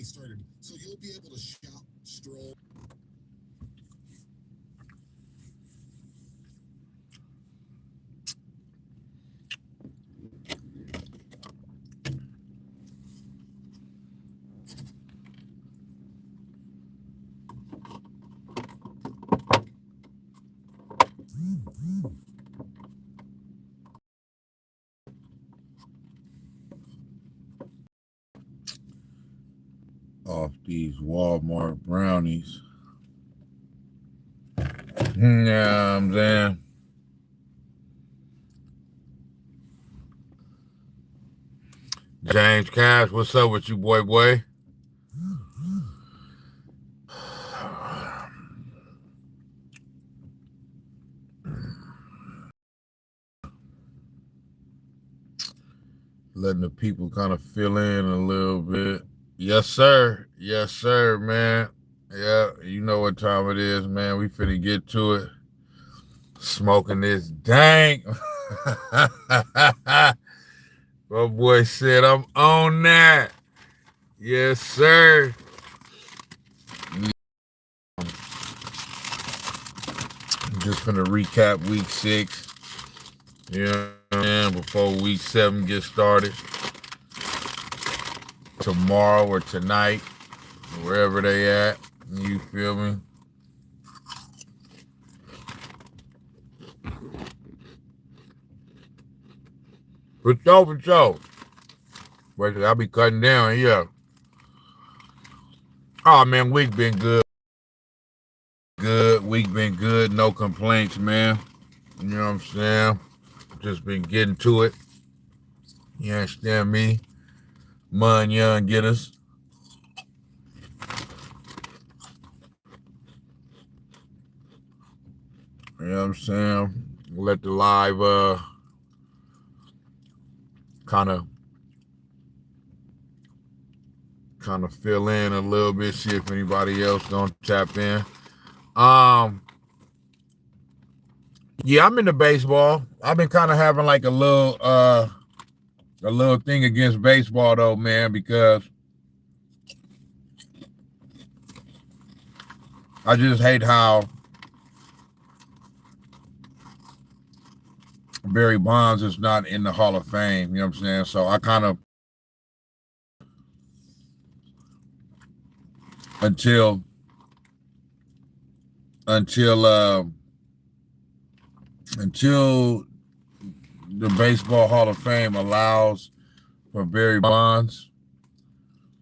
getting started. So you'll be able to shop, stroll. Off these Walmart brownies. Yeah, I'm saying. James Cash, what's up with you, boy? Letting the people kind of fill in a little bit. Yes, sir. Yes, sir, man. Yeah, you know what time it is, man. We finna get to it. Smoking this dank. My boy said I'm on that. Yes, sir. Just finna recap week 6. Yeah, man, before week 7 gets started. Tomorrow or tonight, wherever they at. You feel me? For sure. Wait, I'll be cutting down here. Oh, man, week been good. Week been good. No complaints, man. You know what I'm saying? Just been getting to it. You understand me? Mun Young get us. You know what I'm saying? Let the live kind of fill in a little bit, see if anybody else gonna tap in. Yeah, I'm into baseball. I've been kind of having like a little thing against baseball though, man, because I just hate how Barry Bonds is not in the Hall of Fame. You know what I'm saying? So I kind of until the Baseball Hall of Fame allows for Barry Bonds,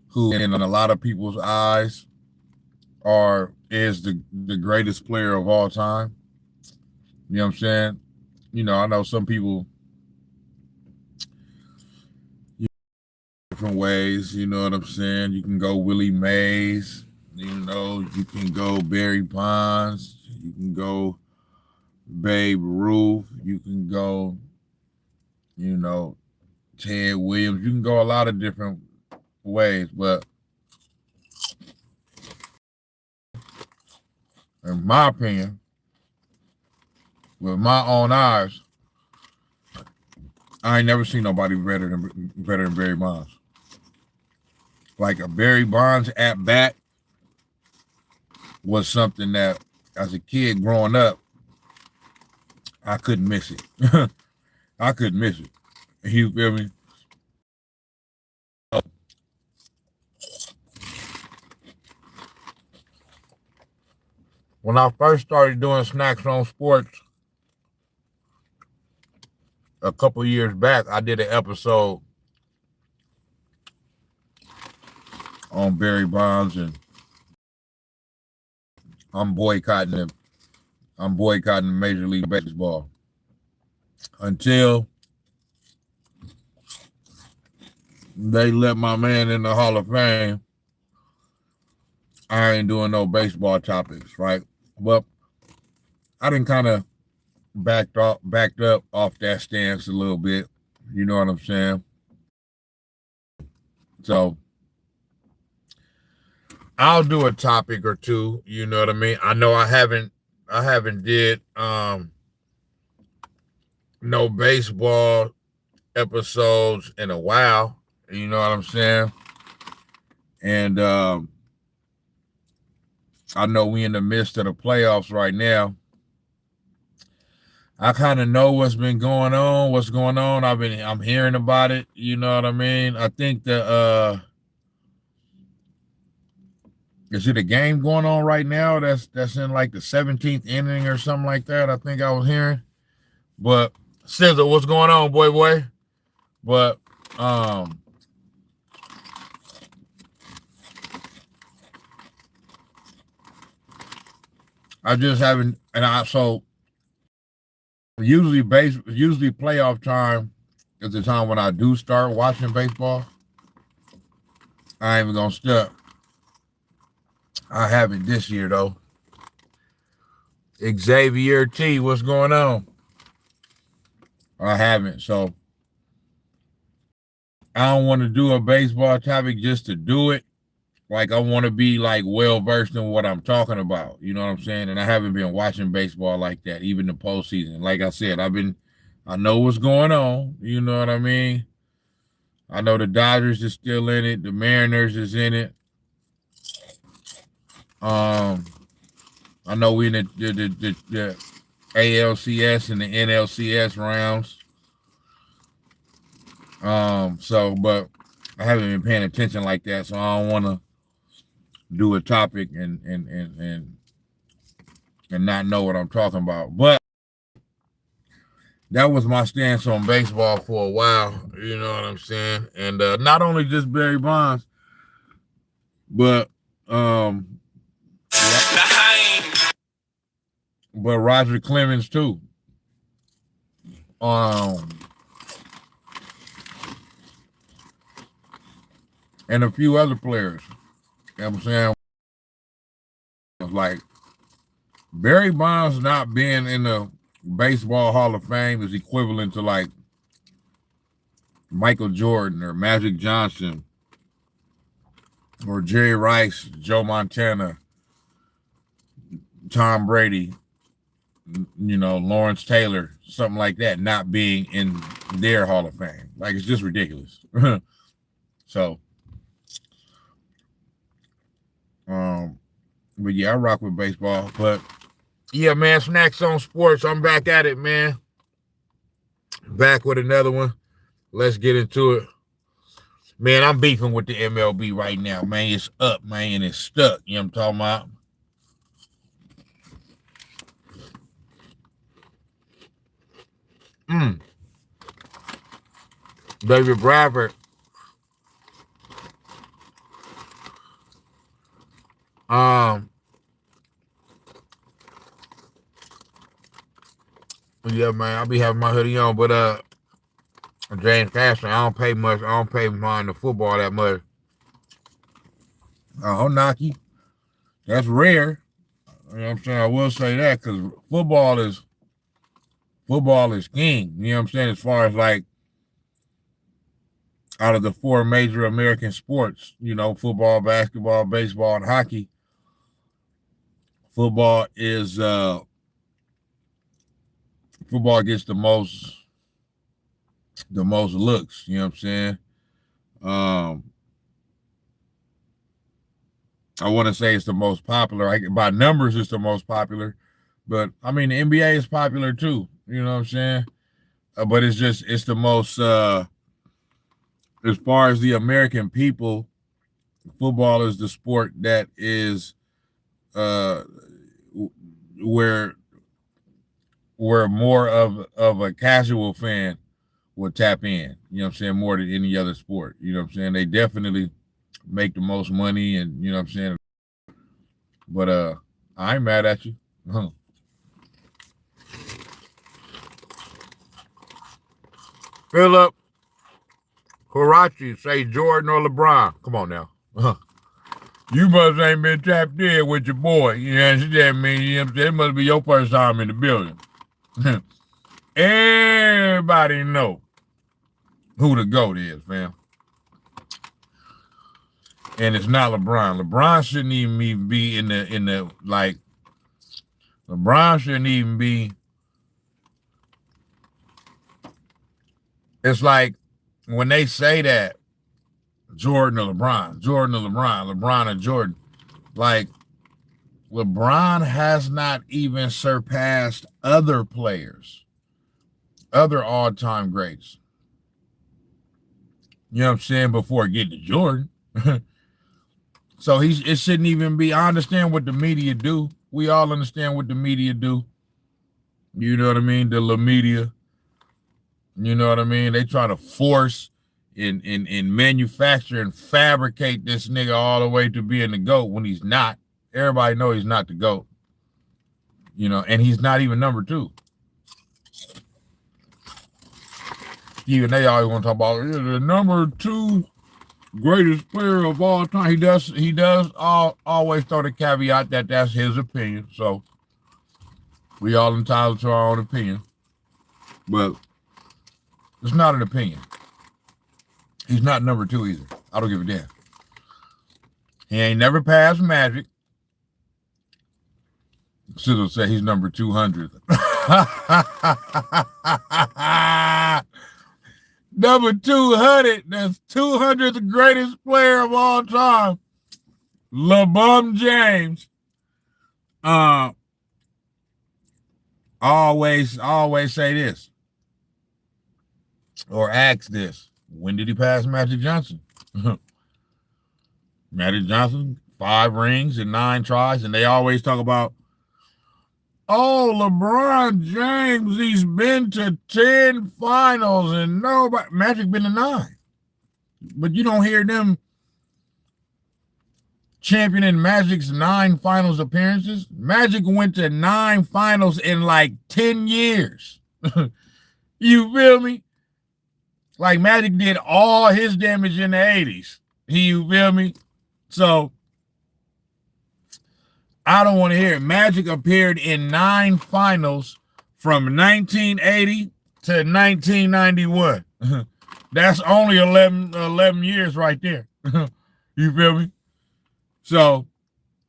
who in a lot of people's eyes is the greatest player of all time. You know what I'm saying? You know, I know some people different ways. You know what I'm saying? You can go Willie Mays. You know, you can go Barry Bonds. You can go Babe Ruth. You can go, you know, Ted Williams. You can go a lot of different ways, but in my opinion, with my own eyes, I ain't never seen nobody better than Barry Bonds. Like a Barry Bonds at bat was something that, as a kid growing up, I couldn't miss it. I couldn't miss it. You feel me? When I first started doing Snax on Sportz a couple years back, I did an episode on Barry Bonds, and I'm boycotting him. I'm boycotting Major League Baseball until they let my man in the Hall of Fame. I ain't doing no baseball topics, right? But I done kind of backed up off that stance a little bit. You know what I'm saying? So I'll do a topic or two. You know what I mean? I know I haven't did no baseball episodes in a while. You know what I'm saying? And I know we in the midst of the playoffs right now. I kind of know what's going on. I'm hearing about it. You know what I mean? I think is it a game going on right now that's in like the 17th inning or something like that? I think I was hearing. But Sizzle, what's going on, boy? But I just haven't, so usually playoff time is the time when I do start watching baseball. I ain't even gonna step. I haven't this year though. Xavier T, what's going on? I haven't, so I don't want to do a baseball topic just to do it. Like, I want to be like well versed in what I'm talking about. You know what I'm saying? And I haven't been watching baseball like that, even the postseason. Like I said, I know what's going on. You know what I mean? I know the Dodgers is still in it. The Mariners is in it. I know we in the ALCS and the NLCS rounds. But I haven't been paying attention like that, so I don't want to do a topic and not know what I'm talking about. But that was my stance on baseball for a while. You know what I'm saying? And not only just Barry Bonds, but Roger Clemens too. And a few other players. You know what I'm saying? Like, Barry Bonds not being in the Baseball Hall of Fame is equivalent to like Michael Jordan or Magic Johnson or Jerry Rice, Joe Montana, Tom Brady, you know, Lawrence Taylor, something like that, not being in their Hall of Fame. Like, it's just ridiculous. So, but yeah, I rock with baseball. But yeah, man, Snax on Sports. I'm back at it, man. Back with another one. Let's get into it. Man, I'm beefing with the MLB right now, man. It's up, man. It's stuck. You know what I'm talking about? David Bradford. Yeah, man, I'll be having my hoodie on, but James Cashman, I don't pay mind the football that much. Honaki, that's rare. You know what I'm saying? I will say that because football is king. You know what I'm saying? As far as like out of the four major American sports, you know, football, basketball, baseball, and hockey, football gets the most looks. You know what I'm saying? I want to say it's the most popular. By numbers, it's the most popular. But, I mean, the NBA is popular, too. You know what I'm saying? But it's the most, as far as the American people, football is the sport that is where more of a casual fan would tap in. You know what I'm saying? More than any other sport. You know what I'm saying? They definitely make the most money, and you know what I'm saying? But I ain't mad at you. Philip Karachi say Jordan or LeBron. Come on now. You must ain't been tapped in with your boy. You know what I'm saying? You know what I'm saying? It must be your first time in the building. Everybody know who the GOAT is, fam. And it's not LeBron. LeBron shouldn't even be in the like. LeBron shouldn't even be. It's like when they say that, Jordan or LeBron, Jordan or LeBron, LeBron or Jordan. Like, LeBron has not even surpassed other players, other all-time greats. You know what I'm saying? Before getting to Jordan. So it shouldn't even be. I understand what the media do. We all understand what the media do. You know what I mean? The media. You know what I mean? They try to force and manufacture and fabricate this nigga all the way to being the GOAT when he's not. Everybody know he's not the GOAT. You know, and he's not even number 2. Even they always want to talk about the number 2 greatest player of all time. He does always throw the caveat that that's his opinion. So we all entitled to our own opinion. But it's not an opinion. He's not number 2 either. I don't give a damn. He ain't never passed Magic. Sizzle say he's number 200. Number 200. That's 200th greatest player of all time. LeBron James. Always say this. Or ask this. When did he pass Magic Johnson? Magic Johnson, 5 rings and 9 tries, and they always talk about, oh, LeBron James, he's been to 10 finals and nobody. Magic been to 9. But you don't hear them championing Magic's 9 finals appearances. Magic went to 9 finals in like 10 years. You feel me? Like Magic did all his damage in the 80s. You feel me? So I don't want to hear it. Magic appeared in 9 finals from 1980 to 1991. That's only 11 years right there. You feel me? So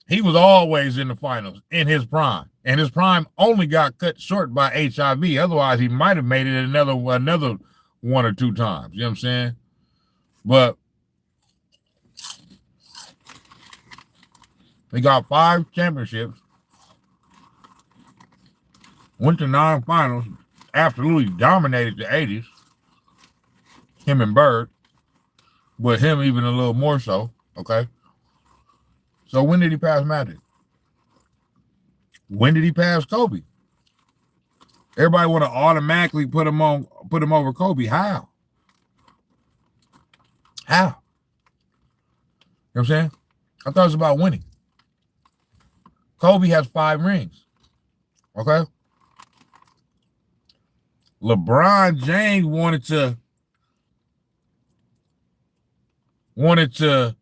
he was always in the finals in his prime. And his prime only got cut short by HIV. Otherwise, he might have made it another 1 or 2 times. You know what I'm saying? But he got 5 championships, went to 9 finals, absolutely dominated the 80s, him and Bird, but him even a little more so, okay? So when did he pass Magic? When did he pass Kobe? Everybody want to automatically put him over Kobe. How? You know what I'm saying? I thought it was about winning. Kobe has 5 rings. Okay? LeBron James wanted to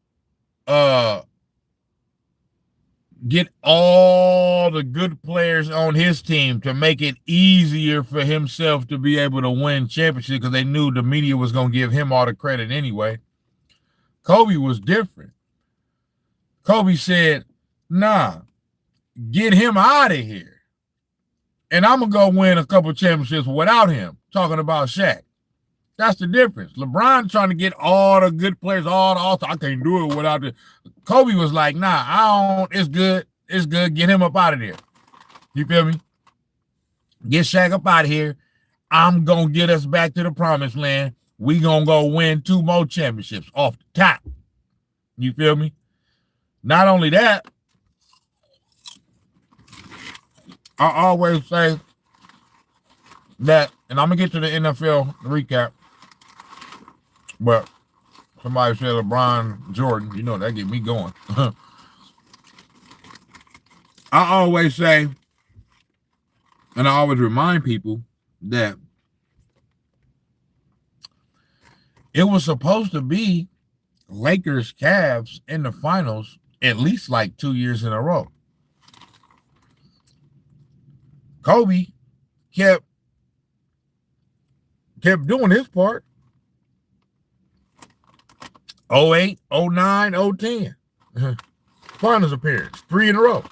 get all the good players on his team to make it easier for himself to be able to win championship because they knew the media was going to give him all the credit anyway. Kobe was different. Kobe said, nah, get him out of here. And I'm going to go win a couple championships without him. Talking about Shaq. That's the difference. LeBron trying to get all the good players, I can't do it without the. Kobe was like, nah, it's good. It's good. Get him up out of there. You feel me? Get Shaq up out of here. I'm going to get us back to the promised land. We going to go win 2 more championships off the top. You feel me? Not only that, I always say that, and I'm going to get to the NFL recap, but somebody said LeBron Jordan, you know, that get me going. I always say, and I always remind people that it was supposed to be Lakers Cavs in the finals at least like 2 years in a row. Kobe kept doing his part. 08, 09, 010. Finals appearance, 3 in a row.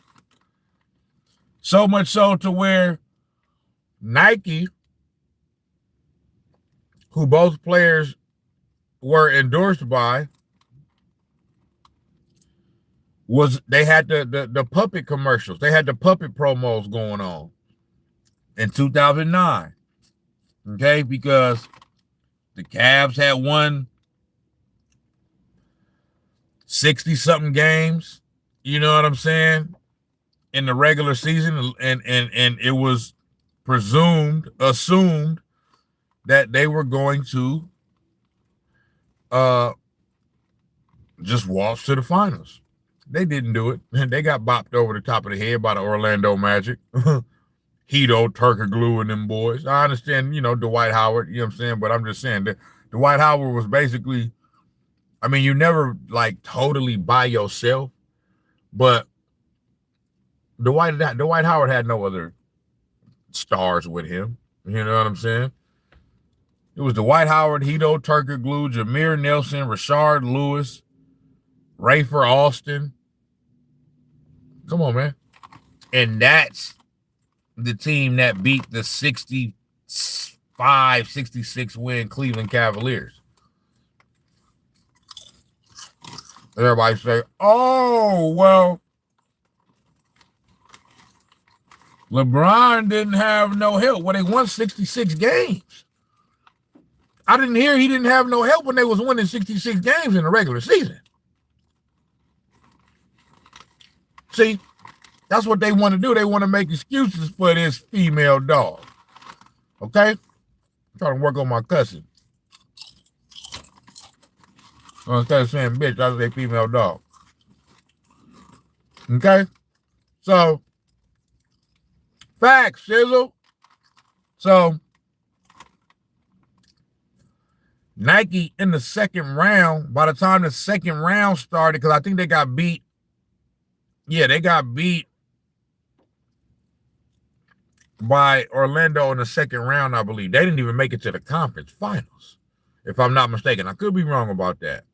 So much so to where Nike, who both players were endorsed by, was they had the puppet commercials. They had the puppet promos going on in 2009. Okay, because the Cavs had won 60-something games, you know what I'm saying, in the regular season, and it was assumed that they were going to just waltz to the finals. They didn't do it. They got bopped over the top of the head by the Orlando Magic. Hito, Turkoglu, and them boys. I understand, Dwight Howard, you know what I'm saying? But I'm just saying that Dwight Howard was basically, I mean, you never like totally by yourself, but Dwight Howard had no other stars with him. You know what I'm saying? It was Dwight Howard, Hito, Turkoglu, Jameer Nelson, Rashard Lewis, Rafer Alston. Come on, man. And that's the team that beat the 65-66 win Cleveland Cavaliers. Everybody say, oh, well, LeBron didn't have no help. Well, they won 66 games. I didn't hear he didn't have no help when they was winning 66 games in the regular season. See, that's what they want to do. They want to make excuses for this female dog. Okay? I'm trying to work on my cussing. Instead of saying bitch, I say female dog. Okay? So, facts, Shizzle. So, Nike in the second round, by the time the second round started, because I think they got beat. Yeah, they got beat by Orlando in the second round, I believe. They didn't even make it to the conference finals, if I'm not mistaken. I could be wrong about that.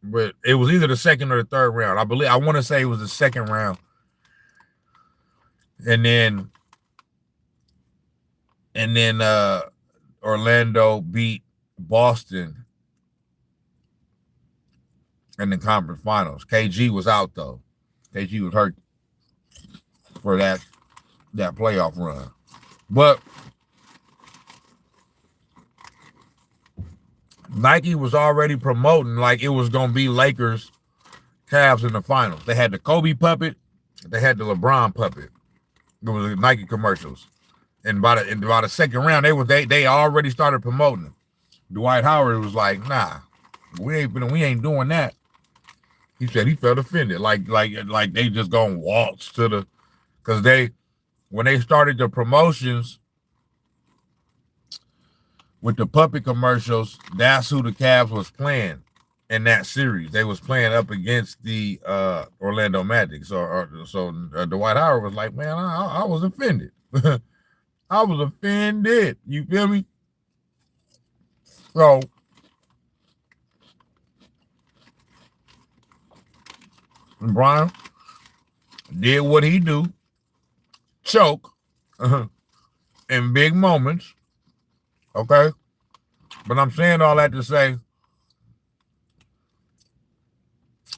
But it was either the second or the third round. I want to say it was the second round. And then Orlando beat Boston in the conference finals. KG was out though. KG was hurt for that playoff run. But Nike was already promoting like it was going to be Lakers Cavs in the finals. They had the Kobe puppet. They had the LeBron puppet. It was the Nike commercials. And by the second round, they already started promoting them. Dwight Howard was like, nah, we ain't doing that. He said he felt offended. Like they just gonna waltz to the, because when they started the promotions with the puppet commercials, that's who the Cavs was playing in that series. They was playing up against the Orlando Magic. So Dwight Howard was like, man, I was offended. I was offended. You feel me? So Brian did what he do, choke in big moments. Okay? But I'm saying all that to say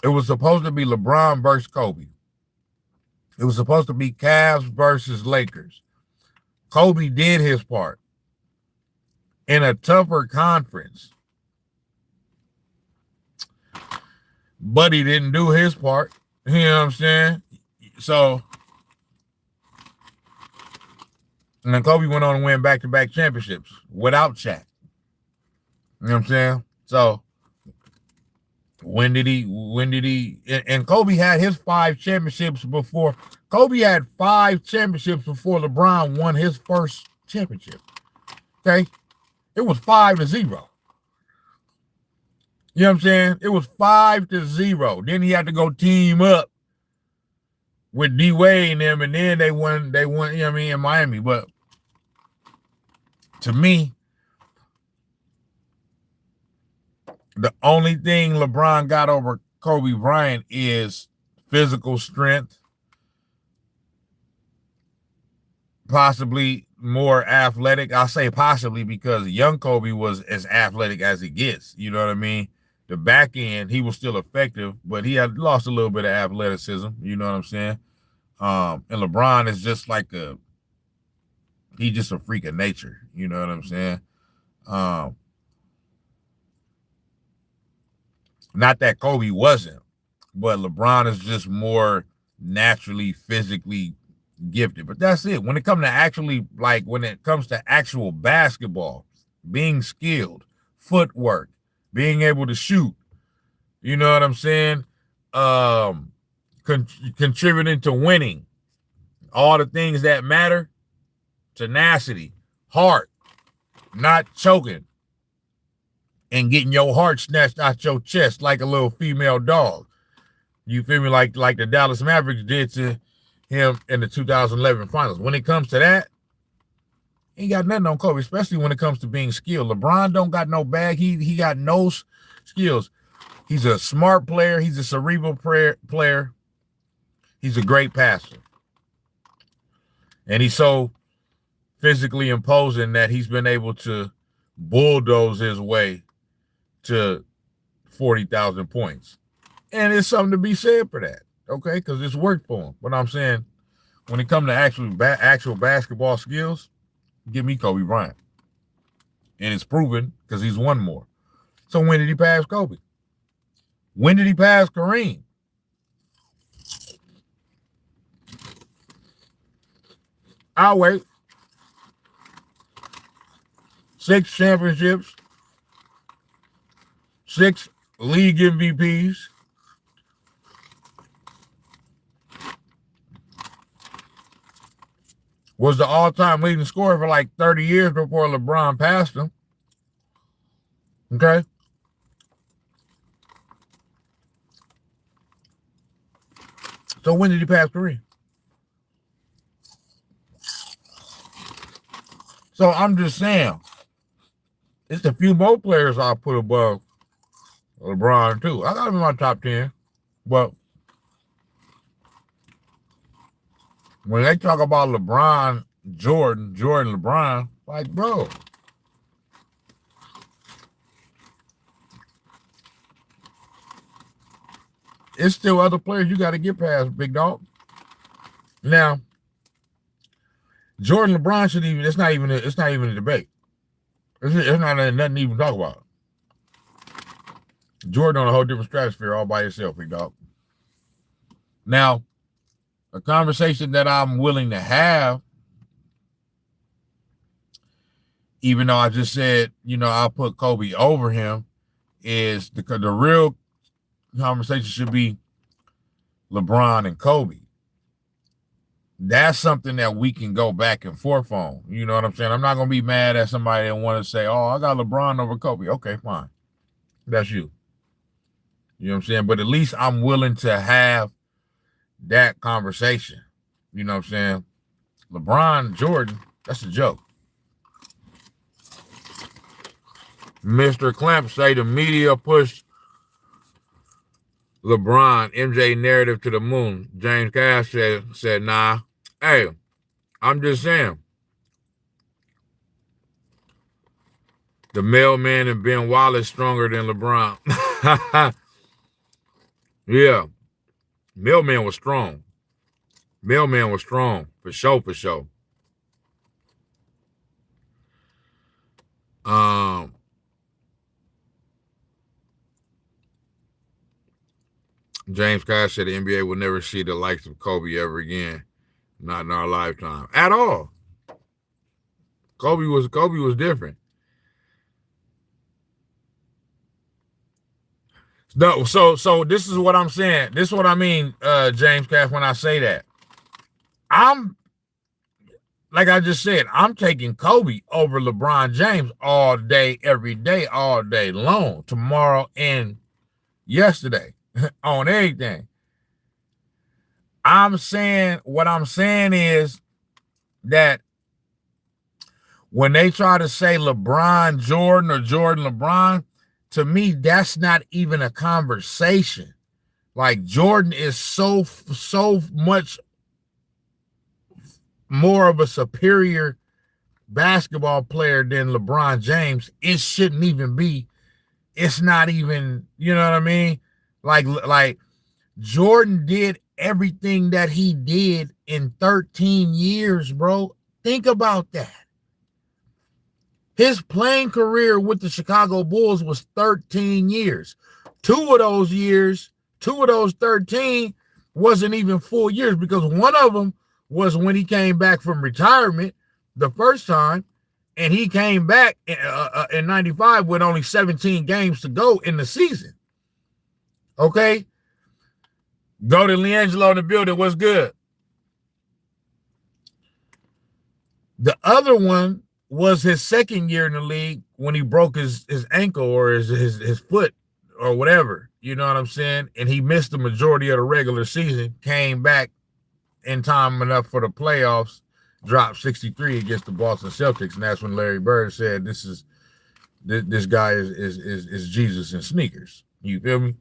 it was supposed to be LeBron versus Kobe. It was supposed to be Cavs versus Lakers. Kobe did his part in a tougher conference, but he didn't do his part. You know what I'm saying? So, and then Kobe went on to win back-to-back championships without Shaq. You know what I'm saying? So, when did he, and Kobe had his 5 championships before. Kobe had 5 championships before LeBron won his first championship. Okay? It was 5-0. You know what I'm saying? It was 5-0. Then he had to go team up with D-Wade and them, and then they won, you know what I mean, in Miami. But to me, the only thing LeBron got over Kobe Bryant is physical strength, possibly more athletic. I say possibly because young Kobe was as athletic as he gets. You know what I mean? the back end, he was still effective, but he had lost a little bit of athleticism. You know what I'm saying? And LeBron is just like he's just a freak of nature. You know what I'm saying? Not that Kobe wasn't, but LeBron is just more naturally, physically gifted. But that's it. When it comes to actual basketball, being skilled, footwork, being able to shoot, you know what I'm saying? Contributing to winning, all the things that matter, tenacity, heart, not choking, and getting your heart snatched out your chest like a little female dog. You feel me? Like the Dallas Mavericks did to him in the 2011 finals. When it comes to that, he ain't got nothing on Kobe, especially when it comes to being skilled. LeBron don't got no bag. He got no skills. He's a smart player. He's a cerebral player. He's a great passer. And he's so physically imposing that he's been able to bulldoze his way to 40,000 points. And it's something to be said for that, okay? Because it's worked for him. But I'm saying, when it comes to actual basketball skills, give me Kobe Bryant. And it's proven because he's won more. So when did he pass Kobe? When did he pass Kareem? I'll wait. 6 championships, 6 league MVPs. Was the all-time leading scorer for like 30 years before LeBron passed him. Okay? So when did he pass Kareem? So I'm just saying, it's a few more players I'll put above LeBron too. I got him in my top 10, but when they talk about LeBron, Jordan, LeBron, like, bro, it's still other players you got to get past, big dog. Now, Jordan, LeBron should even. It's not even a debate. It's not nothing to even talk about. Jordan on a whole different stratosphere all by himself, big dog. Now, a conversation that I'm willing to have, even though I just said, I'll put Kobe over him, is the real conversation should be LeBron and Kobe. That's something that we can go back and forth on. You know what I'm saying? I'm not going to be mad at somebody that want to say, oh, I got LeBron over Kobe. Okay, fine. That's you. You know what I'm saying? But at least I'm willing to have that conversation. You know what I'm saying? LeBron, Jordan, that's a joke. Mr. Clamp say the media pushed LeBron, MJ narrative to the moon. James Cash said, nah. Hey, I'm just saying. The mailman and Ben Wallace stronger than LeBron. Yeah. Mailman was strong. For sure. James Cash said the NBA will never see the likes of Kobe ever again. Not in our lifetime. At all. Kobe was different. No, so this is what I'm saying. This is what I mean, James Cash, when I say that. Like I just said, I'm taking Kobe over LeBron James all day, every day, all day long, tomorrow and yesterday, on everything. What I'm saying is that when they try to say LeBron Jordan or Jordan LeBron, to me, that's not even a conversation. Like, Jordan is so much more of a superior basketball player than LeBron James. It shouldn't even be it's not even, you know what I mean? Like Jordan did everything that he did in 13 years, bro. Think about that. His playing career with the Chicago Bulls was 13 years. Two of those 13 wasn't even full years, because one of them was when he came back from retirement the first time, and he came back in 95 with only 17 games to go in the season. Okay? Go to Leangelo in the building. What's good? The other one was his second year in the league when he broke his ankle or his foot or whatever. You know what I'm saying? And he missed the majority of the regular season, came back in time enough for the playoffs, dropped 63 against the Boston Celtics, and that's when Larry Bird said, this guy is Jesus in sneakers. You feel me?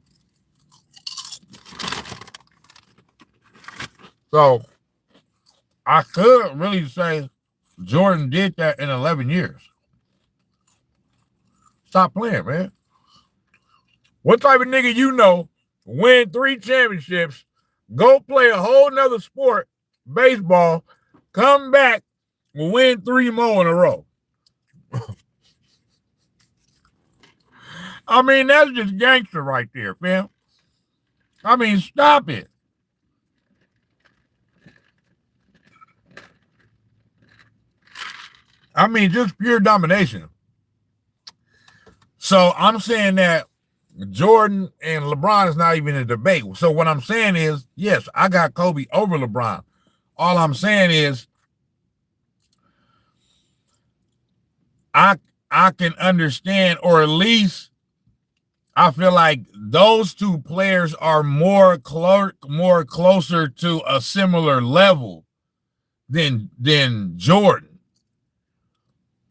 So I could really say Jordan did that in 11 years. Stop playing, man. What type of nigga you know win 3 championships, go play a whole nother sport, baseball, come back, win 3 more in a row? I mean, that's just gangster right there, fam. I mean, stop it. I mean, just pure domination. So I'm saying that Jordan and LeBron is not even a debate. So what I'm saying is, yes, I got Kobe over LeBron. All I'm saying is I can understand, or at least I feel like those two players are more closer to a similar level than Jordan.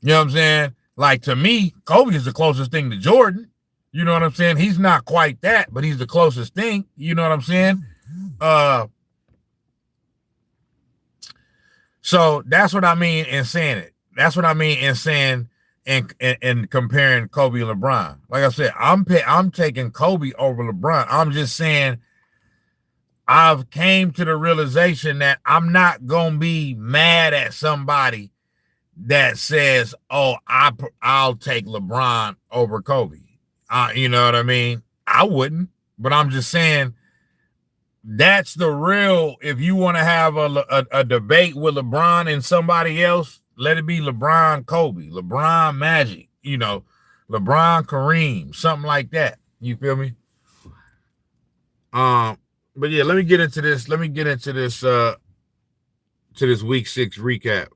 You know what I'm saying? Like, to me, Kobe is the closest thing to Jordan. You know what I'm saying? He's not quite that, but he's the closest thing. You know what I'm saying? So that's what I mean in saying it. That's what I mean in saying and comparing Kobe and LeBron. Like I said, I'm taking Kobe over LeBron. I'm just saying I've came to the realization that I'm not gonna be mad at somebody that says, "Oh, I'll take LeBron over Kobe." You know what I mean? I wouldn't, but I'm just saying that's the real. If you want to have a debate with LeBron and somebody else, let it be LeBron Kobe, LeBron Magic, you know, LeBron Kareem, something like that. You feel me? But yeah, let me get into this. Let me get into this to this week 6 recap.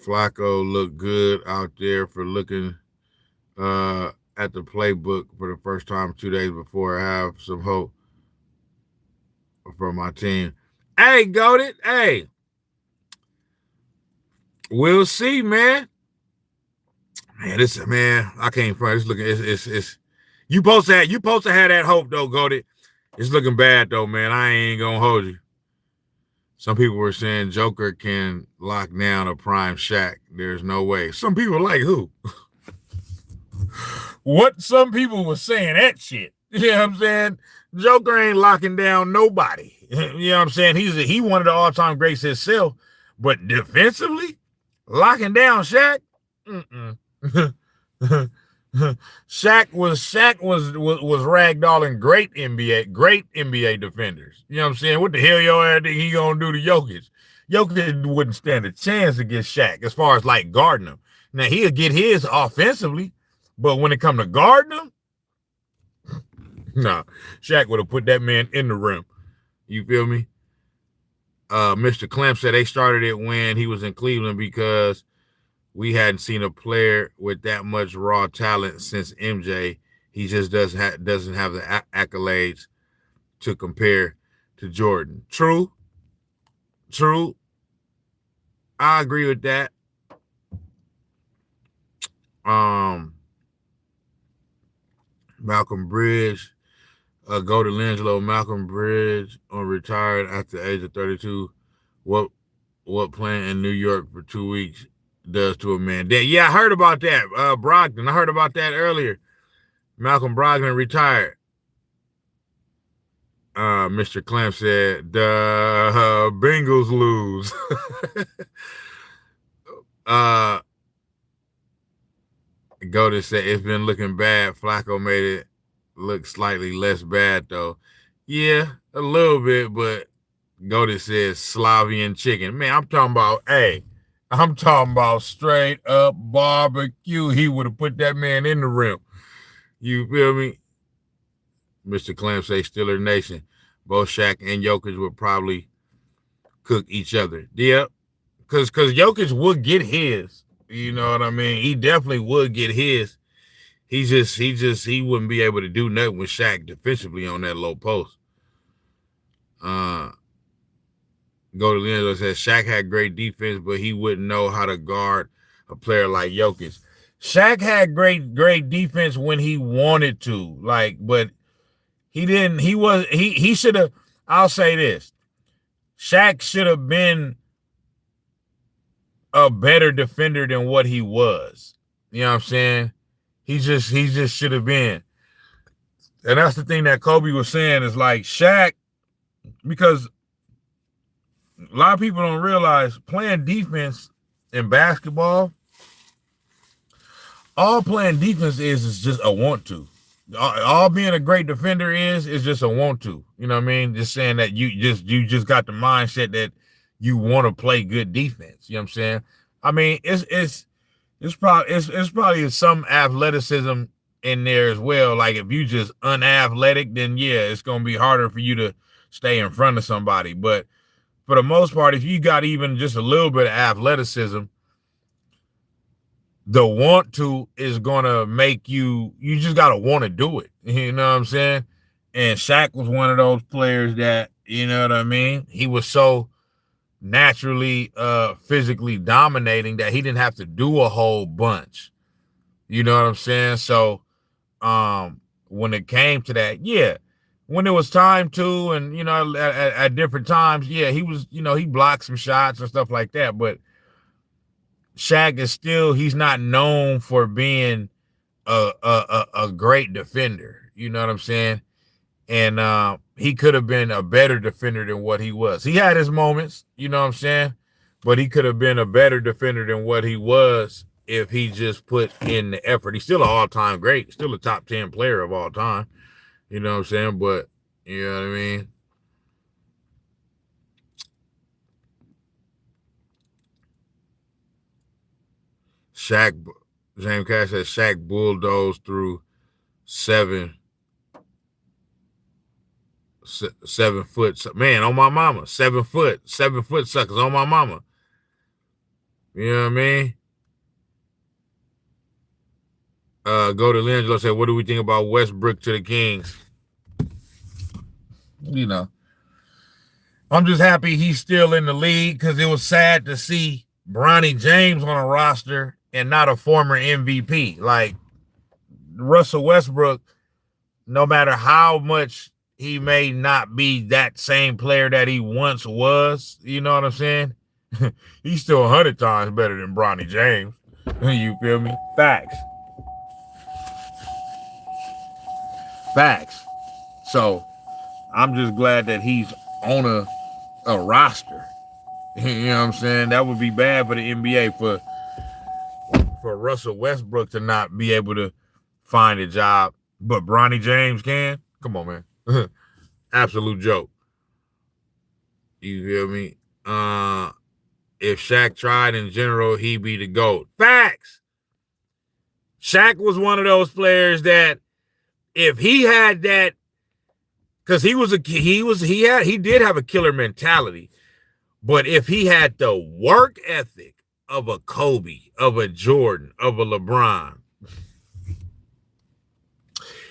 Flacco looked good out there for looking at the playbook for the first time 2 days before. I have some hope for my team. Hey, Goated. Hey, we'll see, man. Man, I can't front. It's looking. It's you supposed to have that hope though, Goated. It's looking bad though, man. I ain't gonna hold you. Some people were saying Joker can lock down a prime Shaq. There's no way. Some people like who? What some people were saying that shit. You know what I'm saying? Joker ain't locking down nobody. You know what I'm saying? He one of the all-time greats himself. But defensively, locking down Shaq? Shaq was ragdolling great NBA defenders. You know what I'm saying? What the hell your ass think he gonna do to Jokic? Jokic wouldn't stand a chance against Shaq as far as like guarding him. Now he'll get his offensively, but when it come to guarding him, nah, Shaq would have put that man in the rim. You feel me? Mr. Clem said they started it when he was in Cleveland because we hadn't seen a player with that much raw talent since MJ. He just doesn't have the accolades to compare to Jordan. True. I agree with that. Malcolm Bridge, go to Langelo. Malcolm Bridge retired at the age of 32. What playing in New York for 2 weeks does to a man. Yeah, I heard about that. Brogdon, I heard about that earlier. Malcolm Brogdon retired. Mr. Clamp said the Bengals lose. Goldie said it's been looking bad. Flacco made it look slightly less bad though. Yeah, a little bit, but Goldie says Slavian chicken. Man, I'm talking about straight up barbecue. He would have put that man in the rim. You feel me? Mr. Clamp say Steeler Nation. Both Shaq and Jokic would probably cook each other. Yep. Cause Jokic would get his. You know what I mean? He definitely would get his. He wouldn't be able to do nothing with Shaq defensively on that low post. Go to Leandro says Shaq had great defense, but he wouldn't know how to guard a player like Jokic. Shaq had great defense when he wanted to, but he didn't. He should have. I'll say this: Shaq should have been a better defender than what he was. You know what I'm saying? He just should have been. And that's the thing that Kobe was saying is like Shaq, because a lot of people don't realize playing defense in basketball, all playing defense is just a want to. All being a great defender is just a want to. You know what I mean? Just saying that you just got the mindset that you want to play good defense. You know what I'm saying? I mean, it's probably some athleticism in there as well. Like if you just unathletic, then yeah, it's gonna be harder for you to stay in front of somebody. But for the most part, if you got even just a little bit of athleticism, the want to is gonna make you just gotta want to do it. You know what I'm saying? And Shaq was one of those players that, you know what I mean? He was so naturally physically dominating that he didn't have to do a whole bunch. You know what I'm saying? So when it came to that, yeah, when it was time to, and you know, at different times, yeah, he was, you know, he blocked some shots and stuff like that, but Shaq is still, he's not known for being a great defender. You know what I'm saying? And he could have been a better defender than what he was. He had his moments, you know what I'm saying? But he could have been a better defender than what he was if he just put in the effort. He's still an all-time great, still a top 10 player of all time. You know what I'm saying? But, you know what I mean? Shaq, James Cash says Shaq bulldozed through 7 foot, man, on my mama. 7 foot suckers on my mama. You know what I mean? Go to Leandro said, what do we think about Westbrook to the Kings? You know, I'm just happy he's still in the league because it was sad to see Bronny James on a roster and not a former MVP. Like Russell Westbrook, no matter how much he may not be that same player that he once was, you know what I'm saying? He's still 100 times better than Bronny James. You feel me? Facts. So I'm just glad that he's on a roster. You know what I'm saying? That would be bad for the NBA for Russell Westbrook to not be able to find a job, but Bronny James can. Come on, man. Absolute joke. You feel me? If Shaq tried in general, he'd be the GOAT. Facts. Shaq was one of those players that if he had that, because he did have a killer mentality, but if he had the work ethic of a Kobe, of a Jordan, of a LeBron,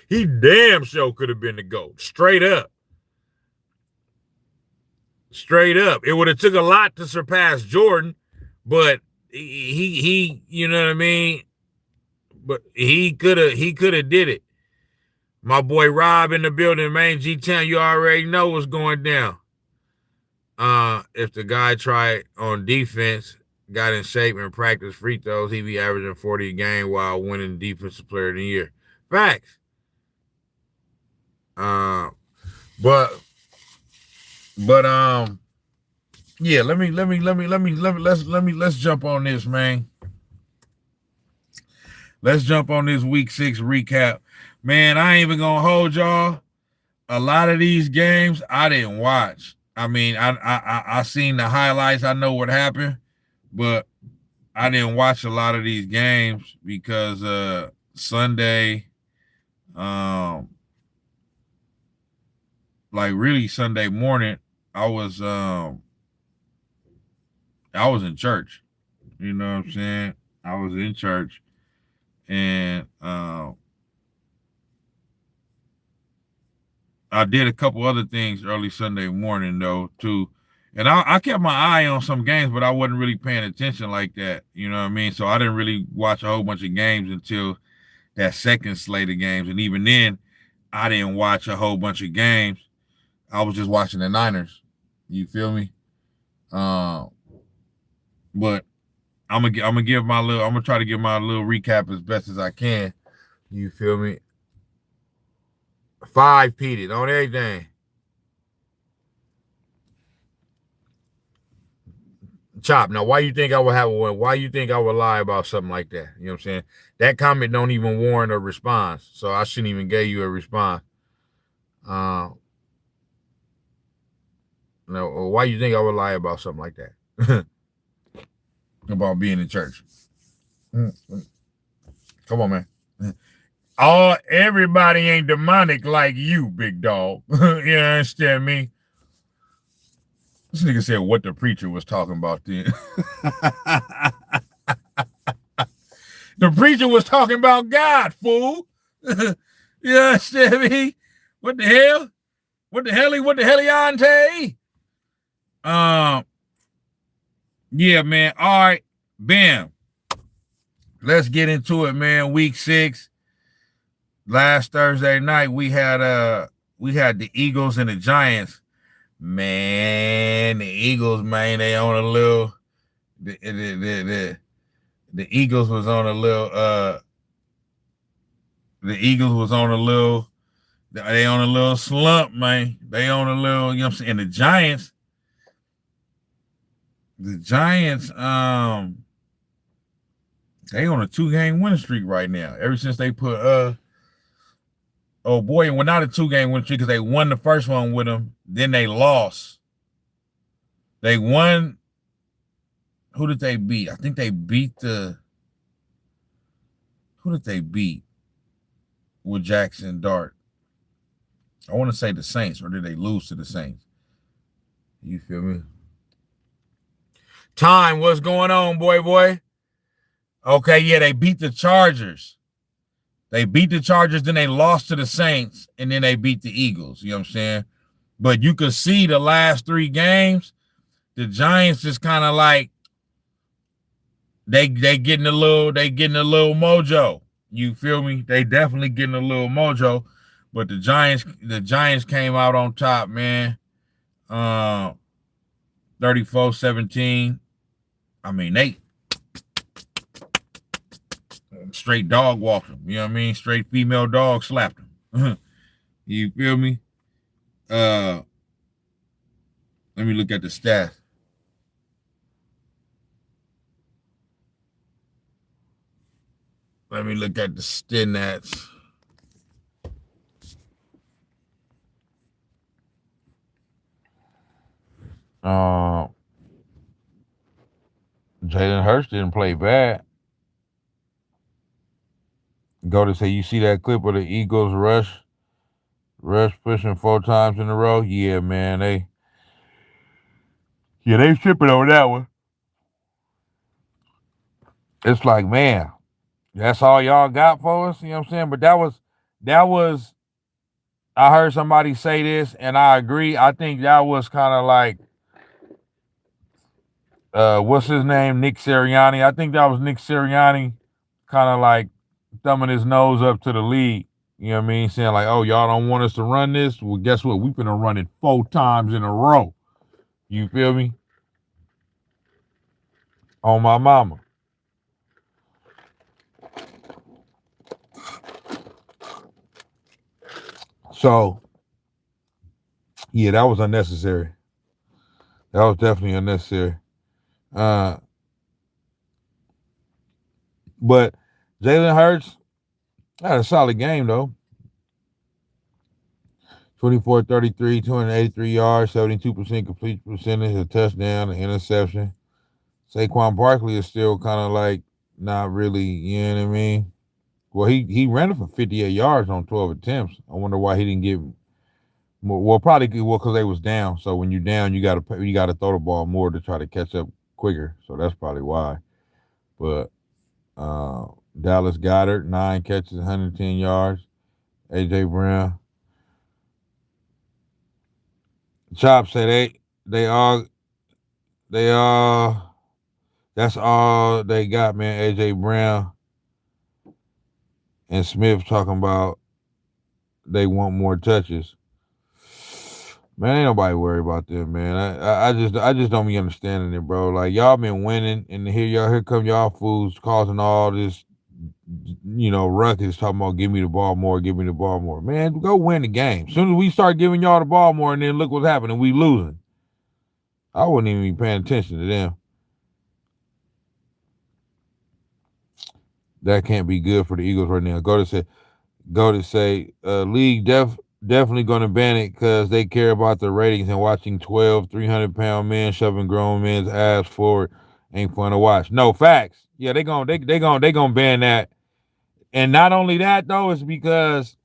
he damn sure could have been the GOAT. Straight up. It would have took a lot to surpass Jordan, but he you know what I mean? But he could have did it. My boy Rob in the building, man. G-Town, you already know what's going down. If the guy tried on defense, got in shape and practiced free throws, he'd be averaging 40 a game while winning Defensive Player of the Year. Facts. But yeah, let's jump on this, man. Let's jump on this week 6 recap. Man, I ain't even gonna hold y'all. A lot of these games I didn't watch. I mean, I seen the highlights. I know what happened, but I didn't watch a lot of these games because Sunday, like really Sunday morning, I was in church. You know what I'm saying? I was in church, and I did a couple other things early Sunday morning though too, and I kept my eye on some games, but I wasn't really paying attention like that. You know what I mean? So I didn't really watch a whole bunch of games until that second slate of games, and even then, I didn't watch a whole bunch of games. I was just watching the Niners. You feel me? But I'm gonna try to give my little recap as best as I can. You feel me? 5 peated on everything. Chop. Now, why you think I would have one? Why you think I would lie about something like that? You know what I'm saying? That comment don't even warrant a response, so I shouldn't even give you a response. No, why you think I would lie about something like that? About being in church. Come on, man. Everybody ain't demonic like you, big dog. You understand me? This nigga said what the preacher was talking about then. The preacher was talking about God, fool. You understand me? What the hell? What the heliante? Yeah, man. All right. Bam. Let's get into it, man. Week 6. Last Thursday night, we had the Eagles and the Giants. Man, the Eagles, man, they on a little. The Eagles was on a little. The Eagles was on a little. They on a little slump, man. They on a little. You know what I'm saying? And the Giants. They on a 2-game winning streak right now. Ever since they put oh boy, and not a 2-game winning streak because they won the first one with them. Then they lost. They won. Who did they beat? I think they beat who did they beat with Jackson Dart? I want to say the Saints, or did they lose to the Saints? You feel me? Time, what's going on, boy? Okay, yeah, they beat the Chargers. Then they lost to the Saints, and then they beat the Eagles. You know what I'm saying? But you could see the last 3 games, the Giants just kind of like they getting a little mojo. You feel me? They definitely getting a little mojo. But the Giants came out on top, man. 34-17. I mean, they straight dog walked him. You know what I mean? Straight female dog slapped him. You feel me? Let me look at the stats. Let me look at the stats. Jalen Hurts didn't play bad. Go to say, you see that clip of the Eagles rush pushing 4 times in a row? Yeah, man, they tripping over that one. It's like, man, that's all y'all got for us. You know what I'm saying? But that was. I heard somebody say this, and I agree. I think that was kind of like, what's his name? Nick Sirianni. I think that was Nick Sirianni kind of like thumbing his nose up to the league. You know what I mean? Saying like, oh, y'all don't want us to run this? Well, guess what? We finna run it 4 times in a row. You feel me? On my mama. So yeah, that was unnecessary. That was definitely unnecessary. Uh, but Jalen Hurts had a solid game though. 24-33, 283 yards, 72% complete percentage, a touchdown, an interception. Saquon Barkley is still kind of like not really, you know what I mean? Well, he ran it for 58 yards on 12 attempts. I wonder why he didn't get more. Well, probably because they was down. So when you're down, you gotta throw the ball more to try to catch up quicker. So that's probably why. But uh, Dallas Goddard 9 catches, 110 yards. AJ Brown. Chop say they all that's all they got, man. AJ Brown and Smith talking about they want more touches. Man, ain't nobody worried about them, man. I just don't be understanding it, bro. Like y'all been winning, and here come y'all fools causing all this, ruckus talking about give me the ball more, give me the ball more. Man, go win the game. As soon as we start giving y'all the ball more, and then look what's happening, we losing. I wouldn't even be paying attention to them. That can't be good for the Eagles right now. Go to say, league definitely going to ban it because they care about the ratings, and watching 12 300-pound men shoving grown men's ass forward ain't fun to watch. No facts. Yeah, they gonna ban that. And not only that though, it's because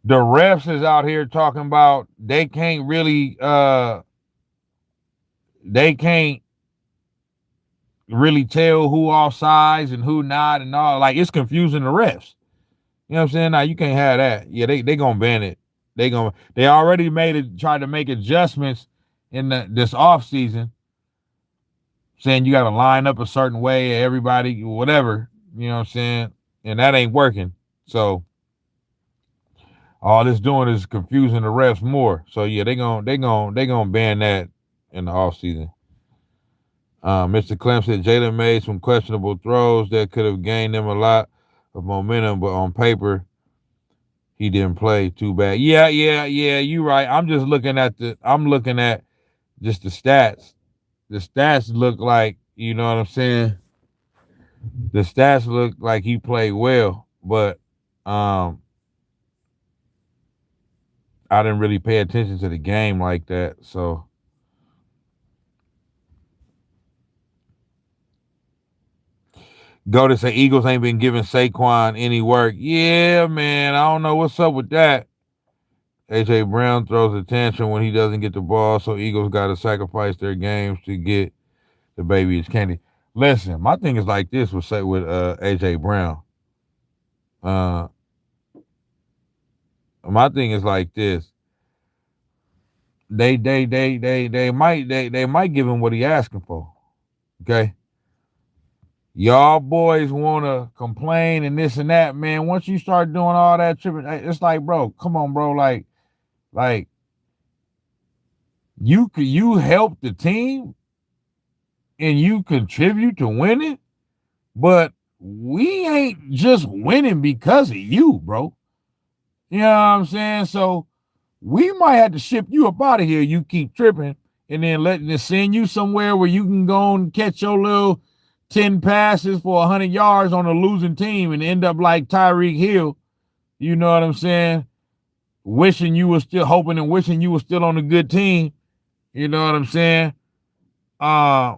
the refs is out here talking about they can't really tell who offsides and who not and all. Like it's confusing the refs. You know what I'm saying? Now you can't have that. Yeah, they gonna ban it. They already tried to make adjustments in this off season, saying you got to line up a certain way, everybody, whatever. You know what I'm saying? And that ain't working. So all it's doing is confusing the refs more. So yeah, they gonna ban that in the off season. Mr. Clem said Jalen made some questionable throws that could have gained them a lot of momentum, but on paper he didn't play too bad. Yeah. You right. I'm looking at just the stats. The stats look like, you know what I'm saying? The stats look like he played well, but um I didn't really pay attention to the game like that. So go to say Eagles ain't been giving Saquon any work. Yeah, man. I don't know what's up with that. AJ Brown throws a tantrum when he doesn't get the ball, so Eagles got to sacrifice their games to get the baby is candy. Listen, my thing is like this with AJ Brown. Uh, my thing is like this. They might give him what he asking for. Okay. Y'all boys want to complain and this and that, man. Once you start doing all that tripping, it's like, bro, come on, bro. Like you help the team and you contribute to winning, but we ain't just winning because of you, bro. You know what I'm saying? So we might have to ship you up out of here. You keep tripping, and then send you somewhere where you can go and catch your little 10 passes for 100 yards on a losing team and end up like Tyreek Hill. You know what I'm saying? Wishing you were still hoping and wishing you were still on a good team. You know what I'm saying? Uh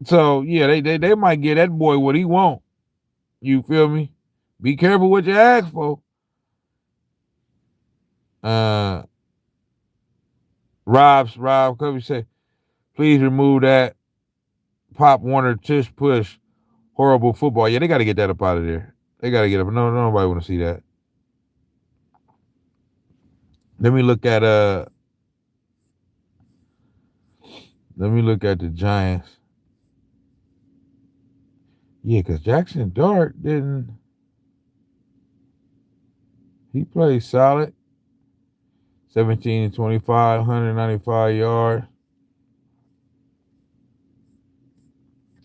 so yeah, they might get that boy what he want. You feel me? Be careful what you ask for. Uh Rob Covey say, please remove that Pop Warner tush push horrible football. Yeah, they got to get that up out of there. They got to get up. No, nobody want to see that. Let me look at the Giants. Yeah, because Jackson Dart didn't. He played solid. 17 and 25, 195 yards.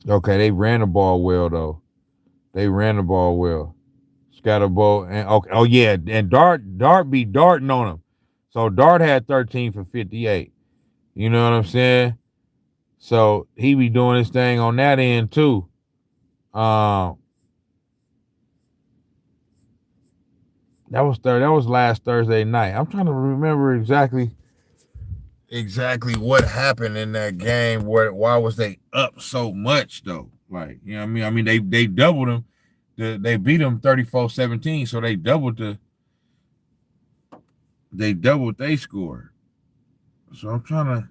Okay, they ran the ball well though. They ran the ball well. Scatterbo and okay, oh yeah, and Dart be darting on him. So Dart had 13 for 58. You know what I'm saying? So he be doing his thing on that end too. Um, that was last Thursday night. I'm trying to remember exactly what happened in that game. Why was they up so much though? Like, you know what I mean? I mean they doubled them. They beat them 34-17, so they doubled they score. So I'm trying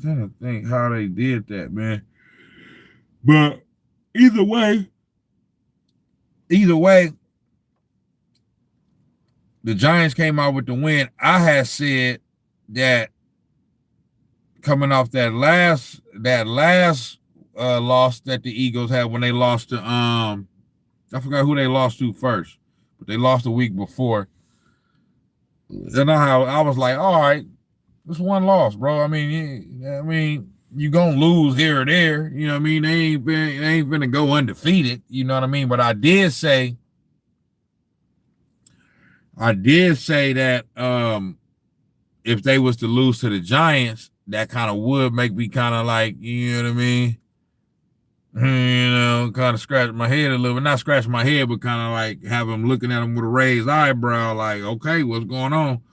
to think how they did that, man. But either way, the Giants came out with the win. I had said that coming off that last loss that the Eagles had when they lost to I forgot who they lost to first, but they lost the week before. And I was like, all right, this one loss, bro. I mean, you gonna lose here or there. You know what I mean? They ain't gonna go undefeated. You know what I mean? But I did say that if they was to lose to the Giants, that kind of would make me kind of like, you know what I mean? You know, kind of scratch my head a little bit. Not scratch my head, but kind of like have them looking at them with a raised eyebrow, like, okay, what's going on?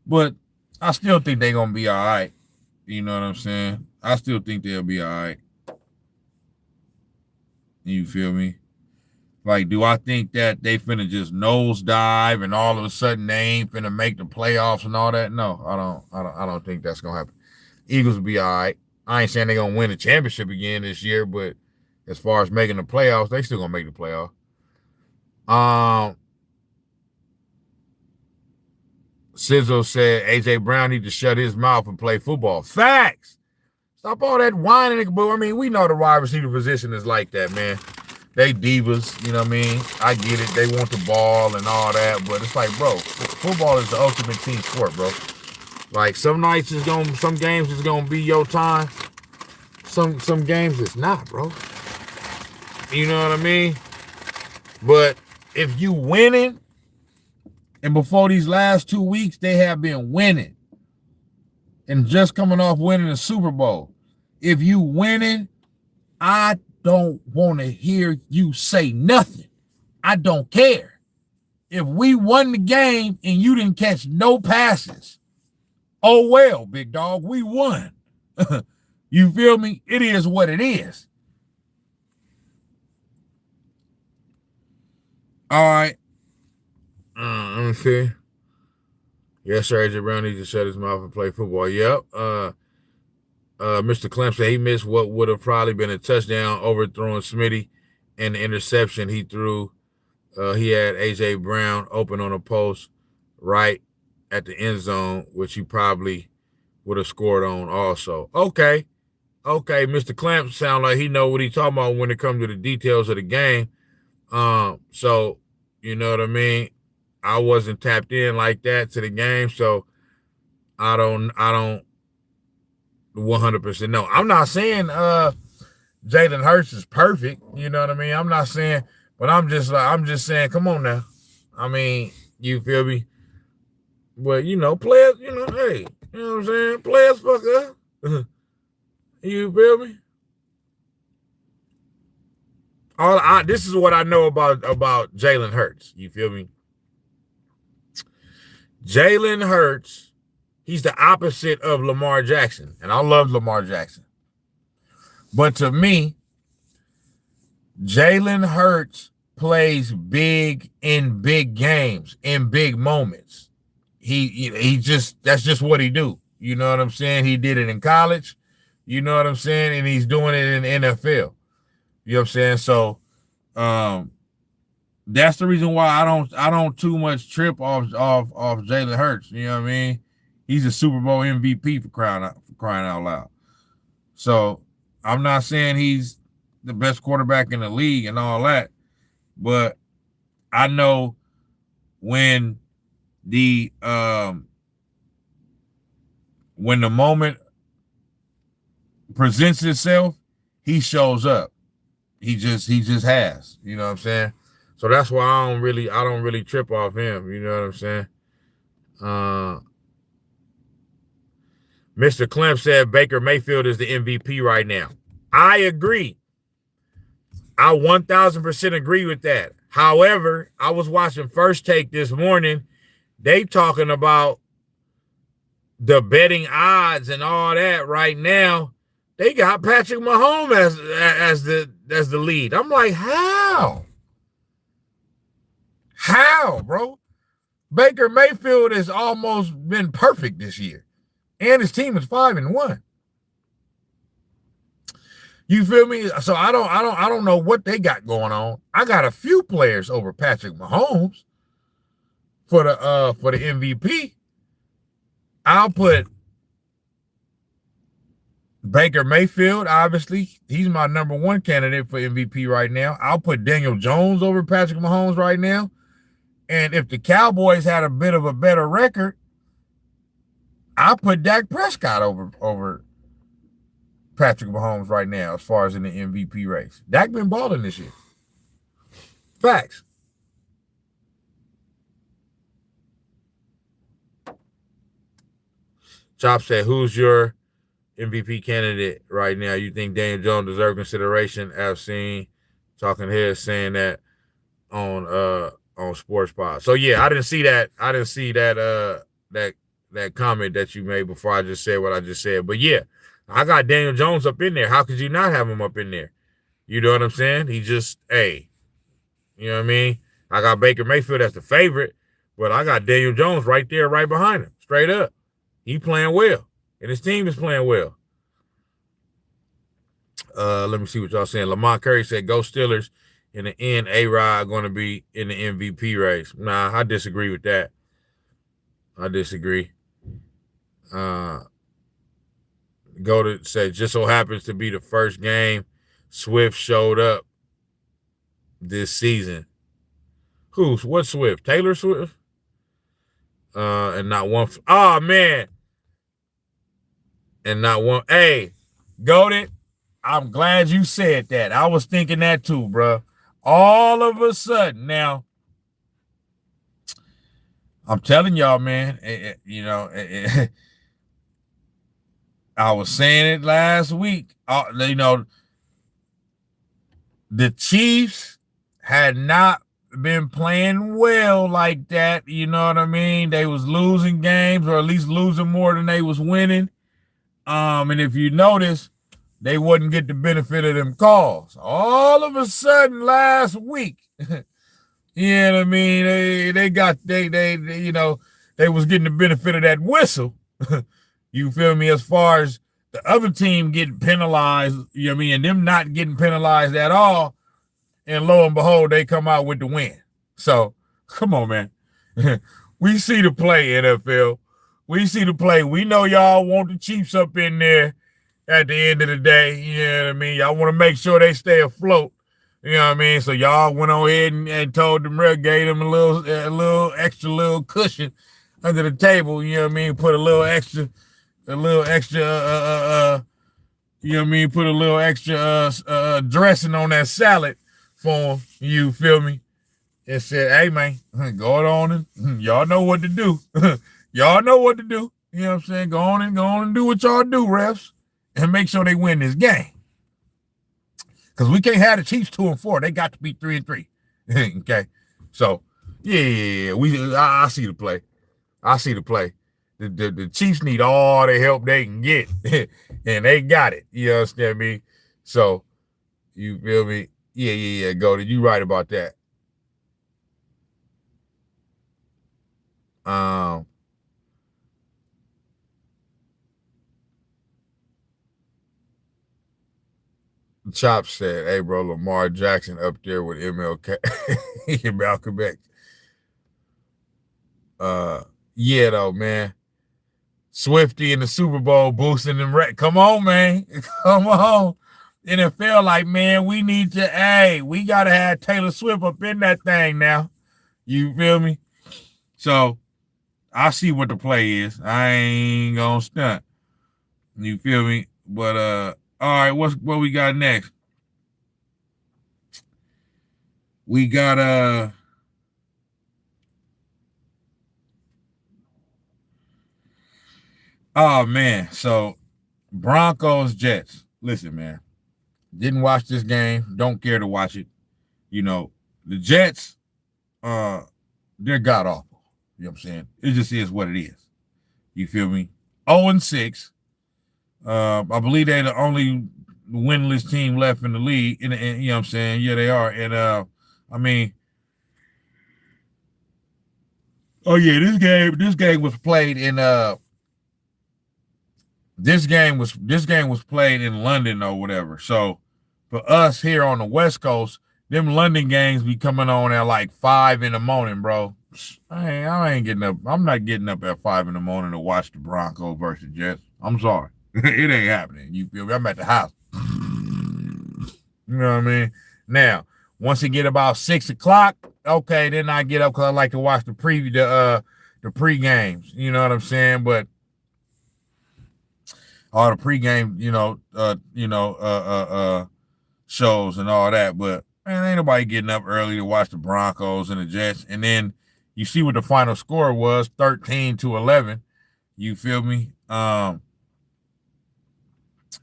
But I still think they're going to be all right. You know what I'm saying? I still think they'll be all right. You feel me? Like, do I think that they finna just nosedive and all of a sudden they ain't finna make the playoffs and all that? No, I don't think that's gonna happen. Eagles will be all right. I ain't saying they're gonna win the championship again this year, but as far as making the playoffs, they still gonna make the playoffs. Sizzo said AJ Brown need to shut his mouth and play football. Facts. Stop all that whining. But I mean, we know the wide receiver position is like that, man. They divas, you know what I mean? I get it. They want the ball and all that, but it's like, bro, football is the ultimate team sport, bro. Like some games is gonna be your time. Some games it's not, bro. You know what I mean? But if you winning, and before these last 2 weeks, they have been winning. And just coming off winning the Super Bowl. If you winning, I don't want to hear you say nothing. I don't care. If we won the game and you didn't catch no passes, oh well, big dog, we won. You feel me? It is what it is. All right. Let me see. Yes, sir. AJ Brown needs to shut his mouth and play football. Yep. Mr. Clem said he missed what would have probably been a touchdown, overthrowing Smitty, and the interception he threw. He had AJ Brown open on a post right at the end zone, which he probably would have scored on also. Okay, Mr. Clamp sound like he know what he talking about when it comes to the details of the game. So you know what I mean? I wasn't tapped in like that to the game, so I don't 100% know. I'm not saying Jalen Hurts is perfect, you know what I mean? I'm not saying, but I'm just saying, come on now. I mean, you feel me? But you know, players, you know, hey, you know what I'm saying? Players fuck up. You feel me? This is what I know about Jalen Hurts. You feel me? Jalen Hurts, he's the opposite of Lamar Jackson. And I love Lamar Jackson. But to me, Jalen Hurts plays big in big games, in big moments. That's just what he do. You know what I'm saying? He did it in college. You know what I'm saying? And he's doing it in the NFL. You know what I'm saying? So that's the reason why I don't too much trip off Jalen Hurts. You know what I mean? He's a Super Bowl MVP for crying out loud. So I'm not saying he's the best quarterback in the league and all that, but I know when the moment presents itself, he shows up. He just has. You know what I'm saying? So that's why I don't really trip off him. You know what I'm saying? Mr. Clem said Baker Mayfield is the MVP right now. I agree. I 1,000% agree with that. However, I was watching First Take this morning. They talking about the betting odds and all that right now. They got Patrick Mahomes as the lead. I'm like, how? How, bro? Baker Mayfield has almost been perfect this year. And his team is 5-1. You feel me? So I don't know what they got going on. I got a few players over Patrick Mahomes for the MVP. I'll put Baker Mayfield, obviously. He's my number one candidate for MVP right now. I'll put Daniel Jones over Patrick Mahomes right now. And if the Cowboys had a bit of a better record, I'll put Dak Prescott over Patrick Mahomes right now as far as in the MVP race. Dak been balling this year. Facts. Chop said, who's your MVP candidate right now? You think Daniel Jones deserves consideration? I've seen talking here saying that on Sportz. So yeah, I didn't see that. I didn't see that that comment that you made before I just said what I just said. But yeah, I got Daniel Jones up in there. How could you not have him up in there? You know what I'm saying? He just, hey, you know what I mean? I got Baker Mayfield as the favorite, but I got Daniel Jones right there, right behind him, straight up. He playing well, and his team is playing well. Let me see what y'all saying. Lamont Curry said, go Steelers. In the end, A-Rod going to be in the MVP race. Nah, I disagree with that. I disagree. Go to say, just so happens to be the first game Swift showed up this season. What Swift? Taylor Swift? And not one. Oh, man. And not one. Hey, Goated, I'm glad you said that. I was thinking that too, bro. All of a sudden, now, I'm telling y'all, man, I was saying it last week. The Chiefs had not been playing well like that. You know what I mean? They was losing games, or at least losing more than they was winning. And if you notice, they wouldn't get the benefit of them calls. All of a sudden last week, you know what I mean? They was getting the benefit of that whistle. You feel me? As far as the other team getting penalized, you know what I mean, and them not getting penalized at all. And lo and behold, they come out with the win. So, come on, man. We see the play, NFL. We see the play. We know y'all want the Chiefs up in there at the end of the day. You know what I mean? Y'all want to make sure they stay afloat. You know what I mean? So y'all went on ahead and told them, gave them a little extra cushion under the table. You know what I mean? Put a little extra, you know what I mean? Put a little extra dressing on that salad for them. You feel me? And said, hey, man, go on and y'all know what to do. Y'all know what to do. You know what I'm saying? Go on and do what y'all do, refs, and make sure they win this game. Because we can't have the Chiefs 2-4. They got to be 3-3. Okay. So, yeah. I see the play. I see the play. The Chiefs need all the help they can get. And they got it. You understand me? So, you feel me? Yeah. Go. You right about that. Chop said, hey, bro, Lamar Jackson up there with MLK and Malcolm X. Yeah, though, man. Swifty in the Super Bowl boosting them. Come on, man. Come on. NFL, like, man, we need to, we got to have Taylor Swift up in that thing now. You feel me? So, I see what the play is. I ain't gonna stunt. You feel me? But, All right, what we got next? We got oh man, so Broncos Jets. Listen, man. Didn't watch this game. Don't care to watch it. You know, the Jets, they're god awful. You know what I'm saying? It just is what it is. You feel me? 0-6. I believe they're the only winless team left in the league. And you know what I'm saying? Yeah, they are. And I mean, oh yeah, this game was played in this game was played in London or whatever. So for us here on the West Coast, them London games be coming on at like 5 in the morning, bro. I ain't getting up. I'm not getting up at 5 in the morning to watch the Broncos versus Jets. I'm sorry. It ain't happening. You feel me? I'm at the house. You know what I mean? Now, once it get about 6 o'clock, okay, then I get up because I like to watch the pre games. You know what I'm saying? But all the pregame, shows and all that. But man, ain't nobody getting up early to watch the Broncos and the Jets. And then you see what the final score was, 13-11. You feel me? The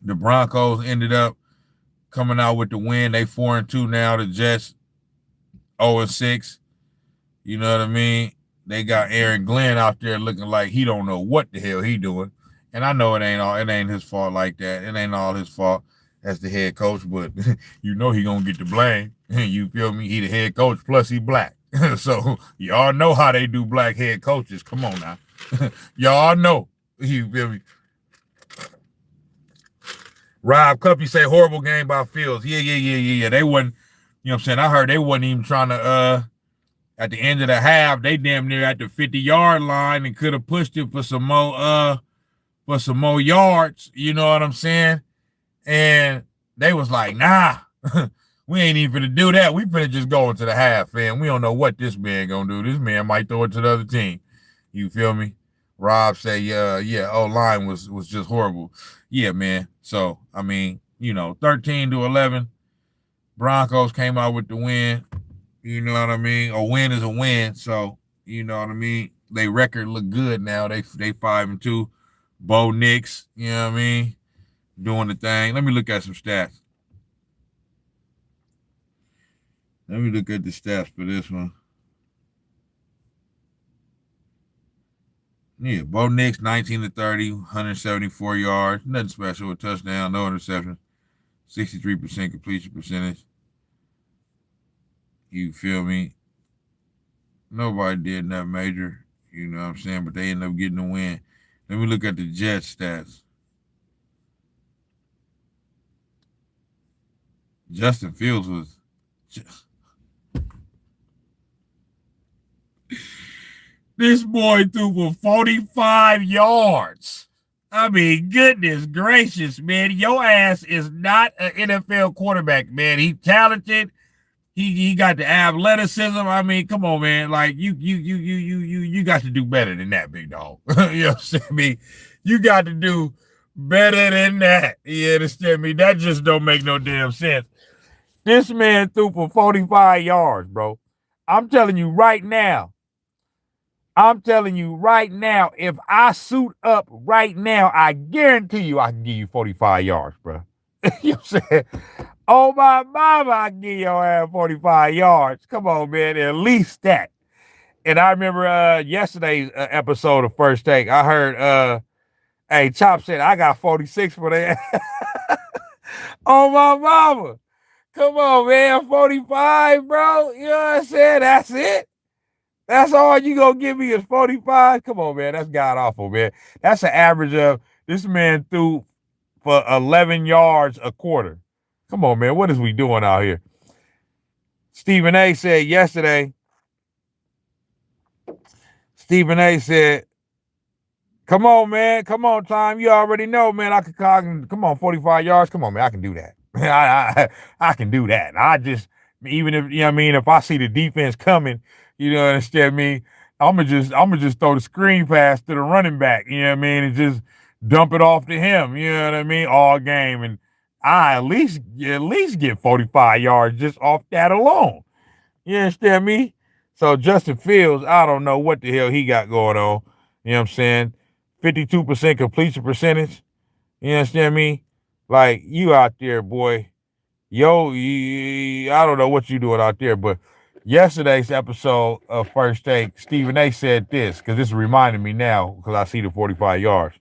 Broncos ended up coming out with the win. They 4-2 now. The Jets 0-6. You know what I mean? They got Aaron Glenn out there looking like he don't know what the hell he doing. And I know it ain't his fault like that. It ain't all his fault as the head coach, but you know he gonna get the blame. You feel me? He the head coach, plus he black. So y'all know how they do black head coaches. Come on now. Y'all know. You feel me? Rob Cuppy say horrible game by Fields. Yeah. They wasn't, you know what I'm saying? I heard they wasn't even trying to at the end of the half, they damn near at the 50-yard line and could have pushed it for some more yards, you know what I'm saying? And they was like, nah, we ain't even finna do that. We finna just go into the half, man. We don't know what this man gonna do. This man might throw it to the other team. You feel me? Rob say, yeah, O-line was just horrible. Yeah, man. So, I mean, 13-11. Broncos came out with the win. You know what I mean? A win is a win. So, you know what I mean? They record look good now. They 5-2. Bo Nix, you know what I mean? Doing the thing. Let me look at some stats. Let me look at the stats for this one. Yeah, Bo Nix, 19-30, 174 yards. Nothing special. A touchdown, no interception. 63% completion percentage. You feel me? Nobody did nothing major. You know what I'm saying? But they ended up getting the win. Let me look at the Jets stats. Justin Fields was just... This boy threw for 45 yards. I mean, goodness gracious, man. Your ass is not an NFL quarterback, man. He's talented. He got the athleticism. I mean, come on, man. Like you got to do better than that, big dog. You know what I'm saying? I mean, you got to do better than that. You understand me? That just don't make no damn sense. This man threw for 45 yards, bro. I'm telling you right now. If I suit up right now, I guarantee you I can give you 45 yards, bro. You know what I'm saying? Oh, my mama, I can give your ass 45 yards. Come on, man, at least that. And I remember yesterday's episode of First Take, I heard, hey, Chop said, I got 46 for that. Oh, my mama. Come on, man, 45, bro. You know what I'm saying? That's it. That's all you gonna give me is 45? Come on, man. That's god awful, man. That's an average of, this man threw for 11 yards a quarter. Come on, man. What is we doing out here? Stephen A. said yesterday, come on, man. Come on, Tom. You already know, man. I can come on, 45 yards. Come on, man. I can do that. I can do that. I just, even if, you know what I mean, if I see the defense coming, you know what I'm saying? I'm gonna just throw the screen pass to the running back, you know what I mean, and just dump it off to him, you know what I mean, all game. And I at least get 45 yards just off that alone. You understand me? So Justin Fields, I don't know what the hell he got going on. You know what I'm saying? 52% completion percentage. You understand me? Like, you out there, boy. Yo, I don't know what you doing out there, but yesterday's episode of First Take, Stephen A said this, because this reminded me now, because I see the 45 yards.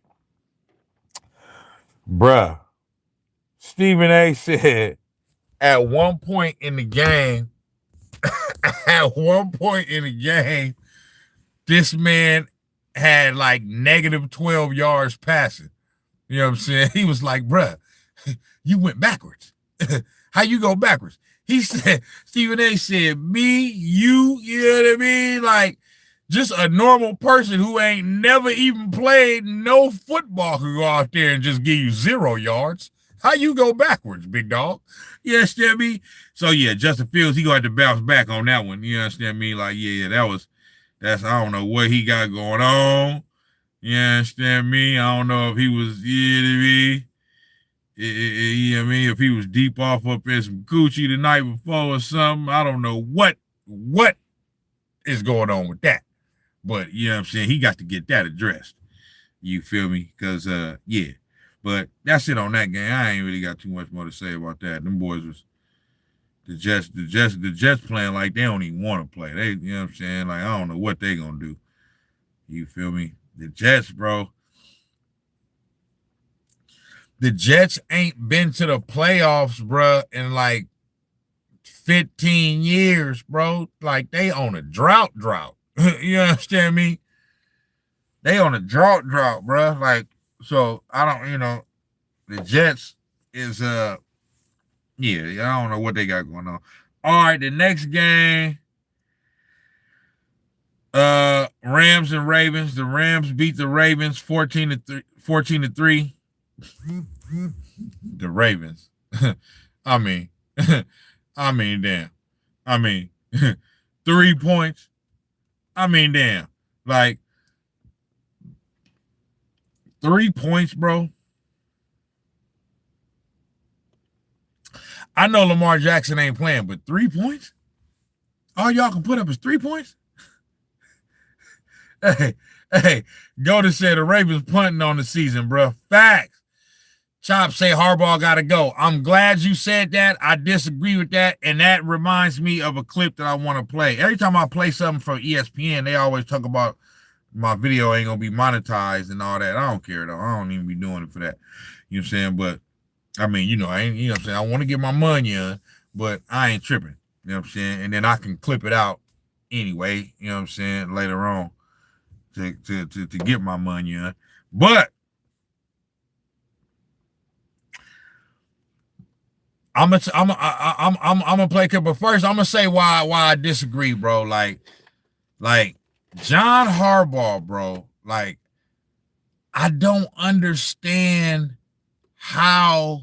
Bruh, Stephen A said at one point in the game, this man had like negative 12 yards passing. You know what I'm saying? He was like, bruh, you went backwards. How you go backwards? He said, Stephen A said, me, you know what I mean? Like, just a normal person who ain't never even played no football could go out there and just give you 0 yards. How you go backwards, big dog? You understand me? So, yeah, Justin Fields, he going to have to bounce back on that one. You understand me? Like, yeah, that's, I don't know what he got going on. You understand me? I don't know if he was, you know what I mean? You know what I mean? If he was deep off up in some Gucci the night before or something, I don't know what is going on with that. But, you know what I'm saying? He got to get that addressed. You feel me? Because, yeah. But that's it on that game. I ain't really got too much more to say about that. Them boys was the Jets playing like they don't even want to play. They, you know what I'm saying? Like, I don't know what they gonna do. You feel me? The Jets, bro. The Jets ain't been to the playoffs, bro, in like 15 years, bro. Like, they on a drought. You understand me? They on a drought, bro. Like, so I don't, you know, the Jets is yeah, I don't know what they got going on. All right, the next game, Rams and Ravens. The Rams beat the Ravens 14-3. The Ravens. I mean, damn. 3 points. Damn. Like, 3 points, bro. I know Lamar Jackson ain't playing, but 3 points? All y'all can put up is 3 points? Hey, Goda said the Ravens punting on the season, bro. Facts. Chop say Harbaugh got to go. I'm glad you said that. I disagree with that, and that reminds me of a clip that I want to play. Every time I play something from ESPN, they always talk about my video ain't going to be monetized and all that. I don't care, though. I don't even be doing it for that. You know what I'm saying? But, I mean, you know, I ain't, you know what I'm saying? I want to get my money on, but I ain't tripping. You know what I'm saying? And then I can clip it out anyway, you know what I'm saying, later on to get my money on. But I'm gonna play it, but first I'm gonna say why I disagree, bro. Like John Harbaugh, bro. Like, I don't understand how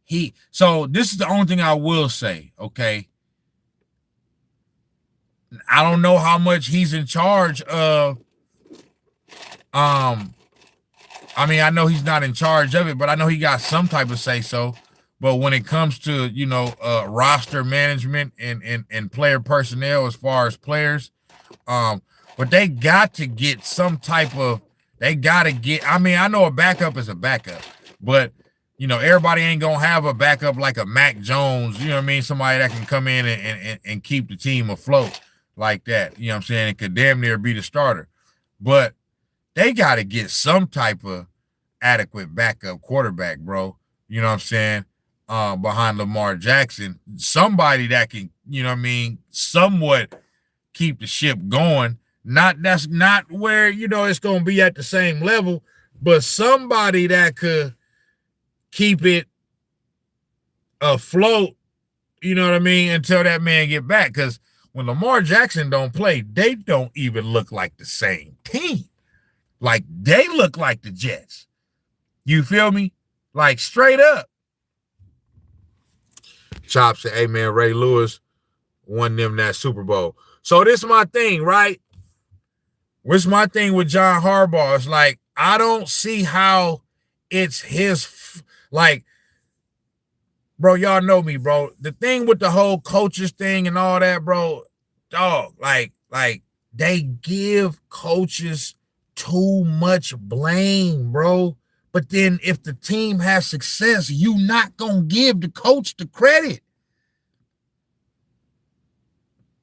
he. So this is the only thing I will say. Okay, I don't know how much he's in charge of. I mean, I know he's not in charge of it, but I know he got some type of say so. But when it comes to, you know, roster management and player personnel as far as players, but they got to get some type of, they got to get, I mean, I know a backup is a backup, but, you know, everybody ain't going to have a backup like a Mac Jones, you know what I mean? Somebody that can come in and keep the team afloat like that, you know what I'm saying? It could damn near be the starter. But they got to get some type of adequate backup quarterback, bro. You know what I'm saying? Behind Lamar Jackson, somebody that can, you know what I mean, somewhat keep the ship going. That's not where, you know, it's going to be at the same level, but somebody that could keep it afloat, you know what I mean, until that man get back. Because when Lamar Jackson don't play, they don't even look like the same team. Like, they look like the Jets. You feel me? Like, straight up. Chop said, hey, man, Ray Lewis won them that Super Bowl. So this is my thing, right? What's my thing with John Harbaugh? It's like, I don't see how it's his, like, bro, y'all know me, bro. The thing with the whole coaches thing and all that, bro, dog, like they give coaches too much blame, bro. But then if the team has success, you not gonna give the coach the credit.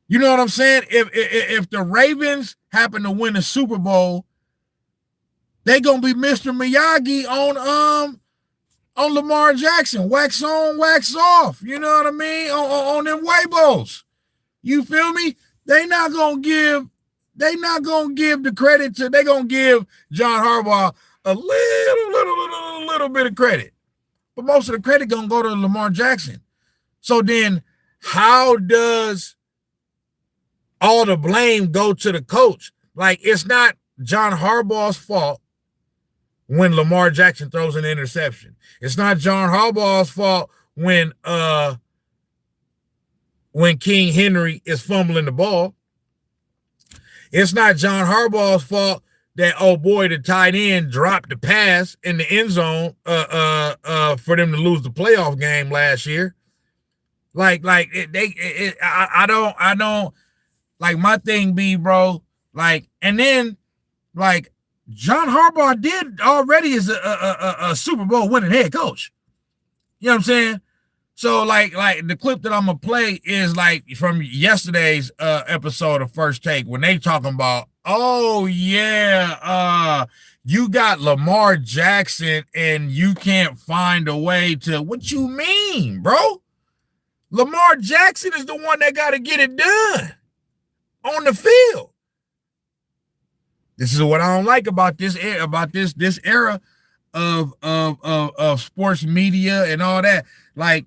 You know what I'm saying? If the Ravens happen to win the Super Bowl, they gonna be Mr. Miyagi on Lamar Jackson, wax on, wax off. You know what I mean? On them Weibos. You feel me? They not gonna give the credit to. They gonna give John Harbaugh a little bit of credit, but most of the credit gonna go to Lamar Jackson. So then, how does all the blame go to the coach? Like, it's not John Harbaugh's fault when Lamar Jackson throws an interception. It's not John Harbaugh's fault when King Henry is fumbling the ball. It's not John Harbaugh's fault that, oh boy, the tight end dropped the pass in the end zone for them to lose the playoff game last year. I don't like, my thing be, bro, like, and then like John Harbaugh did already as a Super Bowl winning head coach. You know what I'm saying? So like the clip that I'm gonna play is like from yesterday's episode of First Take when they talking about, oh yeah, you got Lamar Jackson and you can't find a way to. What you mean, bro? Lamar Jackson is the one that got to get it done on the field. This is what I don't like about this era of sports media and all that. Like,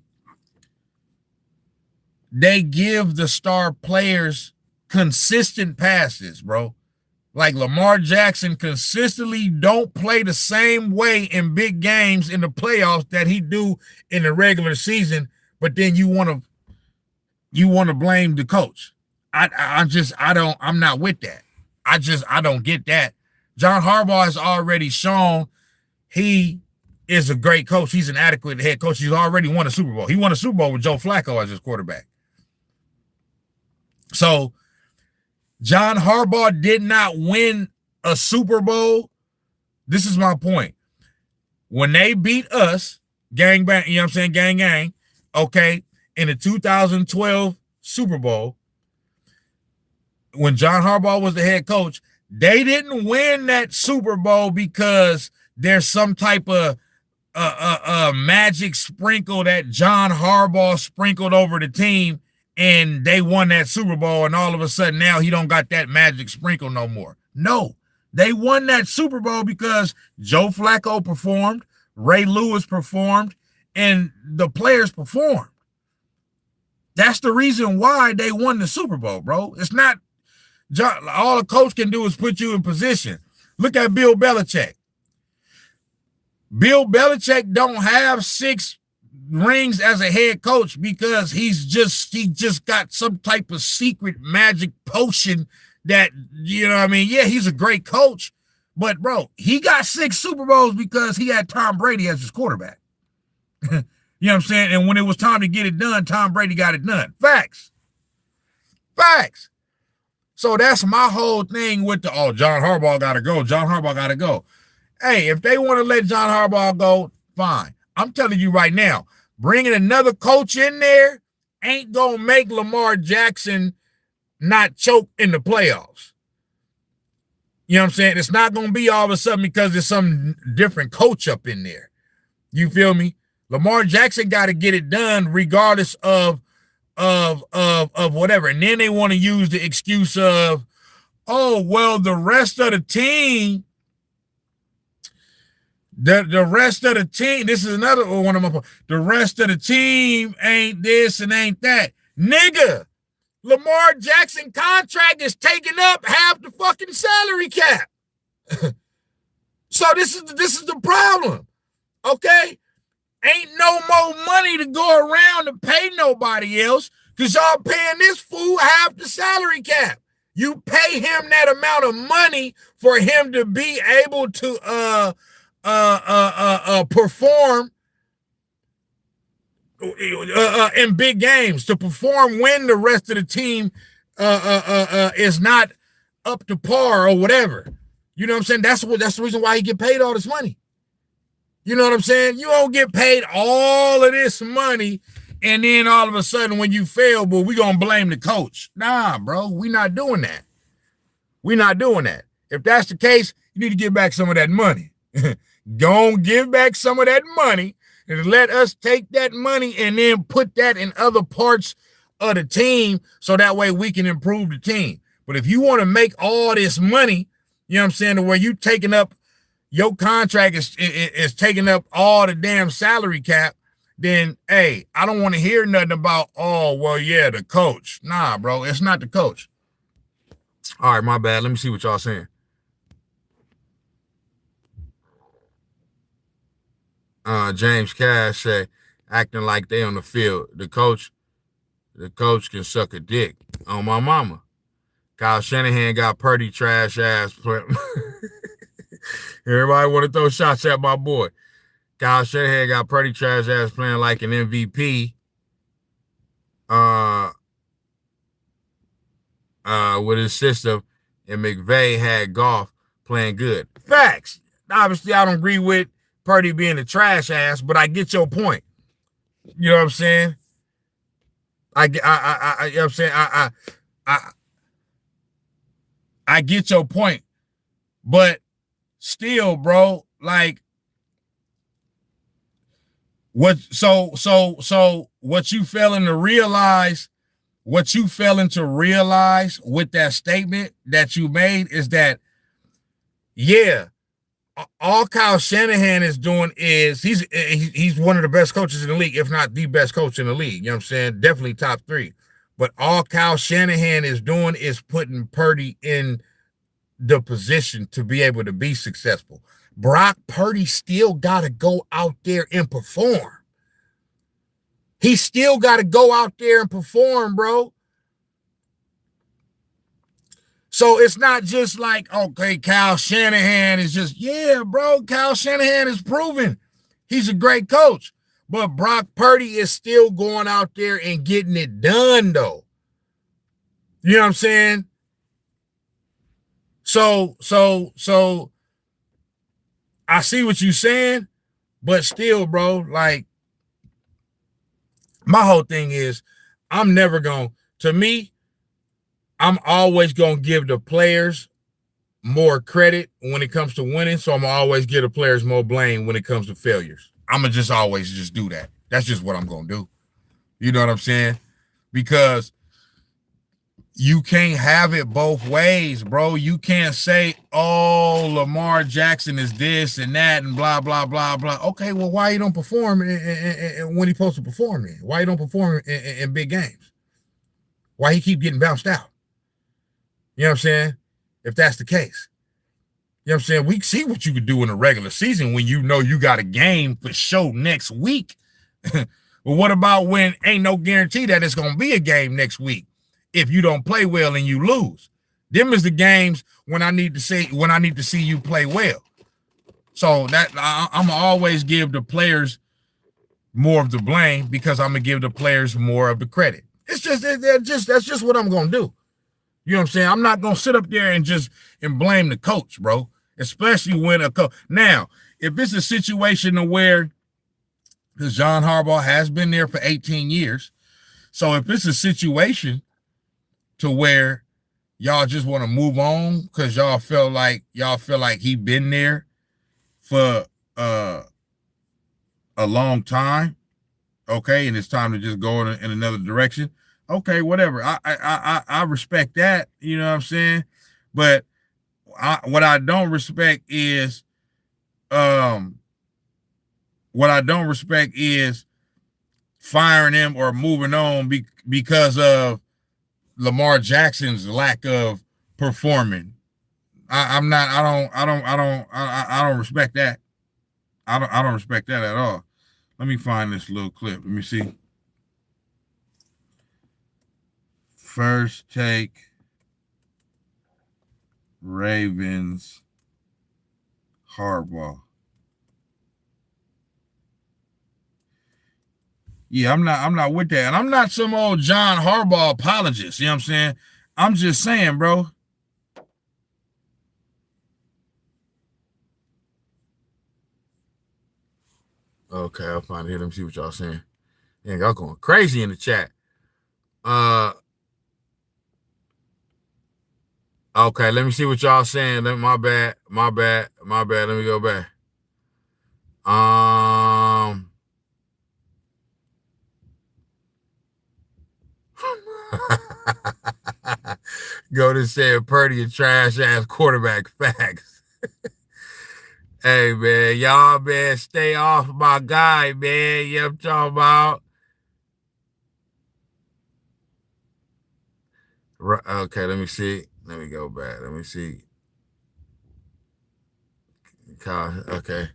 they give the star players consistent passes, bro. Like, Lamar Jackson consistently don't play the same way in big games in the playoffs that he do in the regular season, but then you want to blame the coach. I'm not with that. I don't get that. John Harbaugh has already shown he is a great coach. He's an adequate head coach. He's already won a Super Bowl. He won a Super Bowl with Joe Flacco as his quarterback. So John Harbaugh did not win a Super Bowl. This is my point. When they beat us, gang bang, you know what I'm saying? Gang, gang. Okay. In the 2012 Super Bowl, when John Harbaugh was the head coach, they didn't win that Super Bowl because there's some type of magic sprinkle that John Harbaugh sprinkled over the team and they won that Super Bowl, and all of a sudden now he don't got that magic sprinkle no more. No, they won that Super Bowl because Joe Flacco performed, Ray Lewis performed, and the players performed. That's the reason why they won the Super Bowl, bro. It's not all a coach can do is put you in position. Look at Bill Belichick. Bill Belichick don't have 6 rings as a head coach because he just got some type of secret magic potion that, you know what I mean? Yeah, he's a great coach, but bro, he got 6 Super Bowls because he had Tom Brady as his quarterback. You know what I'm saying? And when it was time to get it done, Tom Brady got it done. Facts. So that's my whole thing with John Harbaugh got to go. John Harbaugh got to go. Hey, if they want to let John Harbaugh go, fine. I'm telling you right now, bringing another coach in there ain't going to make Lamar Jackson not choke in the playoffs. You know what I'm saying? It's not going to be all of a sudden because there's some different coach up in there. You feel me? Lamar Jackson got to get it done regardless of whatever. And then they want to use the excuse of, oh, well, the rest of the team, the rest of the team, this is another one of my points. The rest of the team ain't this and ain't that. Nigga, Lamar Jackson contract is taking up half the fucking salary cap. So this is the problem. Okay? Ain't no more money to go around to pay nobody else because y'all paying this fool half the salary cap. You pay him that amount of money for him to be able to perform in big games, to perform when the rest of the team is not up to par or whatever. You know what I'm saying? That's the reason why he get paid all this money. You know what I'm saying? You don't get paid all of this money, and then all of a sudden when you fail, but we gonna blame the coach. Nah, bro, we not doing that. We not doing that. If that's the case, you need to give back some of that money. Go on, give back some of that money and let us take that money and then put that in other parts of the team so that way we can improve the team. But if you want to make all this money, you know what I'm saying, to where you taking up your contract is taking up all the damn salary cap, then, hey, I don't want to hear nothing about, oh, well, yeah, the coach. Nah, bro, it's not the coach. All right, my bad. Let me see what y'all saying. James Cash say, acting like they on the field. The coach can suck a dick on my mama. Kyle Shanahan got Purdy trash ass. Everybody want to throw shots at my boy. Kyle Shanahan got Purdy trash ass playing like an MVP. With his system, and McVay had Goff playing good. Facts. Obviously, I don't agree with Purdy being a trash ass, but I get your point. You know what I'm saying? You know what I'm saying? I get your point, but still, bro, like, what? So what you failing to realize? What you failing to realize with that statement that you made is that, yeah, all Kyle Shanahan is doing is he's one of the best coaches in the league, if not the best coach in the league. You know what I'm saying? Definitely top 3. But all Kyle Shanahan is doing is putting Purdy in the position to be able to be successful. Brock Purdy still got to go out there and perform. He still got to go out there and perform, bro. So it's not just like, okay, Kyle Shanahan is just, yeah, bro, Kyle Shanahan is proven he's a great coach. But Brock Purdy is still going out there and getting it done, though. You know what I'm saying? So I see what you're saying, but still, bro, like, my whole thing is I'm never going to me, I'm always going to give the players more credit when it comes to winning. So I'm going to always give the players more blame when it comes to failures. I'm going to just always just do that. That's just what I'm going to do. You know what I'm saying? Because you can't have it both ways, bro. You can't say, oh, Lamar Jackson is this and that and blah, blah, blah, blah. Okay, well, why you don't perform when he's supposed to perform in? Why you don't perform in big games? Why he keep getting bounced out? You know what I'm saying? If that's the case. You know what I'm saying? We see what you can do in a regular season when you know you got a game for sure next week. But what about when ain't no guarantee that it's going to be a game next week? If you don't play well and you lose, them is the games when I need to see you play well. So that I'm gonna always give the players more of the blame because I'm gonna give the players more of the credit. It's just that's just what I'm gonna do. You know what I'm saying? I'm not gonna sit up there and blame the coach, bro. Especially when a coach. Now, if it's a situation where, because John Harbaugh has been there for 18 years, so if it's a situation to where y'all just want to move on because y'all feel like he been there for a long time, okay, and it's time to just go in another direction. Okay, whatever. I respect that, you know what I'm saying? But what I don't respect is firing him or moving on because of Lamar Jackson's lack of performing. I don't respect that. I don't respect that at all. Let me find this little clip. Let me see. First take, Ravens, Harbaugh. Yeah, I'm not with that. And I'm not some old John Harbaugh apologist. You know what I'm saying? I'm just saying, bro. Okay, I'll find it. Let me see what y'all saying. Yeah, y'all going crazy in the chat. Okay, let me see what y'all saying. My bad. Let me go back. Go to say Purdy a trash ass quarterback. Facts. Hey man, y'all man, stay off my guy, man. You know what I'm talking about? Okay, let me see. Let me go back. Let me see. Okay.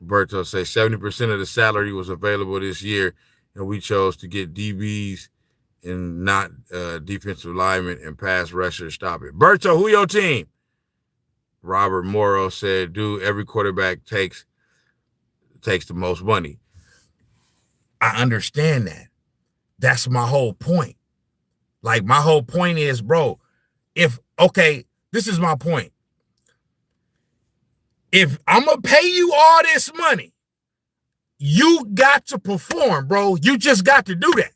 Berto say 70% of the salary was available this year, and we chose to get DBs and not defensive linemen and pass rushers. Stop it. Berto, who your team? Robert Morrow said, dude, every quarterback takes the most money. I understand that. That's my whole point. Like, my whole point is, bro, this is my point. If I'm going to pay you all this money, you got to perform, bro. You just got to do that.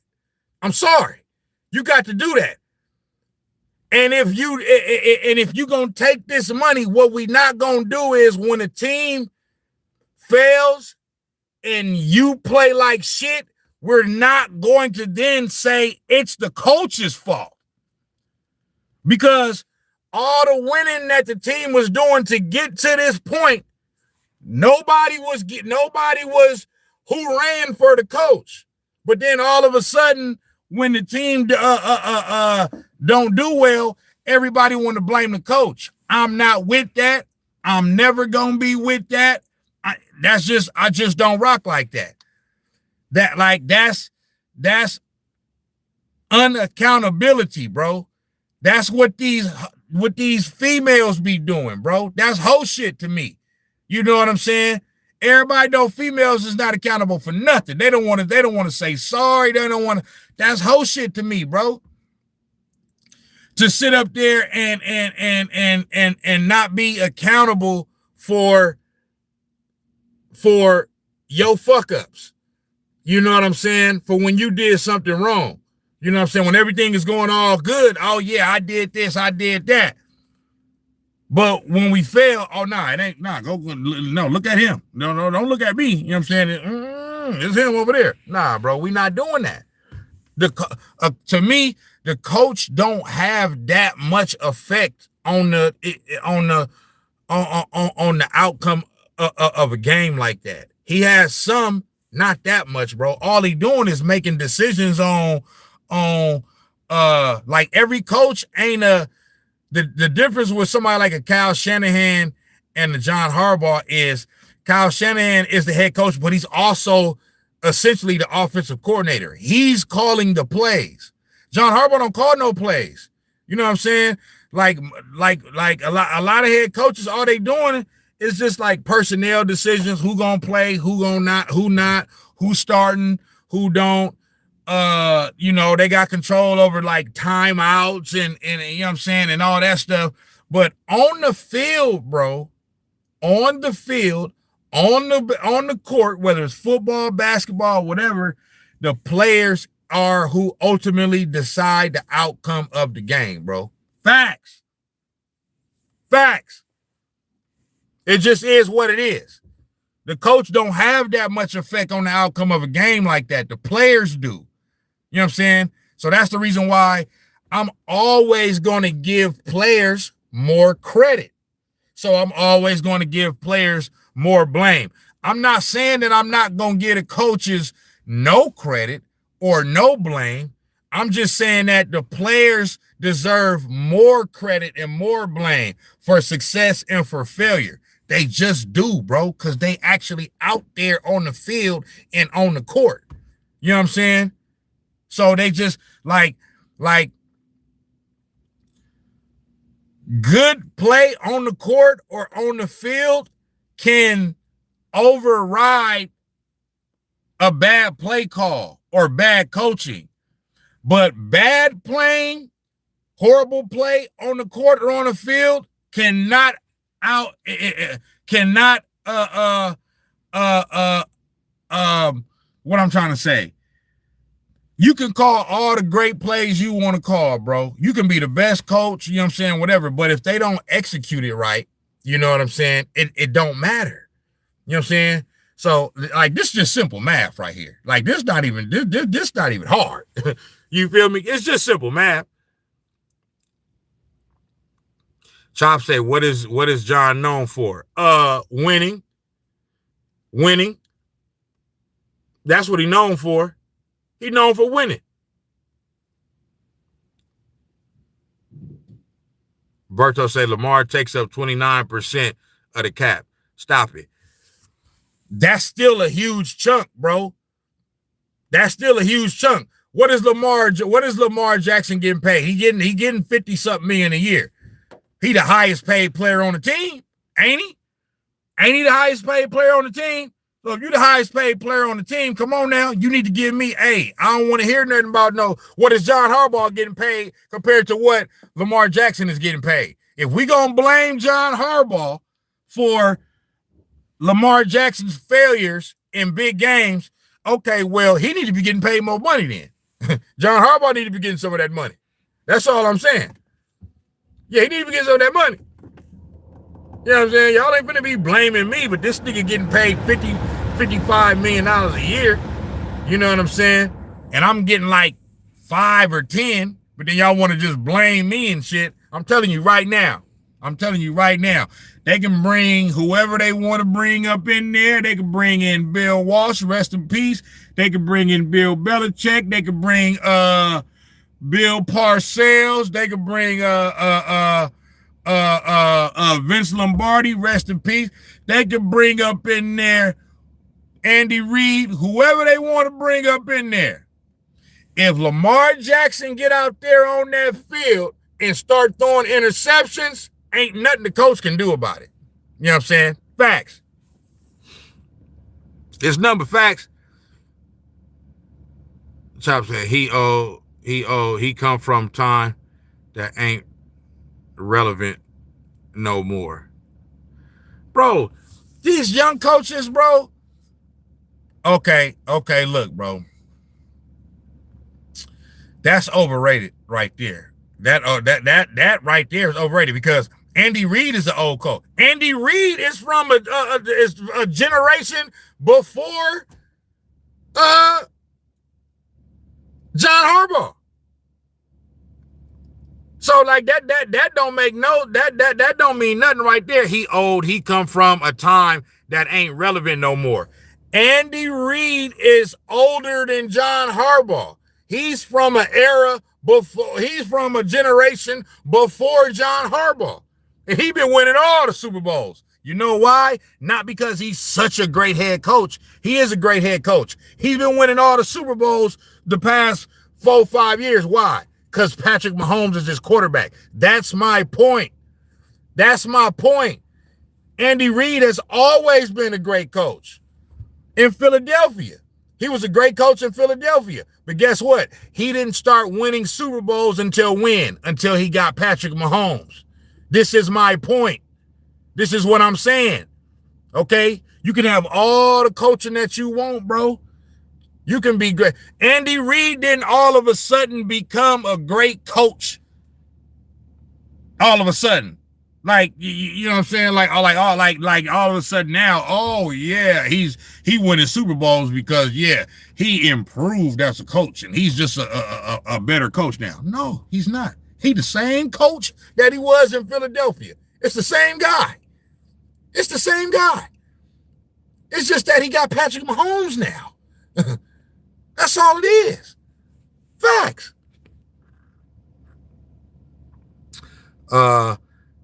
I'm sorry. You got to do that. And if you're going to take this money, what we not going to do is when a team fails and you play like shit, we're not going to then say it's the coach's fault. Because all the winning that the team was doing to get to this point, nobody was who ran for the coach. But then all of a sudden, when the team don't do well, everybody want to blame the coach. I'm not with that. I'm never gonna be with that. I just don't rock like that. That's unaccountability, bro. That's what these females be doing, bro. That's whole shit to me. You know what I'm saying? Everybody know females is not accountable for nothing. They don't want to say sorry. They don't want to. That's whole shit to me, bro. To sit up there and not be accountable for your fuck ups. You know what I'm saying? For when you did something wrong. You know what I'm saying? When everything is going all good, oh yeah, I did this, I did that. But when we fail, oh nah, it ain't no, look at him. No, don't look at me. You know what I'm saying? It's him over there. Nah, bro, we not doing that. To me, the coach don't have that much effect on the outcome of a game like that. He has some, not that much, bro. All he doing is making decisions on like every coach ain't the difference with somebody like a Kyle Shanahan and the John Harbaugh is Kyle Shanahan is the head coach, but he's also essentially the offensive coordinator. He's calling the plays. John Harbaugh don't call no plays. You know what I'm saying? Like a lot of head coaches, all they doing is just like personnel decisions, who gonna play, who not, who's starting, who don't. They got control over like timeouts and you know what I'm saying, and all that stuff. But on the field, bro, on the field, on the court, whether it's football, basketball, whatever, the players are who ultimately decide the outcome of the game, bro. Facts. It just is what it is. The coach don't have that much effect on the outcome of a game like that. The players do. You know what I'm saying? So that's the reason why I'm always going to give players more credit. So I'm always going to give players more blame. I'm not saying that I'm not going to give the coaches no credit or no blame. I'm just saying that the players deserve more credit and more blame for success and for failure. They just do, bro, because they actually out there on the field and on the court. You know what I'm saying? So they just like good play on the court or on the field can override a bad play call or bad coaching. But bad playing, horrible play on the court or on the field cannot what I'm trying to say. You can call all the great plays you want to call, bro. You can be the best coach, you know what I'm saying, whatever. But if they don't execute it right, you know what I'm saying, it don't matter. You know what I'm saying? So, like, this is just simple math right here. Like, this not even hard. You feel me? It's just simple math. Chop say, what is John known for? Winning. Winning. That's what he's known for. He's known for winning. Berto say Lamar takes up 29% of the cap. Stop it. That's still a huge chunk, bro. That's still a huge chunk. What is Lamar Jackson getting paid? He getting 50-something million a year. He the highest paid player on the team, ain't he? Ain't he the highest paid player on the team? So if you're the highest paid player on the team, come on now. You need to give me, I don't want to hear nothing about what is John Harbaugh getting paid compared to what Lamar Jackson is getting paid. If we gonna blame John Harbaugh for Lamar Jackson's failures in big games, okay, well, he need to be getting paid more money then. John Harbaugh need to be getting some of that money. That's all I'm saying. Yeah, he need to be getting some of that money. You know what I'm saying? Y'all ain't finna be blaming me, but this nigga getting paid $55 million a year. You know what I'm saying? And I'm getting like 5 or 10, but then y'all want to just blame me and shit. I'm telling you right now. They can bring whoever they want to bring up in there. They can bring in Bill Walsh, rest in peace. They can bring in Bill Belichick. They can bring Bill Parcells. They can bring Vince Lombardi, rest in peace. They can bring up in there Andy Reid, whoever they want to bring up in there. If Lamar Jackson get out there on that field and start throwing interceptions, ain't nothing the coach can do about it. You know what I'm saying? Facts. It's number facts. Chop said he come from time that ain't relevant no more. Bro, these young coaches, bro. Okay, look, bro. That's overrated right there. That right there is overrated because Andy Reid is an old coach. Andy Reid is from a generation before John Harbaugh. So like that don't make that don't mean nothing right there. He old. He come from a time that ain't relevant no more. Andy Reid is older than John Harbaugh. He's from an era before. He's from a generation before John Harbaugh, and he been winning all the Super Bowls. You know why? Not because he's such a great head coach. He is a great head coach. He's been winning all the Super Bowls the past 4-5 years. Why? Because Patrick Mahomes is his quarterback. That's my point. Andy Reid has always been a great coach in Philadelphia. He was a great coach in Philadelphia. But guess what? He didn't start winning Super Bowls until when? Until he got Patrick Mahomes. This is my point. This is what I'm saying. Okay? You can have all the coaching that you want, bro. You can be great. Andy Reid didn't all of a sudden become a great coach. All of a sudden. Like, you know what I'm saying? Like all of a sudden now, oh yeah, he winning Super Bowls because yeah, he improved as a coach and he's just a better coach now. No, he's not. He the same coach that he was in Philadelphia. It's the same guy. It's just that he got Patrick Mahomes now. That's all it is. Facts.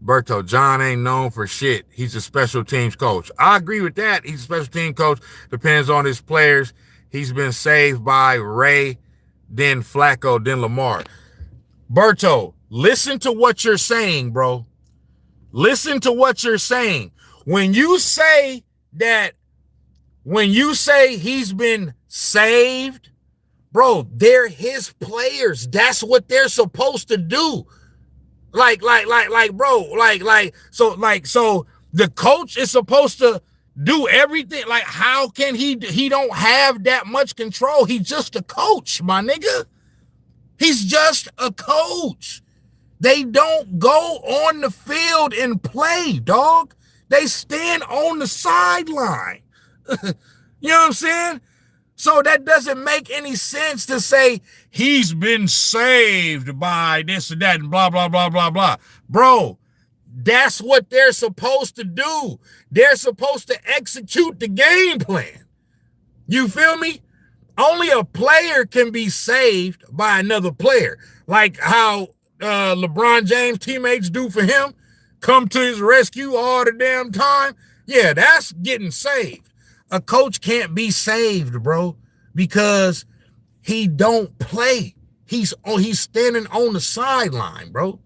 Berto, John ain't known for shit. He's a special teams coach. I agree with that. He's a special team coach. Depends on his players. He's been saved by Ray, then Flacco, then Lamar. Berto, listen to what you're saying, bro. Listen to what you're saying. When you say he's been saved, bro, they're his players. That's what they're supposed to do. So the coach is supposed to do everything. Like, how can he don't have that much control? He's just a coach, my nigga. He's just a coach. They don't go on the field and play, dog. They stand on the sideline. You know what I'm saying? So that doesn't make any sense to say he's been saved by this and that and blah, blah, blah, blah, blah. Bro, that's what they're supposed to do. They're supposed to execute the game plan. You feel me? Only a player can be saved by another player. Like how LeBron James teammates do for him, come to his rescue all the damn time. Yeah, that's getting saved. A coach can't be saved, bro, because he don't play. He's standing on the sideline, bro.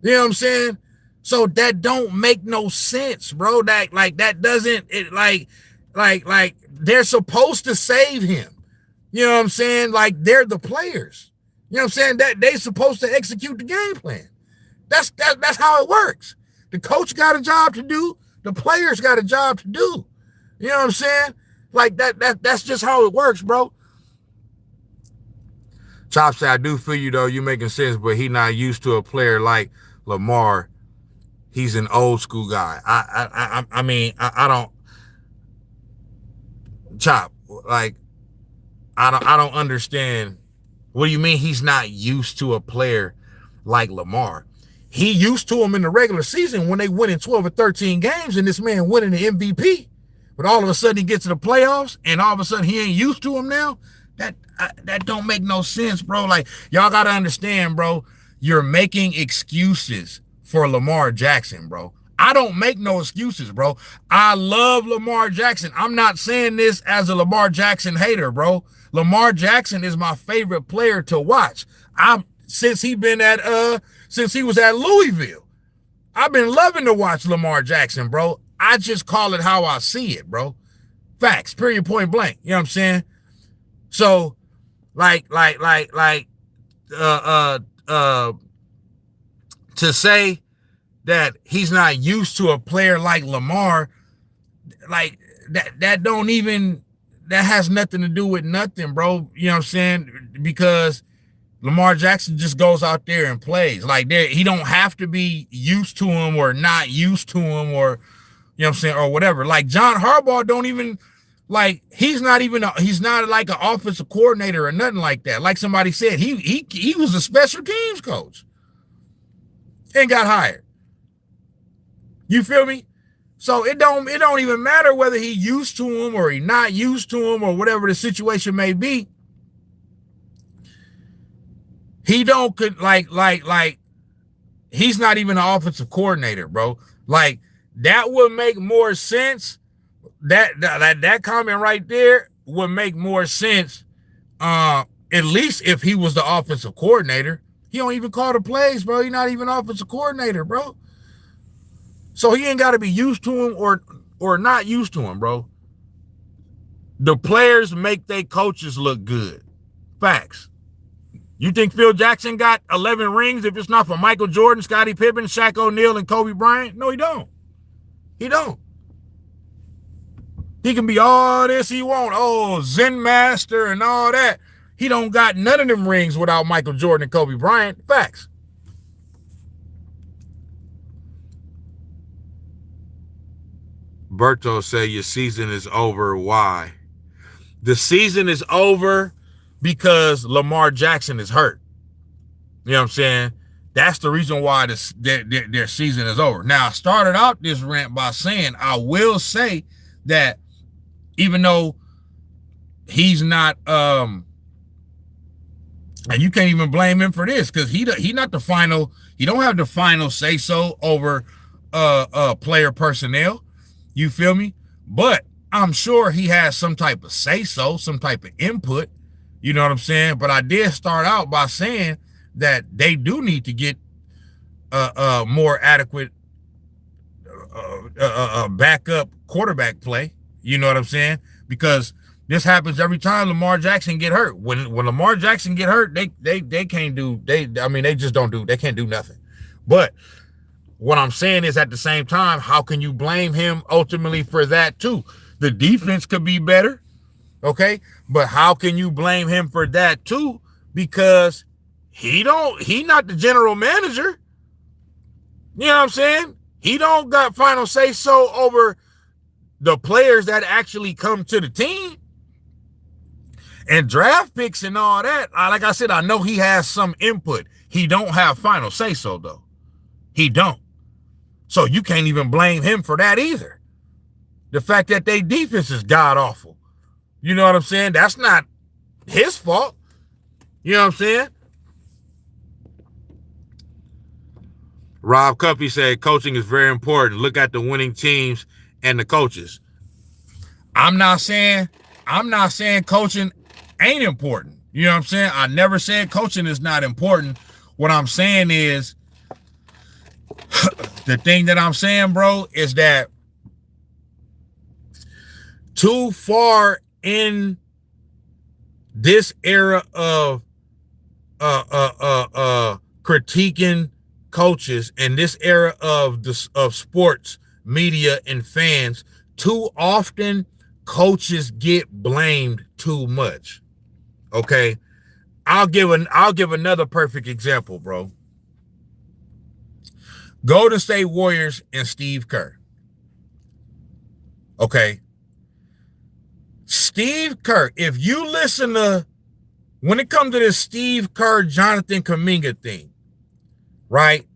You know what I'm saying? So that don't make no sense, bro. That doesn't they're supposed to save him. You know what I'm saying? Like, they're the players. You know what I'm saying? That they supposed to execute the game plan. That's how it works. The coach got a job to do. The players got a job to do. You know what I'm saying? Like that's just how it works, bro. Chop said, I do feel you though. You making sense, but he not used to a player like Lamar. He's an old school guy. I mean, I don't. Chop, like, I don't understand. What do you mean he's not used to a player like Lamar? He used to him in the regular season when they win in 12 or 13 games and this man winning the MVP. But all of a sudden he gets to the playoffs and all of a sudden he ain't used to him now. That don't make no sense, bro. Like, y'all got to understand, bro. You're making excuses for Lamar Jackson, bro. I don't make no excuses, bro. I love Lamar Jackson. I'm not saying this as a Lamar Jackson hater, bro. Lamar Jackson is my favorite player to watch. Since he was at Louisville. I've been loving to watch Lamar Jackson, bro. I just call it how I see it, bro. Facts, period, point blank. You know what I'm saying? So, to say that he's not used to a player like Lamar, like that has nothing to do with nothing, bro. You know what I'm saying? Because Lamar Jackson just goes out there and plays. Like, he don't have to be used to him or not used to him, or, you know what I'm saying, or whatever. Like, John Harbaugh don't even, like, he's not like an offensive coordinator or nothing like that. Like somebody said, he was a special teams coach and got hired. You feel me? So it don't even matter whether he used to him or he not used to him or whatever the situation may be. He don't he's not even an offensive coordinator, bro. Like, that would make more sense. That comment right there would make more sense. At least if he was the offensive coordinator. He don't even call the plays, bro. He's not even offensive coordinator, bro. So he ain't got to be used to him or not used to him, bro. The players make their coaches look good. Facts. You think Phil Jackson got 11 rings if it's not for Michael Jordan, Scottie Pippen, Shaq O'Neal, and Kobe Bryant? No, he don't. He don't. He can be all this he want. Oh, Zen Master and all that. He don't got none of them rings without Michael Jordan and Kobe Bryant. Facts. Berto say your season is over. Why? The season is over because Lamar Jackson is hurt. You know what I'm saying? That's the reason why their season is over. Now, I started out this rant by saying, I will say that even though he's not, and you can't even blame him for this because he not the final, he don't have the final say so over player personnel. You feel me? But I'm sure he has some type of say so, some type of input. You know what I'm saying? But I did start out by saying that they do need to get more adequate backup quarterback play. You know what I'm saying? Because This happens every time Lamar Jackson get hurt. When Lamar Jackson get hurt, they can't do they just don't do, they can't do nothing. But what I'm saying is, at the same time, how can you blame him ultimately for that too? The defense could be better, okay? But how can you blame him for that too? Because he not the general manager. You know what I'm saying? He don't got final say so over the players that actually come to the team. And draft picks and all that, like I said, I know he has some input. He don't have final say so though. He don't. So you can't even blame him for that either. The fact that their defense is god awful. You know what I'm saying? That's not his fault. You know what I'm saying? Rob Cuffey said coaching is very important. Look at the winning teams and the coaches. I'm not saying coaching ain't important. You know what I'm saying? I never said coaching is not important. What I'm saying is, the thing that I'm saying, bro, is that too far in this era of critiquing coaches and this era of sports media and fans, too often coaches get blamed too much. Okay, I'll give another perfect example, bro. Golden State Warriors and Steve Kerr. Okay. Steve Kerr, if you listen to, when it comes to this Steve Kerr, Jonathan Kuminga thing, right?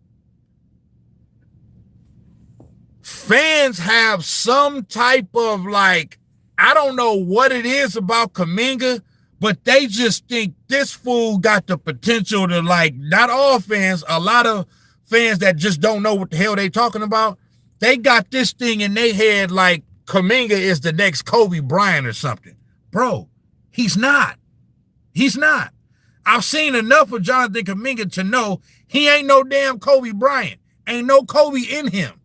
Fans have some type of like, I don't know what it is about Kuminga, but they just think this fool got the potential to, like, not all fans, a lot of fans that just don't know what the hell they talking about, they got this thing in their head like Kuminga is the next Kobe Bryant or something. Bro, he's not. He's not. I've seen enough of Jonathan Kuminga to know he ain't no damn Kobe Bryant. Ain't no Kobe in him.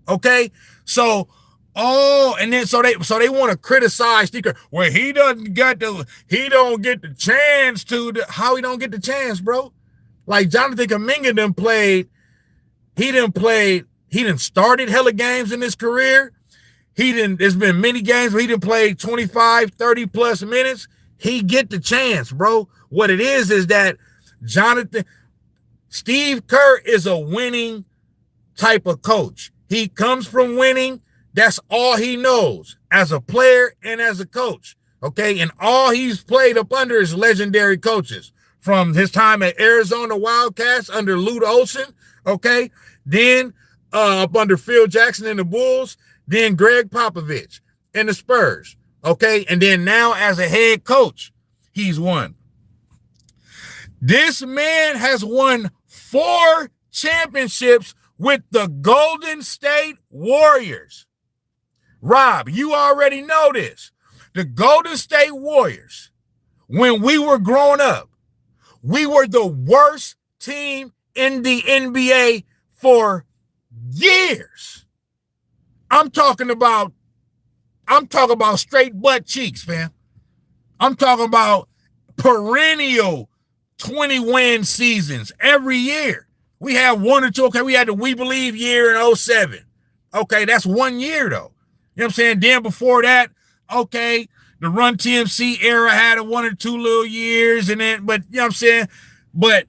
Okay? So, and then so they want to criticize Steve Kerr. Well, he don't get the chance to. How he don't get the chance, bro? Like Jonathan Kuminga he done started hella games in his career. There's been many games where he done played 25, 30 plus minutes. He get the chance, bro. What it is that Steve Kerr is a winning type of coach. He comes from winning. That's all he knows as a player and as a coach. Okay. And all he's played up under is legendary coaches from his time at Arizona Wildcats under Lute Olson. Okay. Then up under Phil Jackson and the Bulls, then Greg Popovich and the Spurs. Okay. And then now as a head coach, he's won. This man has won 4 championships with the Golden State Warriors. Rob, you already know this. The Golden State Warriors, when we were growing up, we were the worst team in the NBA for years. I'm talking about straight butt cheeks, fam. I'm talking about perennial 20-win seasons every year. We had 1 or 2. Okay, we had the We Believe year in 2007. Okay, that's 1 year though. You know what I'm saying? Then before that, okay, the Run TMC era had a 1 or 2 little years, and then, but you know what I'm saying? But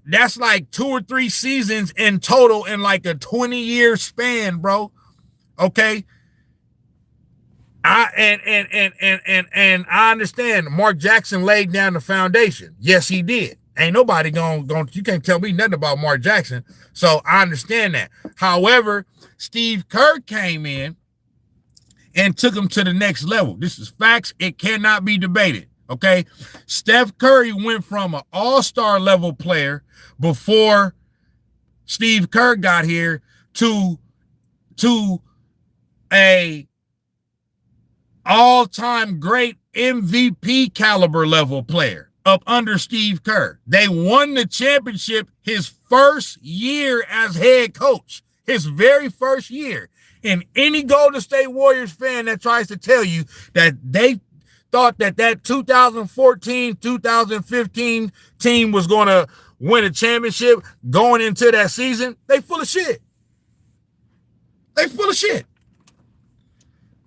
that's like 2 or 3 seasons in total in like a 20-year span, bro. Okay. I understand Mark Jackson laid down the foundation. Yes, he did. Ain't nobody going, you can't tell me nothing about Mark Jackson. So I understand that. However, Steve Kerr came in and took him to the next level. This is facts. It cannot be debated. Okay. Steph Curry went from an all-star level player before Steve Kerr got here to a all-time great MVP caliber level player up under Steve Kerr. They won the championship his first year as head coach, his very first year. And any Golden State Warriors fan that tries to tell you that they thought that 2014, 2015 team was going to win a championship going into that season, they full of shit. They full of shit.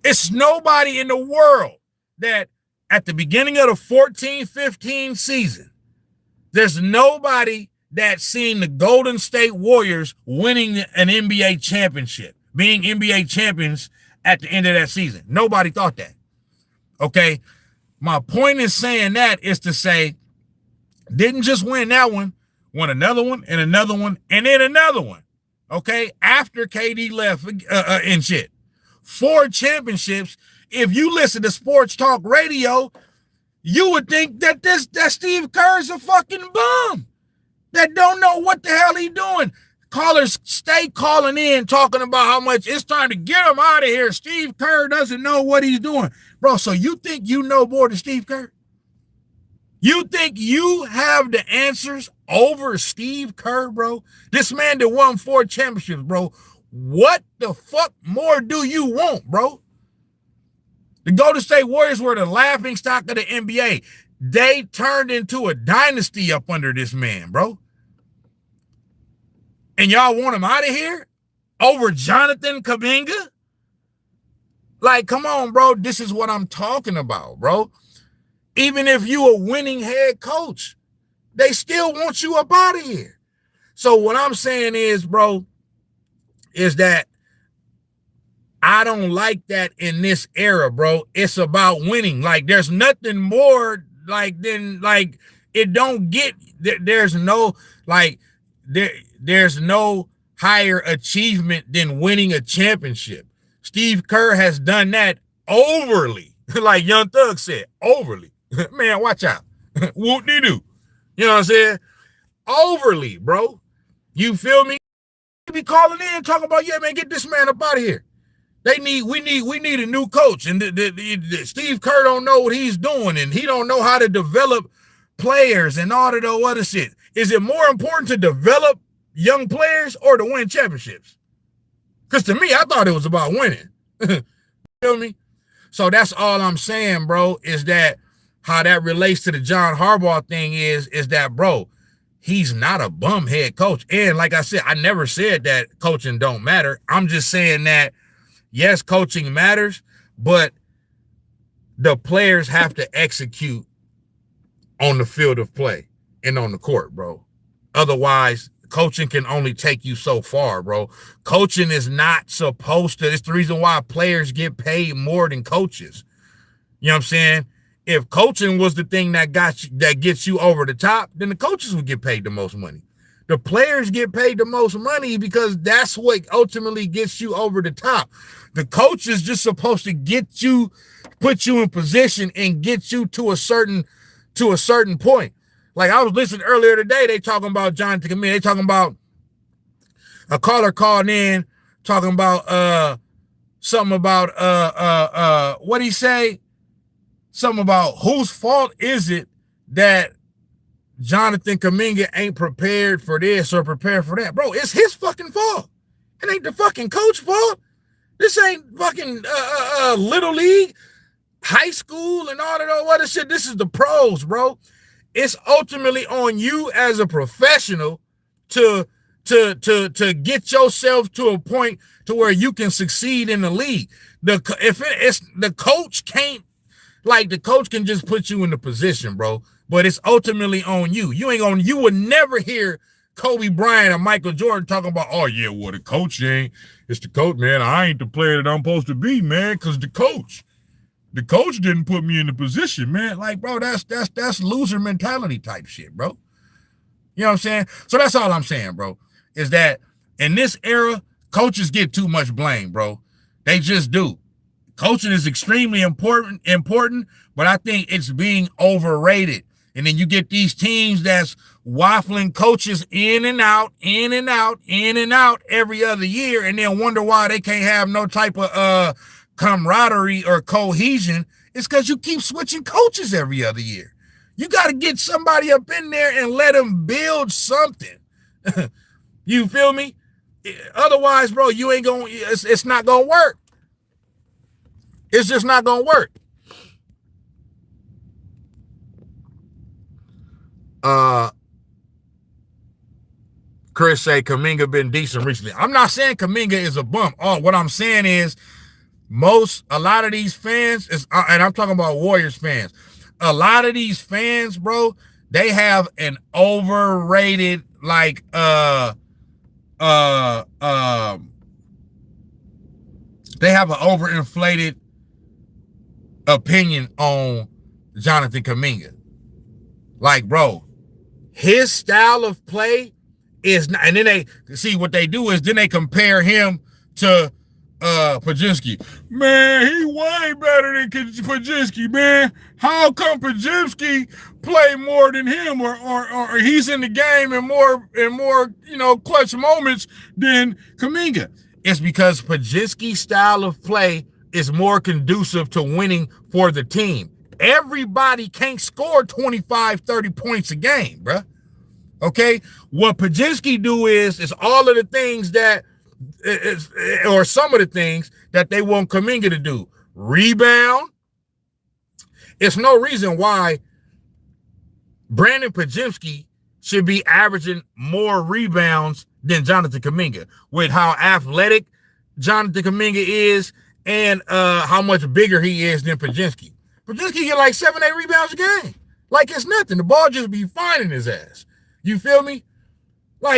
It's nobody in the world that at the beginning of the 14-15 season, there's nobody that's seen the Golden State Warriors winning an NBA championship, being NBA champions at the end of that season. Nobody thought that. Okay? My point in saying that is to say, didn't just win that one, won another one and another one and then another one. Okay? After KD left and shit. 4 championships. If you listen to Sports Talk Radio, you would think that that Steve Kerr's a fucking bum that don't know what the hell he doing. Callers stay calling in talking about how much it's time to get him out of here. Steve Kerr doesn't know what he's doing. Bro, so you think you know more than Steve Kerr? You think you have the answers over Steve Kerr, bro? This man that won 4 championships, bro. What the fuck more do you want, bro? The Golden State Warriors were the laughingstock of the NBA. They turned into a dynasty up under this man, bro. And y'all want him out of here over Jonathan Kuminga? Like, come on, bro. This is what I'm talking about, bro. Even if you a winning head coach, they still want you up out of here. So what I'm saying is, bro, is that I don't like that in this era, bro. It's about winning. Like, there's nothing more like than like it don't get there's no like there's no higher achievement than winning a championship. Steve Kerr has done that overly, like Young Thug said, overly. Man, watch out. Whoop-de-doo. You know what I'm saying? Overly, bro. You feel me? You be calling in talking about, yeah, man, get this man up out of here. We need a new coach, and Steve Kerr don't know what he's doing, and he don't know how to develop players and all of the other shit. Is it more important to develop young players or to win championships? Because to me, I thought it was about winning. Feel me? So that's all I'm saying, bro, is that how that relates to the John Harbaugh thing is that, bro, he's not a bum head coach. And like I said, I never said that coaching don't matter. I'm just saying that, yes, coaching matters, but the players have to execute on the field of play and on the court, bro. Otherwise, coaching can only take you so far, bro. Coaching is not supposed to. It's the reason why players get paid more than coaches. You know what I'm saying? If coaching was the thing that gets you over the top, then the coaches would get paid the most money. The players get paid the most money because that's what ultimately gets you over the top. The coach is just supposed to put you in position and get you to a certain point. Like I was listening earlier today, they talking about Jonathan Kuminga. They talking about a caller called in talking about something about what he say? Something about whose fault is it that Jonathan Kuminga ain't prepared for this or prepared for that? Bro, it's his fucking fault. It ain't the fucking coach fault. This ain't fucking little league, high school, and all of that other shit. This is the pros, bro. It's ultimately on you as a professional to get yourself to a point to where you can succeed in the league. The coach can't. Like, the coach can just put you in the position, bro, but it's ultimately on you. You would never hear Kobe Bryant or Michael Jordan talking about, oh, yeah, well, the coach ain't. It's the coach, man. I ain't the player that I'm supposed to be, man, because the coach didn't put me in the position, man. Like, bro, that's loser mentality type shit, bro. You know what I'm saying? So that's all I'm saying, bro, is that in this era, coaches get too much blame, bro. They just do. Coaching is extremely important, but I think it's being overrated. And then you get these teams that's waffling coaches in and out every other year, and then wonder why they can't have no type of camaraderie or cohesion. It's because you keep switching coaches every other year. You got to get somebody up in there and let them build something. You feel me? Otherwise, bro, you ain't going. It's not gonna work. It's just not gonna work. Chris say Kuminga been decent recently. I'm not saying Kuminga is a bump. Oh, what I'm saying is a lot of these fans is, and I'm talking about Warriors fans. A lot of these fans, bro, they have an overrated like they have an overinflated opinion on Jonathan Kuminga. Like, bro, his style of play is not, and then they see what they do is then they compare him to Podziemski. Man, he way better than Podziemski, man. How come Podziemski play more than him, or he's in the game in more clutch moments than Kuminga? It's because Podziemski's style of play is more conducive to winning for the team. Everybody can't score 25, 30 points a game, bruh. Okay? What Podziemski do is all of the things that, or some of the things that they want Kuminga to do. Rebound. It's no reason why Brandon Podziemski should be averaging more rebounds than Jonathan Kuminga. With how athletic Jonathan Kuminga is and how much bigger he is than Podziemski. Podziemski get like 7, 8 rebounds a game. Like it's nothing. The ball just be finding his ass. You feel me? So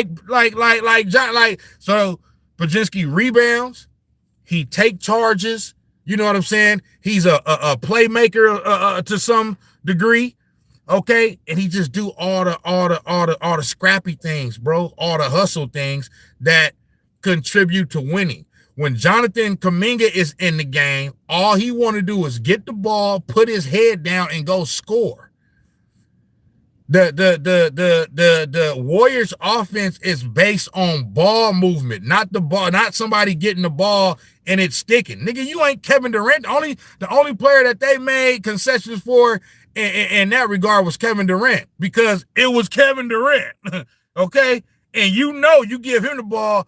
Podziemski rebounds. He take charges. You know what I'm saying? He's a playmaker to some degree. Okay, and he just do all the scrappy things, bro. All the hustle things that contribute to winning. When Jonathan Kuminga is in the game, all he want to do is get the ball, put his head down, and go score. The Warriors offense is based on ball movement, not somebody getting the ball and it's sticking. Nigga, you ain't Kevin Durant. The only player that they made concessions for in that regard was Kevin Durant, because it was Kevin Durant. Okay? And you give him the ball,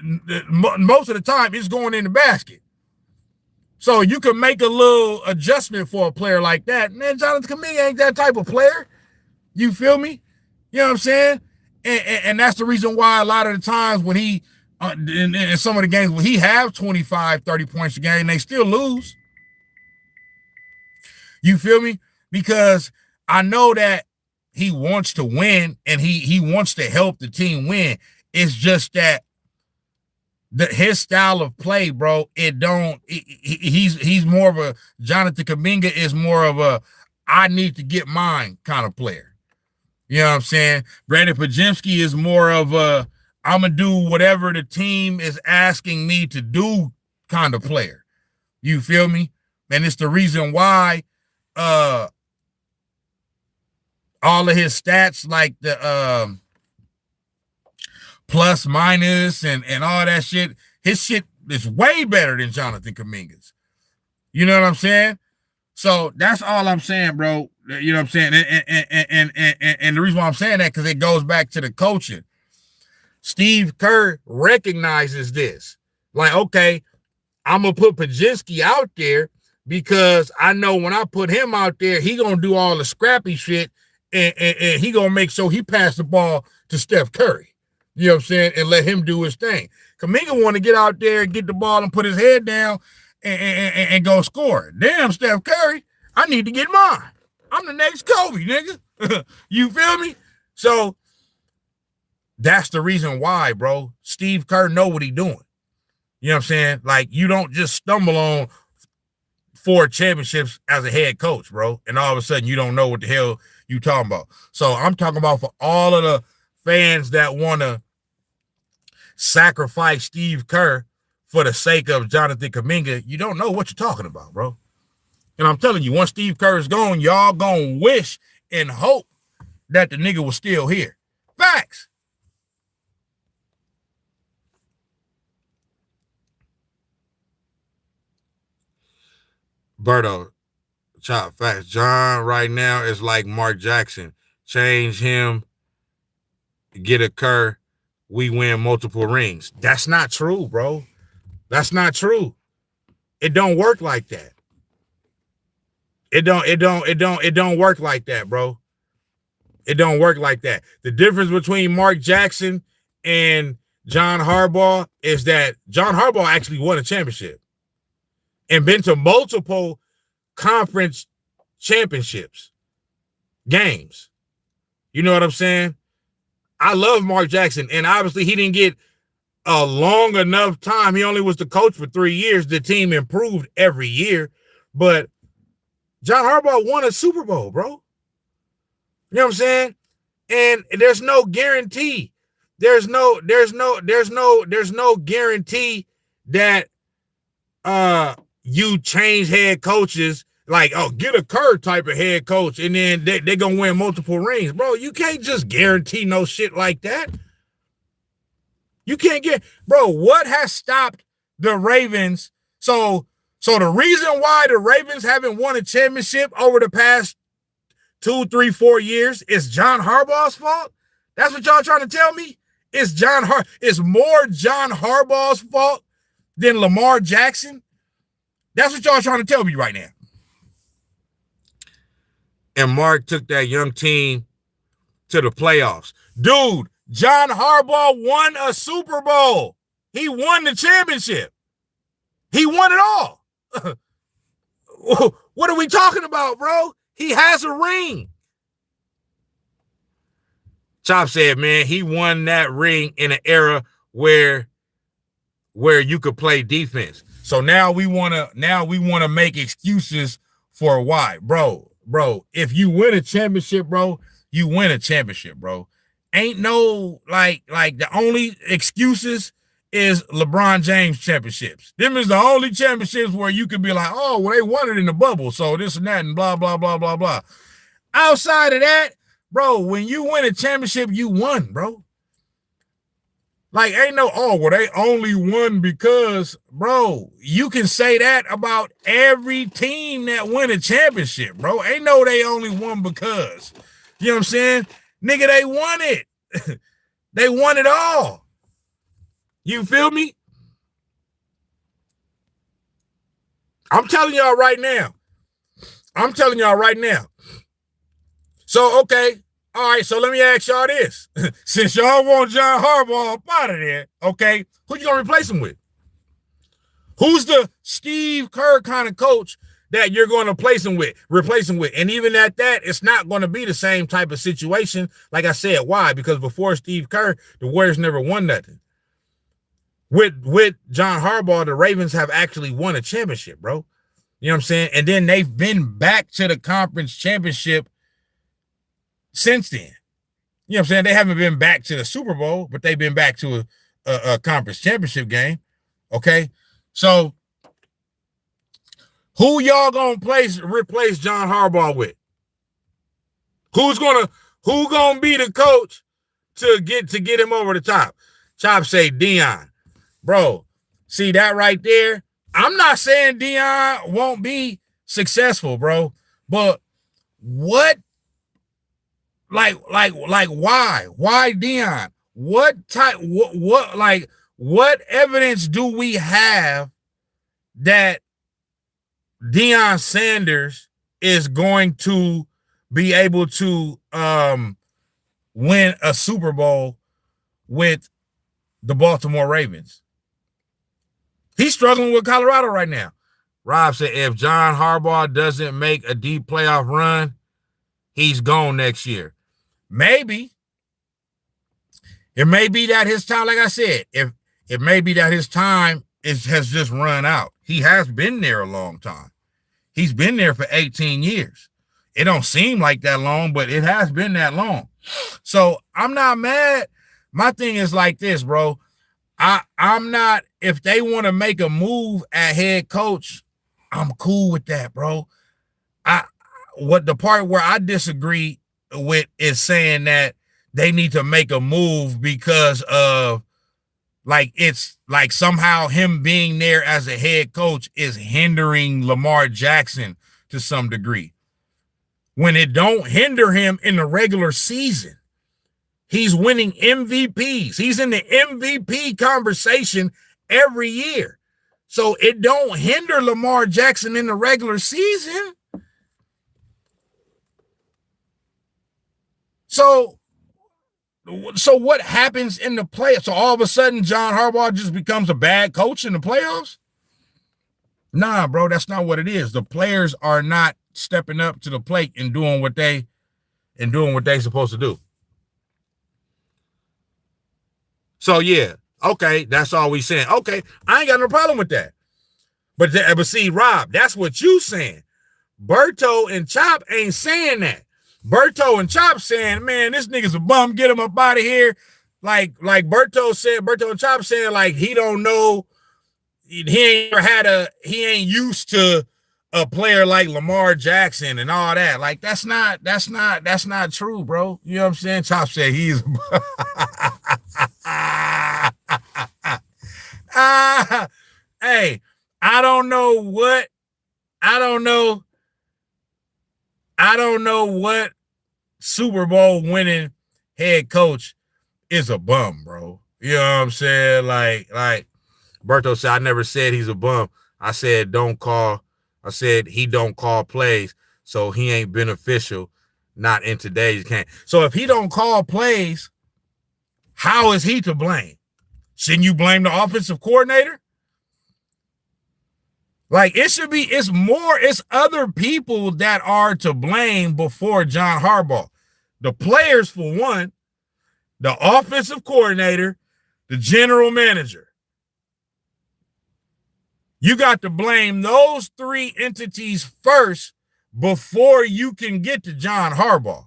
most of the time it's going in the basket. So you can make a little adjustment for a player like that. Man, Jonathan Kuminga ain't that type of player. You feel me? You know what I'm saying? And that's the reason why a lot of the times when he, in some of the games when he have 25, 30 points a game, they still lose. You feel me? Because I know that he wants to win and he wants to help the team win. It's just that his style of play, bro, he's more of a, Jonathan Kuminga is more of a, I need to get mine kind of player. You know what I'm saying? Brandon Podziemski is more of a, I'm going to do whatever the team is asking me to do kind of player. You feel me? And it's the reason why all of his stats, like the plus minus and all that shit, his shit is way better than Jonathan Kuminga's. You know what I'm saying? So that's all I'm saying, bro. You know what I'm saying? And the reason why I'm saying that, because it goes back to the coaching. Steve Kerr recognizes this. Like, okay, I'm going to put Podziemski out there because I know when I put him out there, he going to do all the scrappy shit and he going to make sure he pass the ball to Steph Curry. You know what I'm saying? And let him do his thing. Kuminga want to get out there and get the ball and put his head down and go score. Damn, Steph Curry, I need to get mine. I'm the next Kobe, nigga. You feel me? So that's the reason why, bro. Steve Kerr know what he doing. You know what I'm saying? Like, you don't just stumble on 4 championships as a head coach, bro, and all of a sudden you don't know what the hell you talking about. So I'm talking about for all of the fans that want to sacrifice Steve Kerr for the sake of Jonathan Kuminga, you don't know what you're talking about, bro. And I'm telling you, once Steve Kerr is gone, y'all gonna wish and hope that the nigga was still here. Facts. Berto, chop facts. John right now is like Mark Jackson. Change him, get a Kerr, we win multiple rings. That's not true, bro. That's not true. It don't work like that. It don't work like that, bro. It don't work like that. The difference between Mark Jackson and John Harbaugh is that John Harbaugh actually won a championship and been to multiple conference championships, games. You know what I'm saying? I love Mark Jackson, and obviously he didn't get a long enough time. He only was the coach for 3 years. The team improved every year, but John Harbaugh won a Super Bowl, bro. You know what I'm saying? And there's no guarantee. There's no guarantee that you change head coaches, like, oh, get a Kerr type of head coach, and then they're going to win multiple rings. Bro, you can't just guarantee no shit like that. You can't get, bro, what has stopped the Ravens? So the reason why the Ravens haven't won a championship over the past 2, 3, 4 years is John Harbaugh's fault? That's what y'all trying to tell me? It's more John Harbaugh's fault than Lamar Jackson? That's what y'all trying to tell me right now. And Mark took that young team to the playoffs. Dude, John Harbaugh won a Super Bowl. He won the championship. He won it all. What are we talking about, bro? He has a ring. Chop said, man, he won that ring in an era where you could play defense. So now we want to make excuses for why. Bro, if you win a championship, bro, you win a championship, bro. Ain't no like the only excuses is LeBron James championships. Them is the only championships where you could be like, oh, well, they won it in the bubble, so this and that and blah, blah, blah, blah, blah. Outside of that, bro, when you win a championship, you won, bro. Like, ain't no, oh, well, they only won because, bro, you can say that about every team that win a championship, bro. Ain't no they only won because. You know what I'm saying? Nigga, they won it. They won it all. You feel me? I'm telling y'all right now. So, okay. All right, so let me ask y'all this. Since y'all want John Harbaugh up out of there, okay, who you going to replace him with? Who's the Steve Kerr kind of coach that you're going to replace him with? And even at that, it's not going to be the same type of situation. Like I said, why? Because before Steve Kerr, the Warriors never won nothing. With John Harbaugh, the Ravens have actually won a championship, bro. You know what I'm saying? And then they've been back to the conference championship since then. You know what I'm saying? They haven't been back to the Super Bowl, but they've been back to a conference championship game. Okay? So who y'all gonna replace John Harbaugh with? Who gonna be the coach to get him over the top? Chop say Dion. Bro, see that right there? I'm not saying Dion won't be successful, bro, but what? Like why? Why Dion? What evidence do we have that Deion Sanders is going to be able to win a Super Bowl with the Baltimore Ravens? He's struggling with Colorado right now. Rob said if John Harbaugh doesn't make a deep playoff run, he's gone next year. Maybe. It may be that his time, like I said, if it may be that his time has just run out. He has been there a long time. He's been there for 18 years. It don't seem like that long, but it has been that long. So I'm not mad. My thing is like this, bro. I'm not, if they want to make a move at head coach, I'm cool with that, bro. What the part where I disagree with is saying that they need to make a move because of like it's like somehow him being there as a head coach is hindering Lamar Jackson to some degree. When it don't hinder him in the regular season. He's winning MVPs. He's in the MVP conversation every year. So it don't hinder Lamar Jackson in the regular season. So what happens in the playoffs? So all of a sudden, John Harbaugh just becomes a bad coach in the playoffs? Nah, bro, that's not what it is. The players are not stepping up to the plate and doing what they're supposed to do. So yeah, okay, that's all we saying. Okay, I ain't got no problem with that. But see, Rob, that's what you saying. Berto and Chop ain't saying that. Berto and Chop saying, man, this nigga's a bum, get him up out of here. Like Berto and Chop saying, like, he don't know, he ain't used to a player like Lamar Jackson and all that. Like, that's not true, bro. You know what I'm saying? Chop said he's hey, I don't know what Super Bowl winning head coach is a bum, bro. You know what I'm saying? Like Berto said, I never said he's a bum. I said he don't call plays, so he ain't beneficial, not in today's game. So if he don't call plays, how is he to blame? Shouldn't you blame the offensive coordinator? Like, it's other people that are to blame before John Harbaugh. The players, for one, the offensive coordinator, the general manager. You got to blame those three entities first before you can get to John Harbaugh.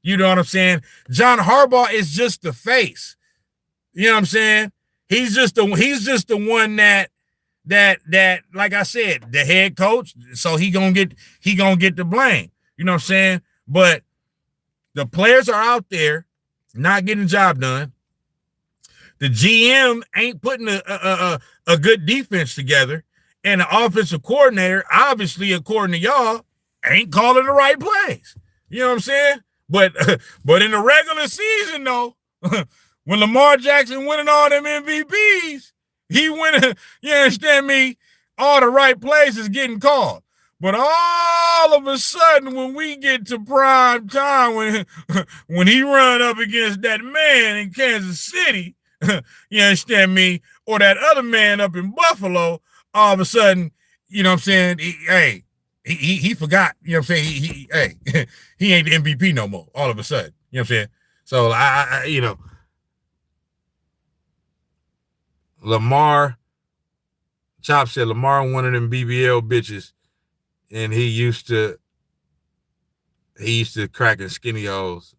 You know what I'm saying? John Harbaugh is just the face. You know what I'm saying? He's just the one that like I said, the head coach, so he gonna get the blame. You know what I'm saying? But the players are out there not getting the job done. The GM ain't putting a good defense together, and the offensive coordinator, obviously, according to y'all, ain't calling the right plays. You know what I'm saying? But in the regular season, though, when Lamar Jackson winning all them MVPs, he winning, you understand me? All the right plays is getting called. But all of a sudden, when we get to prime time, when he run up against that man in Kansas City, you understand me? Or that other man up in Buffalo, all of a sudden, you know what I'm saying? He forgot, you know what I'm saying? He ain't the MVP no more, all of a sudden. You know what I'm saying? So, I you know, Chop said Lamar one of them BBL bitches, and he used to cracking skinny holes.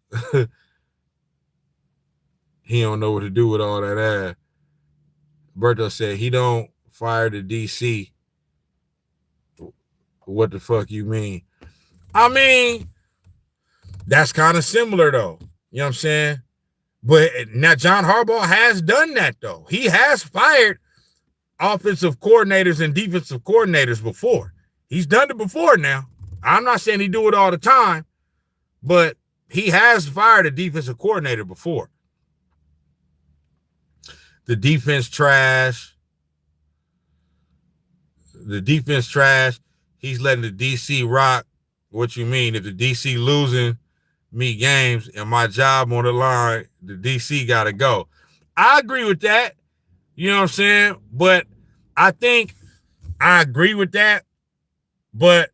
He don't know what to do with all that ass. Berto said he don't fire the DC. What the fuck you mean? I mean, that's kind of similar though. You know what I'm saying? But now John Harbaugh has done that though. He has fired offensive coordinators and defensive coordinators before. He's done it before now. I'm not saying he do it all the time, but he has fired a defensive coordinator before. The defense trash. He's letting the DC rock. What you mean? If the DC losing me games and my job on the line, the DC got to go. I agree with that. You know what I'm saying? But I think I agree with that. But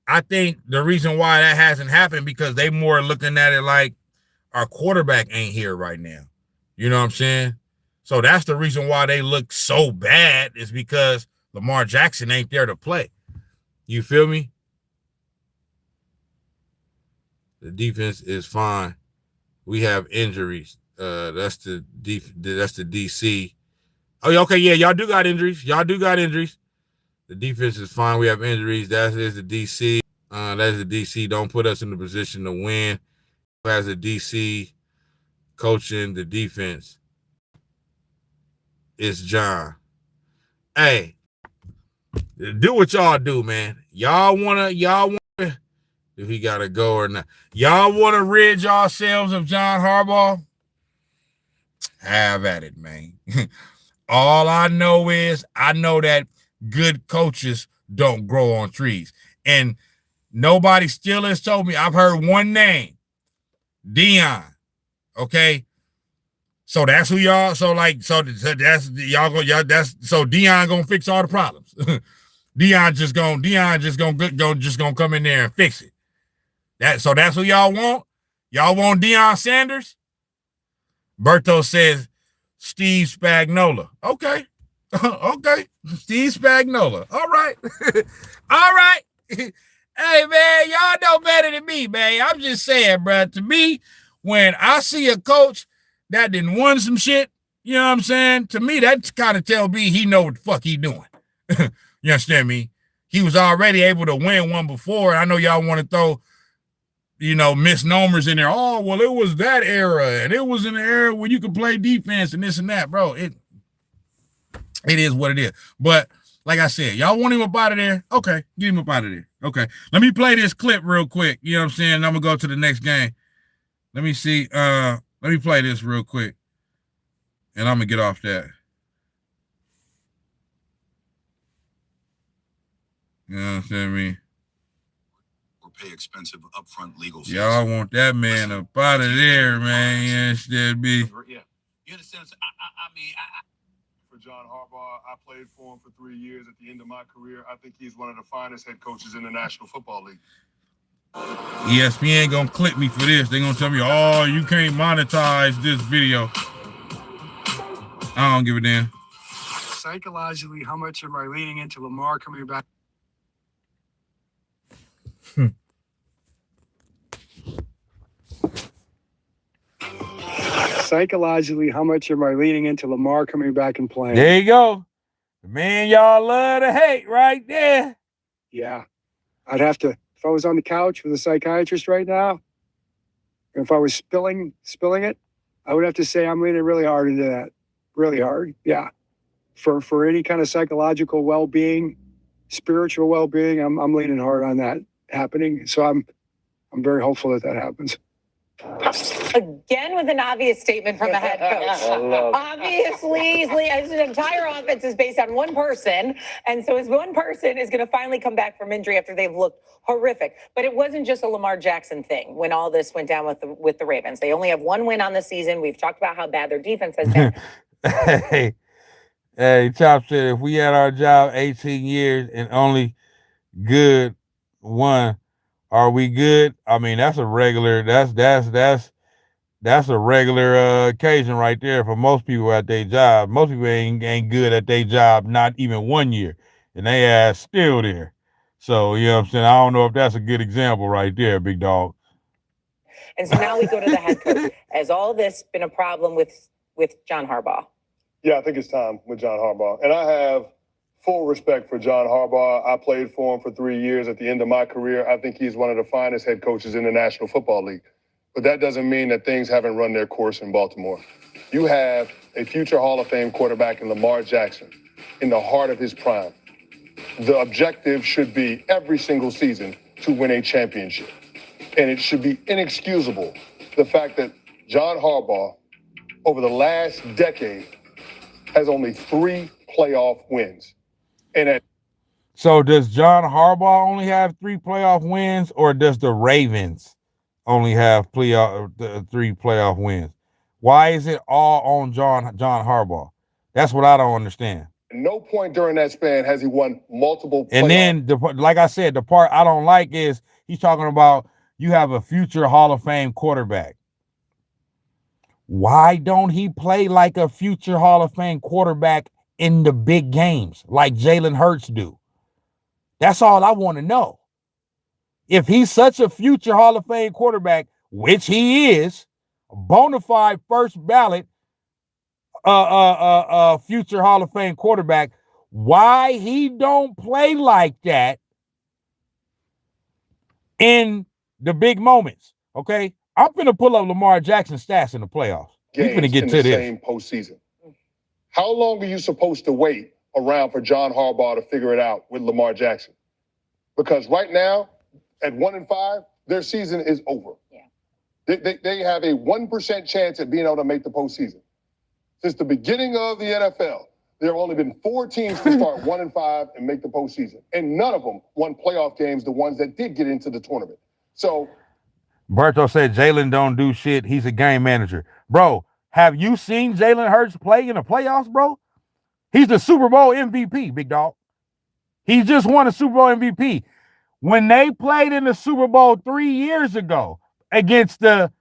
I think the reason why that hasn't happened because they more looking at it like our quarterback ain't here right now. You know what I'm saying? So that's the reason why they look so bad is because Lamar Jackson ain't there to play. You feel me? The defense is fine. We have injuries. That's the DC. Oh, okay, yeah, y'all do got injuries. The defense is fine. We have injuries. That is the DC. That's the DC. Don't put us in the position to win. As a DC coaching the defense, it's John. Hey, do what y'all do, man. Y'all wanna if he gotta go or not. Y'all wanna rid yourselves of John Harbaugh? Have at it, man. All I know is I know that good coaches don't grow on trees. And nobody still has told me. I've heard one name, Dion. Okay. So that's who y'all. So that's y'all go. Y'all so Dion gonna fix all the problems. Dion just gonna come in there and fix it. That's who y'all want. Y'all want Deion Sanders? Berto says Steve Spagnuolo. Okay. Okay. Steve Spagnuolo. All right. All right. Hey, man, y'all know better than me, man. I'm just saying, bro. To me, when I see a coach that didn't won some shit, you know what I'm saying? To me, that kind of tell me he know what the fuck he doing. You understand me? He was already able to win one before. I know y'all want to throw, misnomers in there. Oh, well, it was that era, and it was in the era where you could play defense and this and that, bro. It is what it is. But like I said, y'all want him up out of there? Okay, get him up out of there. Okay, let me play this clip real quick. You know what I'm saying? I'm gonna go to the next game. Let me see. Let me play this real quick, and I'm gonna get off that. You know what I'm saying? Or pay expensive upfront legal fees. Y'all want that man up out of there, man. You understand me? Yeah. You understand? For John Harbaugh, I played for him for 3 years. At the end of my career, I think he's one of the finest head coaches in the National Football League. ESPN gonna clip me for this. They're gonna tell me, oh, you can't monetize this video. I don't give a damn. Psychologically, how much am I leaning into Lamar coming back? Psychologically, how much am I leaning into Lamar coming back and playing? There you go. The man y'all love to hate right there. Yeah. I'd have to, if I was on the couch with a psychiatrist right now, if I was spilling it, I would have to say I'm leaning really hard into that. Really hard. Yeah. For any kind of psychological well-being, spiritual well-being, I'm leaning hard on that happening. So I'm very hopeful that happens. Again, with an obvious statement from the head coach. Obviously, his entire offense is based on one person. And so his one person is going to finally come back from injury after they've looked horrific. But it wasn't just a Lamar Jackson thing when all this went down with the Ravens. They only have one win on the season. We've talked about how bad their defense has been. Hey, Chop said, if we had our job 18 years and only good one, are we good? I mean, that's a regular, that's a regular occasion right there for most people at their job. Most people ain't good at their job, not even 1 year, and they ass still there. So, you know what I'm saying? I don't know if that's a good example right there, big dog. And so now we go to the head coach. Has all this been a problem with John Harbaugh? Yeah, I think it's time with John Harbaugh. And I have full respect for John Harbaugh. I played for him for 3 years. At the end of my career, I think he's one of the finest head coaches in the National Football League. But that doesn't mean that things haven't run their course in Baltimore. You have a future Hall of Fame quarterback in Lamar Jackson in the heart of his prime. The objective should be every single season to win a championship. And it should be inexcusable the fact that John Harbaugh, over the last decade, has only 3 playoff wins. So does John Harbaugh only have 3 playoff wins, or does the Ravens only have 3 playoff wins? Why is it all on John Harbaugh? That's what I don't understand. At no point during that span has he won multiple playoff. And then, like I said, the part I don't like is he's talking about you have a future Hall of Fame quarterback. Why don't he play like a future Hall of Fame quarterback in the big games like Jalen Hurts do? That's all I want to know. If he's such a future Hall of Fame quarterback, which he is, a bona fide first ballot future Hall of Fame quarterback, why he don't play like that in the big moments? Okay, I'm finna pull up Lamar Jackson stats in the playoffs. We finna get to this. Same postseason. How long are you supposed to wait around for John Harbaugh to figure it out with Lamar Jackson? Because right now, at 1-5, their season is over. Yeah. They have a 1% chance at being able to make the postseason. Since the beginning of the NFL, there have only been 4 teams to start 1-5 and make the postseason. And none of them won playoff games, the ones that did get into the tournament. So Berto said Jalen don't do shit. He's a game manager. Bro, have you seen Jalen Hurts play in the playoffs, bro? He's the Super Bowl MVP, big dog. He just won a Super Bowl MVP. When they played in the Super Bowl 3 years ago against the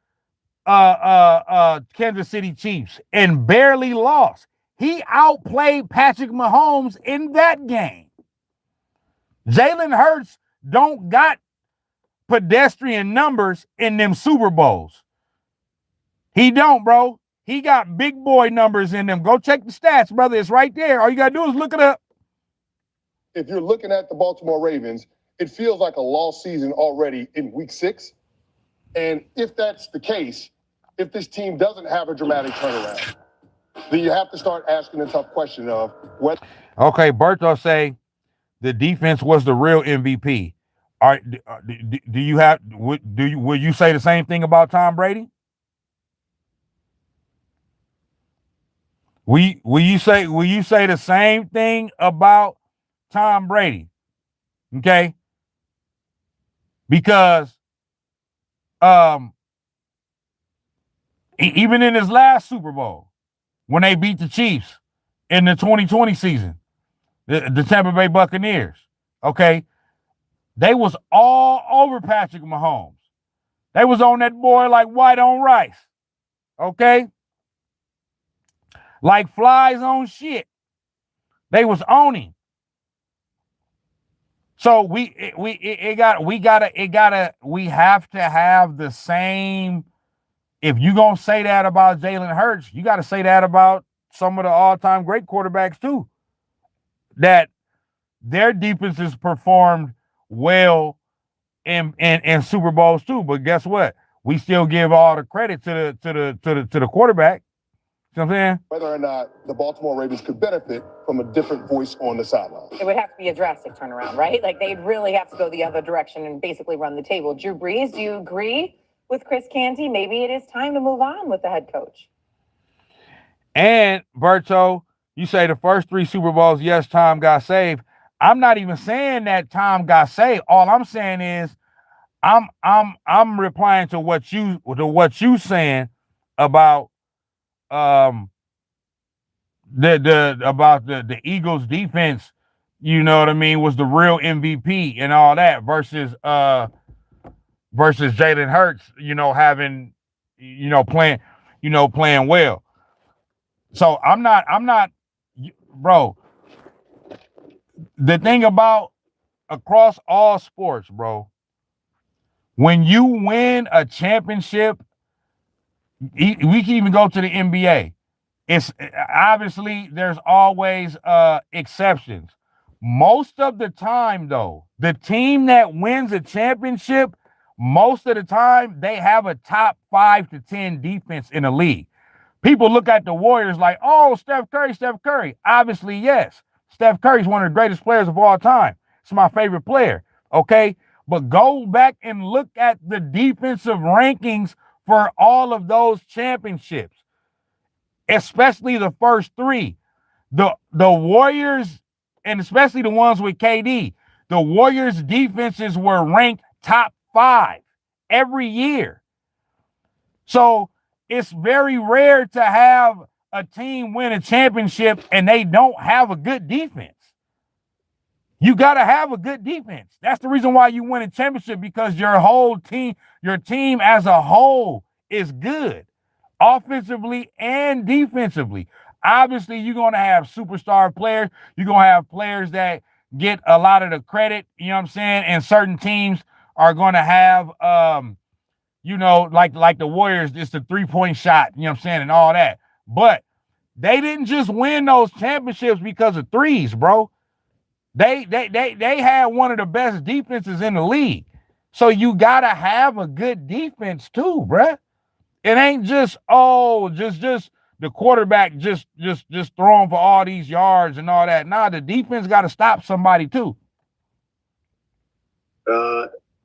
Kansas City Chiefs and barely lost, he outplayed Patrick Mahomes in that game. Jalen Hurts don't got pedestrian numbers in them Super Bowls. He don't, bro. He got big boy numbers in them. Go check the stats, brother. It's right there. All you got to do is look it up. if you're looking at the Baltimore Ravens, it feels like a lost season already in week 6. And if that's the case, if this team doesn't have a dramatic turnaround, then you have to start asking the tough question of whether. Okay, Berto say the defense was the real MVP. All right, do you have? Will you say the same thing about Tom Brady? Will you say the same thing about Tom Brady? Okay, because even in his last Super Bowl, when they beat the Chiefs in the 2020 season, the Tampa Bay Buccaneers, okay, they was all over Patrick Mahomes. They was on that boy like white on rice, okay? Like flies on shit. They was on him. So we have to have the same. If you gonna say that about Jalen Hurts, you got to say that about some of the all-time great quarterbacks too. That their defenses performed well in Super Bowls too. But guess what? We still give all the credit to the quarterback. You know what I'm saying? Whether or not the Baltimore Ravens could benefit from a different voice on the sideline. It would have to be a drastic turnaround, right? Like they'd really have to go the other direction and basically run the table. Drew Brees, do you agree with Chris Canty? Maybe it is time to move on with the head coach. And Berto, you say the first 3 Super Bowls, yes, Tom got saved. I'm not even saying that Tom got saved. All I'm saying is I'm replying to what you saying about the Eagles defense, you know what I mean, was the real MVP and all that versus Jalen Hurts, having playing well. So I'm not bro. The thing about across all sports, bro, when you win a championship, we can even go to the NBA. It's obviously there's always exceptions. Most of the time, though, the team that wins a championship, most of the time they have a top 5 to 10 defense in the league. People look at the Warriors like, oh, Steph Curry. Obviously, yes. Steph Curry's one of the greatest players of all time. It's my favorite player, okay? But go back and look at the defensive rankings for all of those championships, especially the first 3. The Warriors, and especially the ones with KD, the Warriors' defenses were ranked top 5 every year. So it's very rare to have a team win a championship and they don't have a good defense. You got to have a good defense. That's the reason why you win a championship, because your team as a whole is good, offensively and defensively. Obviously, you're going to have superstar players. You're going to have players that get a lot of the credit, you know what I'm saying? And certain teams are going to have, like the Warriors, it's the 3-point shot, you know what I'm saying, and all that. But they didn't just win those championships because of threes, bro. They had one of the best defenses in the league. So you got to have a good defense too, bruh. It ain't just the quarterback just throwing for all these yards and all that. Nah, the defense got to stop somebody too.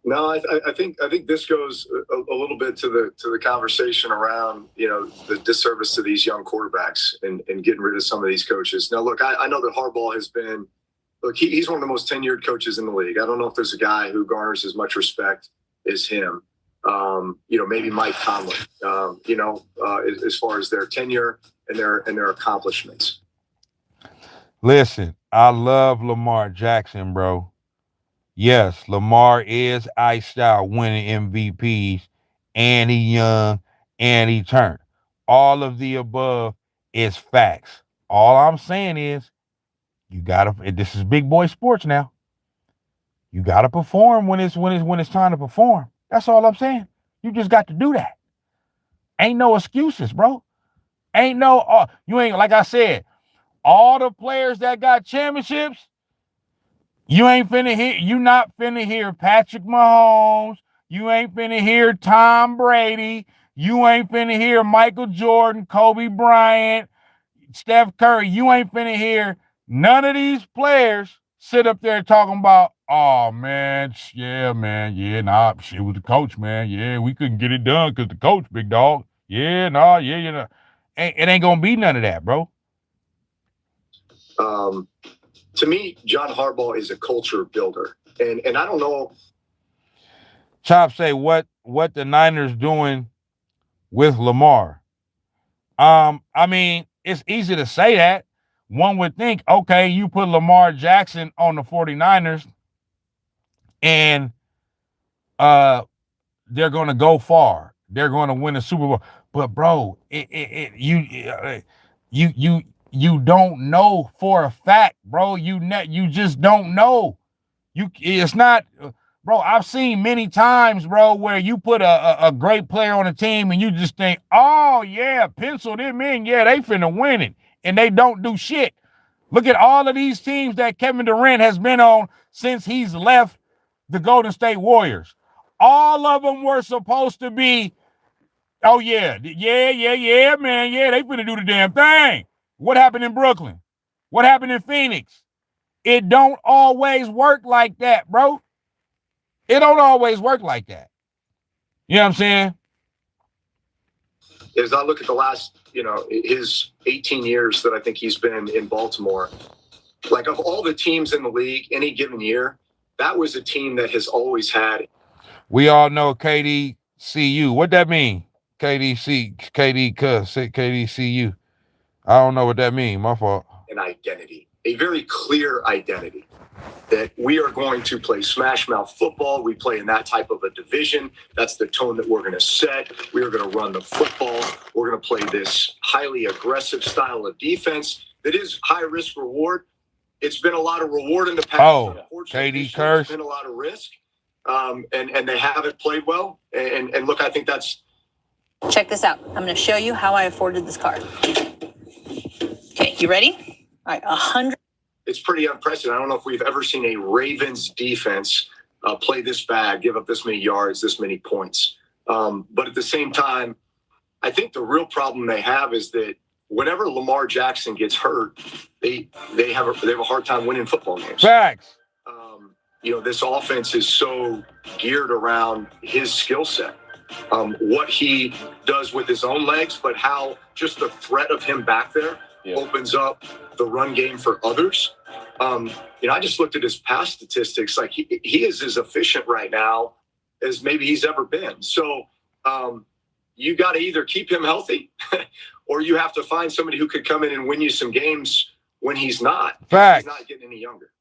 No, I think this goes a little bit to the conversation around, you know, the disservice to these young quarterbacks and getting rid of some of these coaches. Now, look, I know that Harbaugh has been, look, he's one of the most tenured coaches in the league. I don't know if there's a guy who garners as much respect as him. You know, maybe Mike Tomlin. You know, as far as their tenure and their accomplishments. Listen, I love Lamar Jackson, bro. Yes, Lamar is iced out winning MVPs, and he young, and he turned. All of the above is facts. All I'm saying is you gotta. This is big boy sports now. You gotta perform when it's time to perform. That's all I'm saying. You just got to do that. Ain't no excuses, bro. Ain't no. You ain't, like I said. All the players that got championships. You ain't finna hear, you not finna hear Patrick Mahomes. You ain't finna hear Tom Brady. You ain't finna hear Michael Jordan, Kobe Bryant, Steph Curry. You ain't finna hear none of these players sit up there talking about, oh, man, yeah, shit was the coach, man. Yeah, we couldn't get it done because the coach, big dog. Yeah, nah, yeah, you know. It ain't gonna be none of that, bro. To me, John Harbaugh is a culture builder. And I don't know. Chop say what the Niners doing with Lamar. I mean, it's easy to say that. One would think, okay, you put Lamar Jackson on the 49ers and they're going to go far. They're going to win a Super Bowl. But bro, you don't know for a fact, bro. You just don't know. It's not, bro. I've seen many times, bro, where you put a great player on a team and you just think, oh yeah, pencil them in, yeah, they finna win it, and they don't do shit. Look at all of these teams that Kevin Durant has been on since he's left the Golden State Warriors. All of them were supposed to be, oh yeah, man, yeah, they finna do the damn thing. What happened in Brooklyn? What happened in Phoenix? It don't always work like that, bro. It don't always work like that. You know what I'm saying? As I look at the last, you know, his 18 years that I think he's been in Baltimore, like of all the teams in the league any given year, that was a team that has always had. We all know KDCU. What that mean? KDCU. I don't know what that mean. My fault. An identity, a very clear identity that we are going to play smash mouth football. We play in that type of a division. That's the tone that we're going to set. We are going to run the football. We're going to play this highly aggressive style of defense that is high risk reward. It's been a lot of reward in the past. Oh, KD curse. It's been a lot of risk. And they haven't played well. And look, I think that's. Check this out. I'm going to show you how I afforded this car. Okay, you ready? All right, 100. It's pretty unprecedented. I don't know if we've ever seen a Ravens defense play this bad, give up this many yards, this many points. But at the same time, I think the real problem they have is that whenever Lamar Jackson gets hurt, they have a hard time winning football games. Facts. You know, this offense is so geared around his skill set. What he does with his own legs, but how just the threat of him back there opens up the run game for others. You know, I just looked at his past statistics. Like he is as efficient right now as maybe he's ever been. So you got to either keep him healthy or you have to find somebody who could come in and win you some games when he's not. Facts. He's not getting any younger.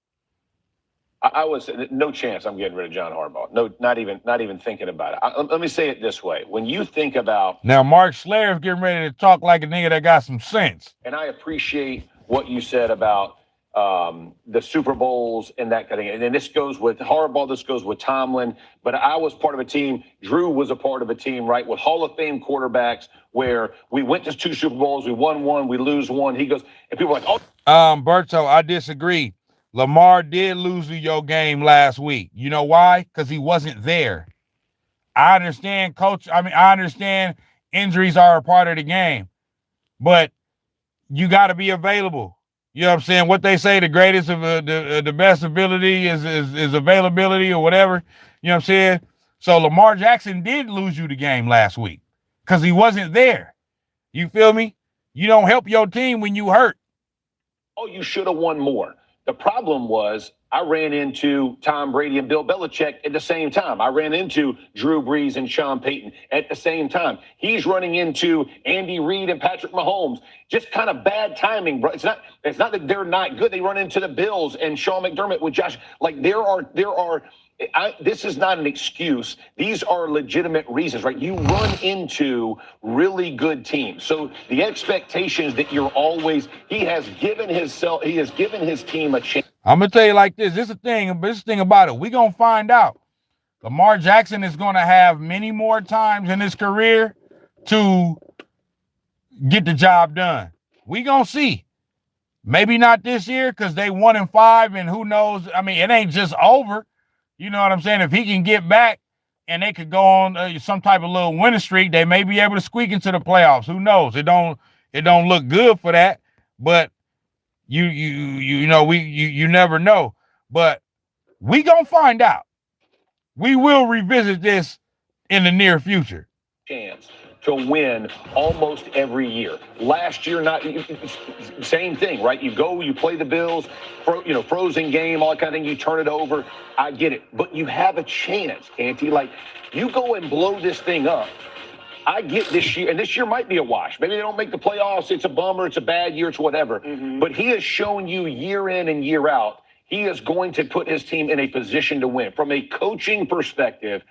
I was no chance I'm getting rid of John Harbaugh. No, not even thinking about it. Let me say it this way. When you think about now, Mark Schlereth getting ready to talk like a nigga that got some sense. And I appreciate what you said about the Super Bowls and that kind of thing. And then this goes with Harbaugh, this goes with Tomlin. But I was part of a team. Drew was a part of a team, right, with Hall of Fame quarterbacks where we went to 2 Super Bowls, we won 1, we lose 1. He goes, and people are like, oh. Berto, I disagree. Lamar did lose your game last week. You know why? Because he wasn't there. I understand, coach. I understand injuries are a part of the game, but you got to be available. You know what I'm saying? What they say, the greatest of the best ability is availability or whatever. You know what I'm saying? So Lamar Jackson did lose you the game last week because he wasn't there. You feel me? You don't help your team when you hurt. Oh, you should have won more. The problem was I ran into Tom Brady and Bill Belichick at the same time. I ran into Drew Brees and Sean Payton at the same time. He's running into Andy Reid and Patrick Mahomes. Just kind of bad timing, bro. It's not that they're not good. They run into the Bills and Sean McDermott with Josh. Like this is not an excuse. These are legitimate reasons, right? You run into really good teams. So the expectations that he has given his team a chance. I'm gonna tell you like this. This is the thing about it. We're gonna find out. Lamar Jackson is gonna have many more times in his career to get the job done. We gonna see. Maybe not this year because they 1-5, and who knows? I mean, it ain't just over. You know what I'm saying? If he can get back and they could go on some type of little winning streak, they may be able to squeak into the playoffs. Who knows? It don't look good for that, but you never know. But we gonna find out. We will revisit this in the near future. Chance to win almost every year. Last year, same thing, right? You go, you play the Bills, frozen game, all that kind of thing. You turn it over. I get it, but you have a chance, Canty. Like, you go and blow this thing up. I get this year, and this year might be a wash. Maybe they don't make the playoffs. It's a bummer. It's a bad year. It's whatever. Mm-hmm. But he has shown you year in and year out, he is going to put his team in a position to win. From a coaching perspective,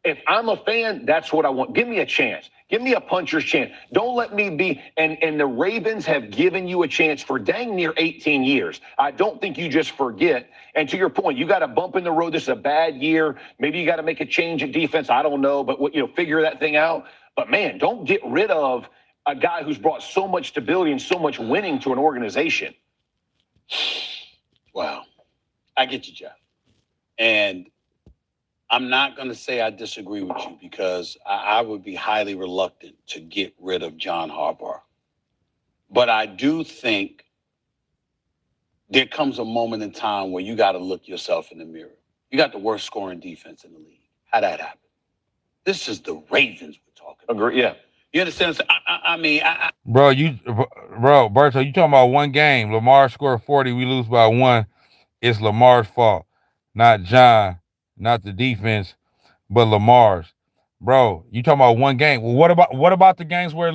if I'm a fan, that's what I want. Give me a chance. Give me a puncher's chance. Don't let me be. And the Ravens have given you a chance for dang near 18 years. I don't think you just forget. And to your point, you got a bump in the road. This is a bad year. Maybe you got to make a change at defense. I don't know, but figure that thing out. But man, don't get rid of a guy who's brought so much stability and so much winning to an organization. Wow. I get you, Jeff. And I'm not going to say I disagree with you because I would be highly reluctant to get rid of John Harbaugh. But I do think there comes a moment in time where you got to look yourself in the mirror. You got the worst scoring defense in the league. How'd that happen? This is the Ravens we're talking about. Agree, yeah. You understand? Bro, Berto, you talking about one game. Lamar scored 40, we lose by 1. It's Lamar's fault, not John, not the defense, but Lamar's. Bro, you talking about one game. Well, what about the games where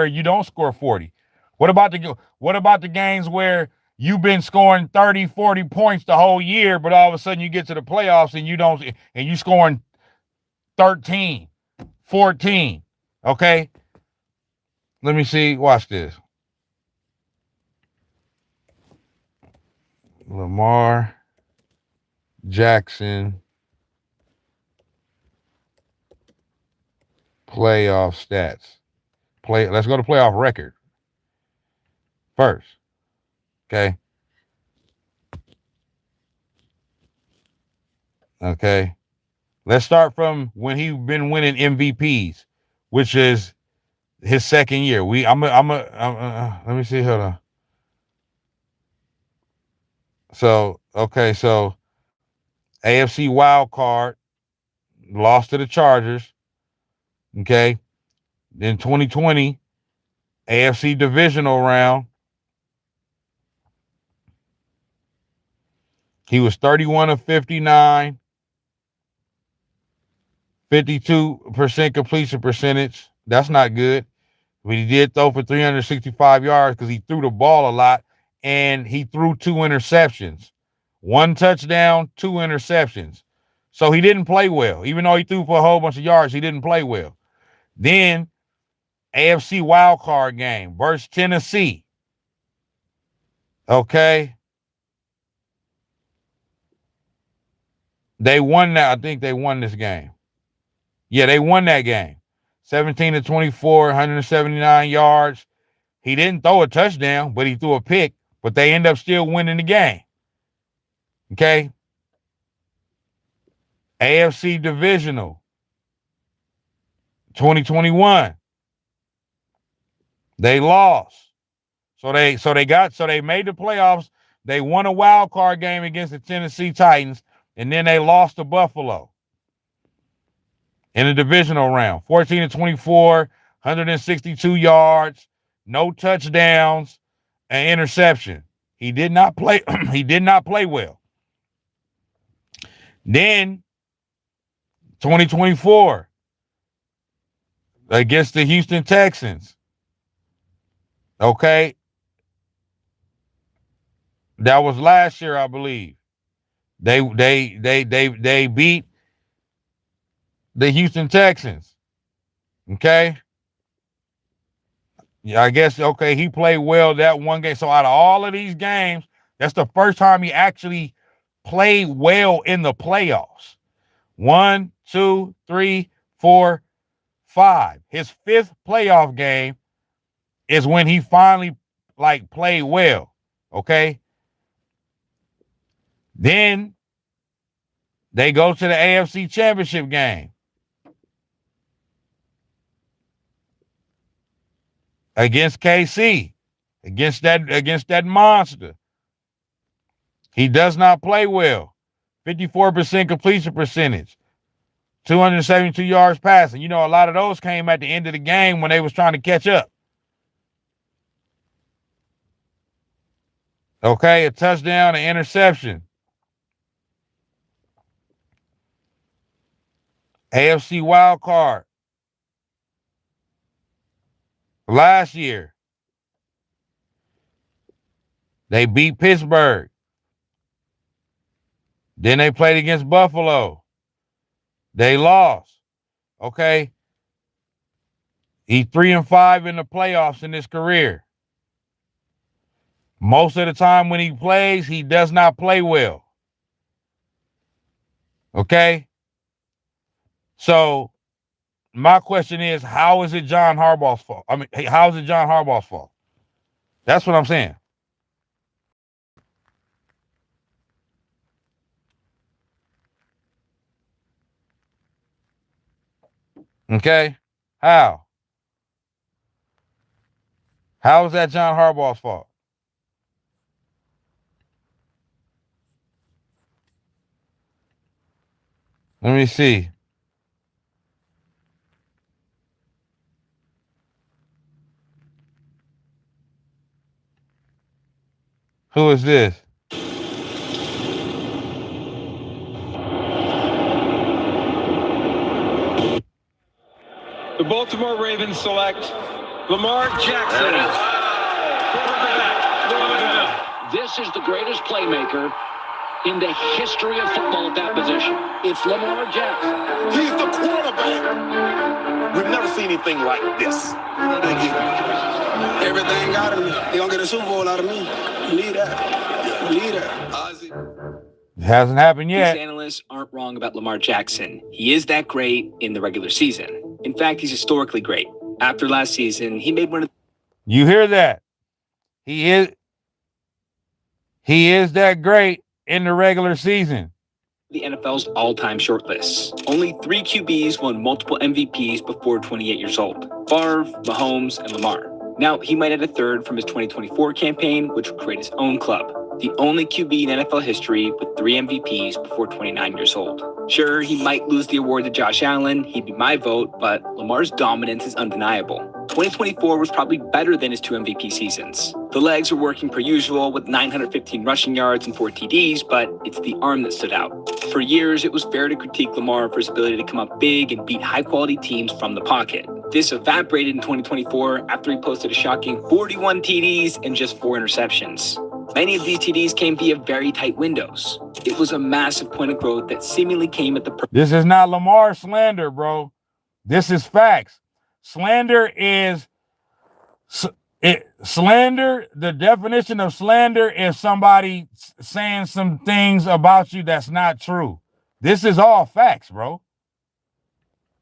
you don't score 40? What about the games where you've been scoring 30, 40 points the whole year, but all of a sudden you get to the playoffs and you scoring 13, 14. Okay? Let me see. Watch this. Lamar Jackson playoff stats. Let's go to playoff record first. Okay. Okay. Let's start from when he's been winning MVPs, which is his second year. Let me see. Hold on. So AFC wild card, lost to the Chargers. Okay. Then 2020, AFC divisional round. He was 31 of 59, 52% completion percentage. That's not good. But he did throw for 365 yards because he threw the ball a lot. And he threw 2 interceptions. 1 touchdown, 2 interceptions. So he didn't play well. Even though he threw for a whole bunch of yards, he didn't play well. Then AFC wildcard game versus Tennessee. Okay. They won that. I think they won this game. Yeah, they won that game. 17 to 24, 179 yards. He didn't throw a touchdown, but he threw a pick. But they end up still winning the game. Okay? AFC Divisional 2021. They lost. So they made the playoffs. They won a wild card game against the Tennessee Titans, and then they lost to Buffalo in the divisional round. 14-24, 162 yards, no touchdowns, an interception. He did not play. He did not play well. Then 2024 against the Houston Texans. Okay. That was last year, I believe. They beat the Houston Texans. Okay. Yeah, I guess, okay, he played well that one game. So out of all of these games, that's the first time he actually played well in the playoffs. 1, 2, 3, 4, 5. His 5th playoff game is when he finally played well. Okay. Then they go to the AFC Championship game against KC, against that monster. He does not play well. 54% completion percentage, 272 yards passing. You know, a lot of those came at the end of the game when they was trying to catch up. Okay, a touchdown, an interception. AFC wild card last year. They beat Pittsburgh. Then they played against Buffalo. They lost. Okay. He's 3-5 in the playoffs in his career. Most of the time when he plays, he does not play well. Okay. So my question is, how is it John Harbaugh's fault? I mean, how is it John Harbaugh's fault? That's what I'm saying. Okay. How? How is that John Harbaugh's fault? Let me see. Who is this? The Baltimore Ravens select Lamar Jackson. This is the greatest playmaker in the history of football at that position. It's Lamar Jackson. He's the quarterback. We've never seen anything like this. Everything out of me. They're going to get a Super Bowl out of me. You need that. You need that. It hasn't happened yet. These analysts aren't wrong about Lamar Jackson. He is that great in the regular season. In fact, he's historically great. After last season, he made one of... You hear that? He is that great in the regular season. The NFL's all-time shortlists. Only 3 QBs won multiple MVPs before 28 years old. Favre, Mahomes, and Lamar. Now, he might add a third from his 2024 campaign, which would create his own club. The only QB in NFL history with 3 MVPs before 29 years old. Sure, he might lose the award to Josh Allen. He'd be my vote, but Lamar's dominance is undeniable. 2024 was probably better than his 2 MVP seasons. The legs were working per usual with 915 rushing yards and 4 TDs, but it's the arm that stood out. For years, it was fair to critique Lamar for his ability to come up big and beat high-quality teams from the pocket. This evaporated in 2024 after he posted a shocking 41 TDs and just 4 interceptions. Many of these TDs came via very tight windows. It was a massive point of growth that seemingly came at the... This is not Lamar slander, bro. This is facts. Slander is... slander, the definition of slander is somebody saying some things about you that's not true. This is all facts, bro.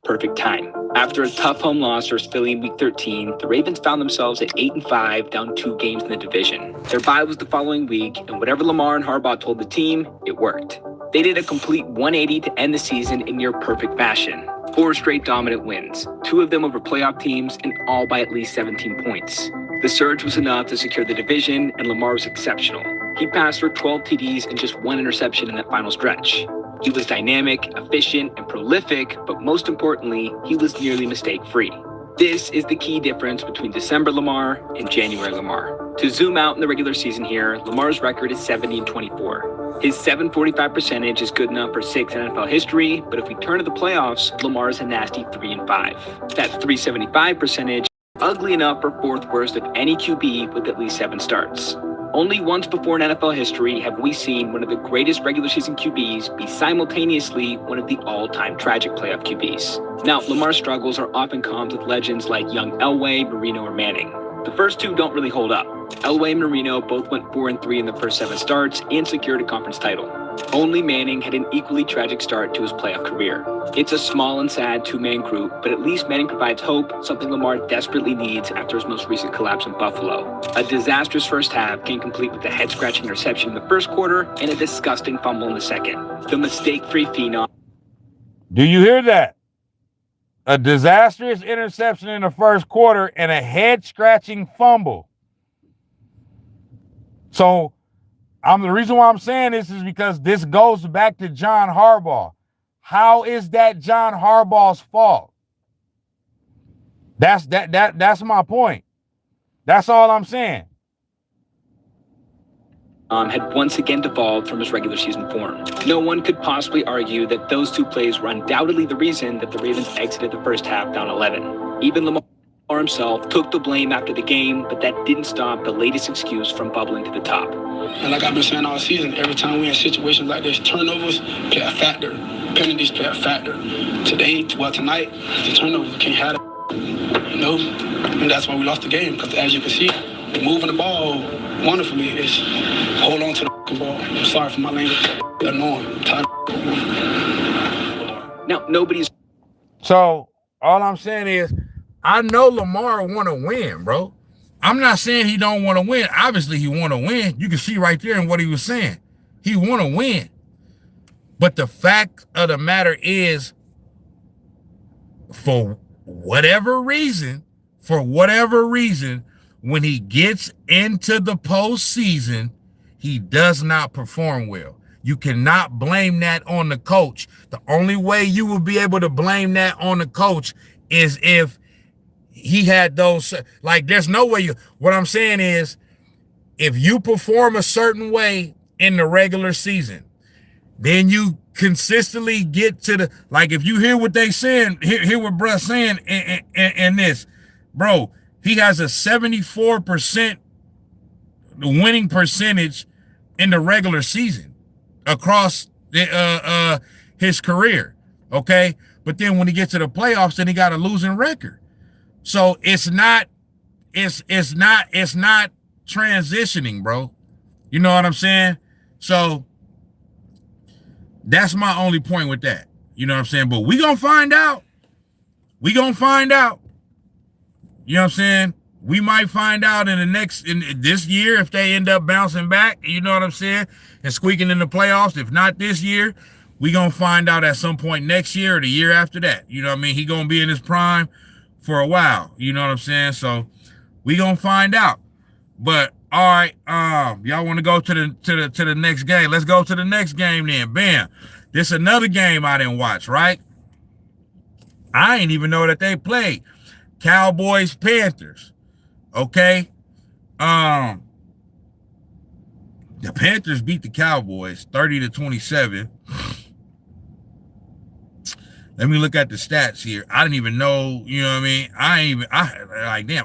Perfect time. After a tough home loss versus Philly in Week 13, the Ravens found themselves at 8-5, down 2 games in the division. Their bye was the following week, and whatever Lamar and Harbaugh told the team, it worked. They did a complete 180 to end the season in near perfect fashion. 4 straight dominant wins, 2 of them over playoff teams, and all by at least 17 points. The surge was enough to secure the division, and Lamar was exceptional. He passed for 12 TDs and just 1 interception in that final stretch. He was dynamic, efficient, and prolific, but most importantly, he was nearly mistake-free. This is the key difference between December Lamar and January Lamar. To zoom out in the regular season here, Lamar's record is 70-24. His .745 percentage is good enough for 6th in NFL history, but if we turn to the playoffs, Lamar's a nasty 3-5. That .375 percentage, ugly enough for 4th worst of any QB with at least 7 starts. Only once before in NFL history have we seen one of the greatest regular season QBs be simultaneously one of the all-time tragic playoff QBs. Now, Lamar's struggles are often comes with legends like young Elway, Marino, or Manning. The first two don't really hold up. Elway and Marino both went 4-3 in the first 7 starts and secured a conference title. Only Manning had an equally tragic start to his playoff career. It's a small and sad 2-man group, but at least Manning provides hope, something Lamar desperately needs after his most recent collapse in Buffalo. A disastrous first half came complete with a head-scratching interception in the first quarter and a disgusting fumble in the second. The mistake-free phenom. Do you hear that? A disastrous interception in the first quarter and a head-scratching fumble. So, the reason why I'm saying this is because this goes back to John Harbaugh. How is that John Harbaugh's fault? That's my point. That's all I'm saying. Had once again devolved from his regular season form. No one could possibly argue that those 2 plays were undoubtedly the reason that the Ravens exited the first half down 11. Even Lamar himself took the blame after the game, but that didn't stop the latest excuse from bubbling to the top. And like I've been saying all season, every time we in situations like this, turnovers play a factor. Penalties play a factor. Tonight, the turnovers, we can't have it. You know? And that's why we lost the game, because as you can see, we're moving the ball wonderfully. It's hold on to the ball. I'm sorry for my language. Annoying. I'm tired of Now, nobody's... So, all I'm saying is, I know Lamar want to win, bro. I'm not saying he don't want to win. Obviously, he want to win. You can see right there in what he was saying. He want to win. But the fact of the matter is, for whatever reason, when he gets into the postseason, he does not perform well. You cannot blame that on the coach. The only way you will be able to blame that on the coach is if he had those, like, there's no way what I'm saying is, if you perform a certain way in the regular season, then you consistently get to the, like, if you hear what they saying, hear what bruh's saying in this, bro, he has a 74% winning percentage in the regular season across his career, okay? But then when he gets to the playoffs, then he got a losing record. So it's not transitioning, bro. You know what I'm saying? So that's my only point with that. You know what I'm saying? But we gonna find out. You know what I'm saying? We might find out in this year if they end up bouncing back, you know what I'm saying, and squeaking in the playoffs. If not this year, we gonna find out at some point next year or the year after that. You know what I mean? He gonna be in his prime for a while. You know what I'm saying? So we gonna find out. But all right, y'all want to go to the next game? Let's go to the next game then. Bam. This another game I didn't watch, right? I ain't even know that they played. Cowboys Panthers. Okay. The Panthers beat the Cowboys 30-27. Let me look at the stats here. I didn't even know, you know what I mean?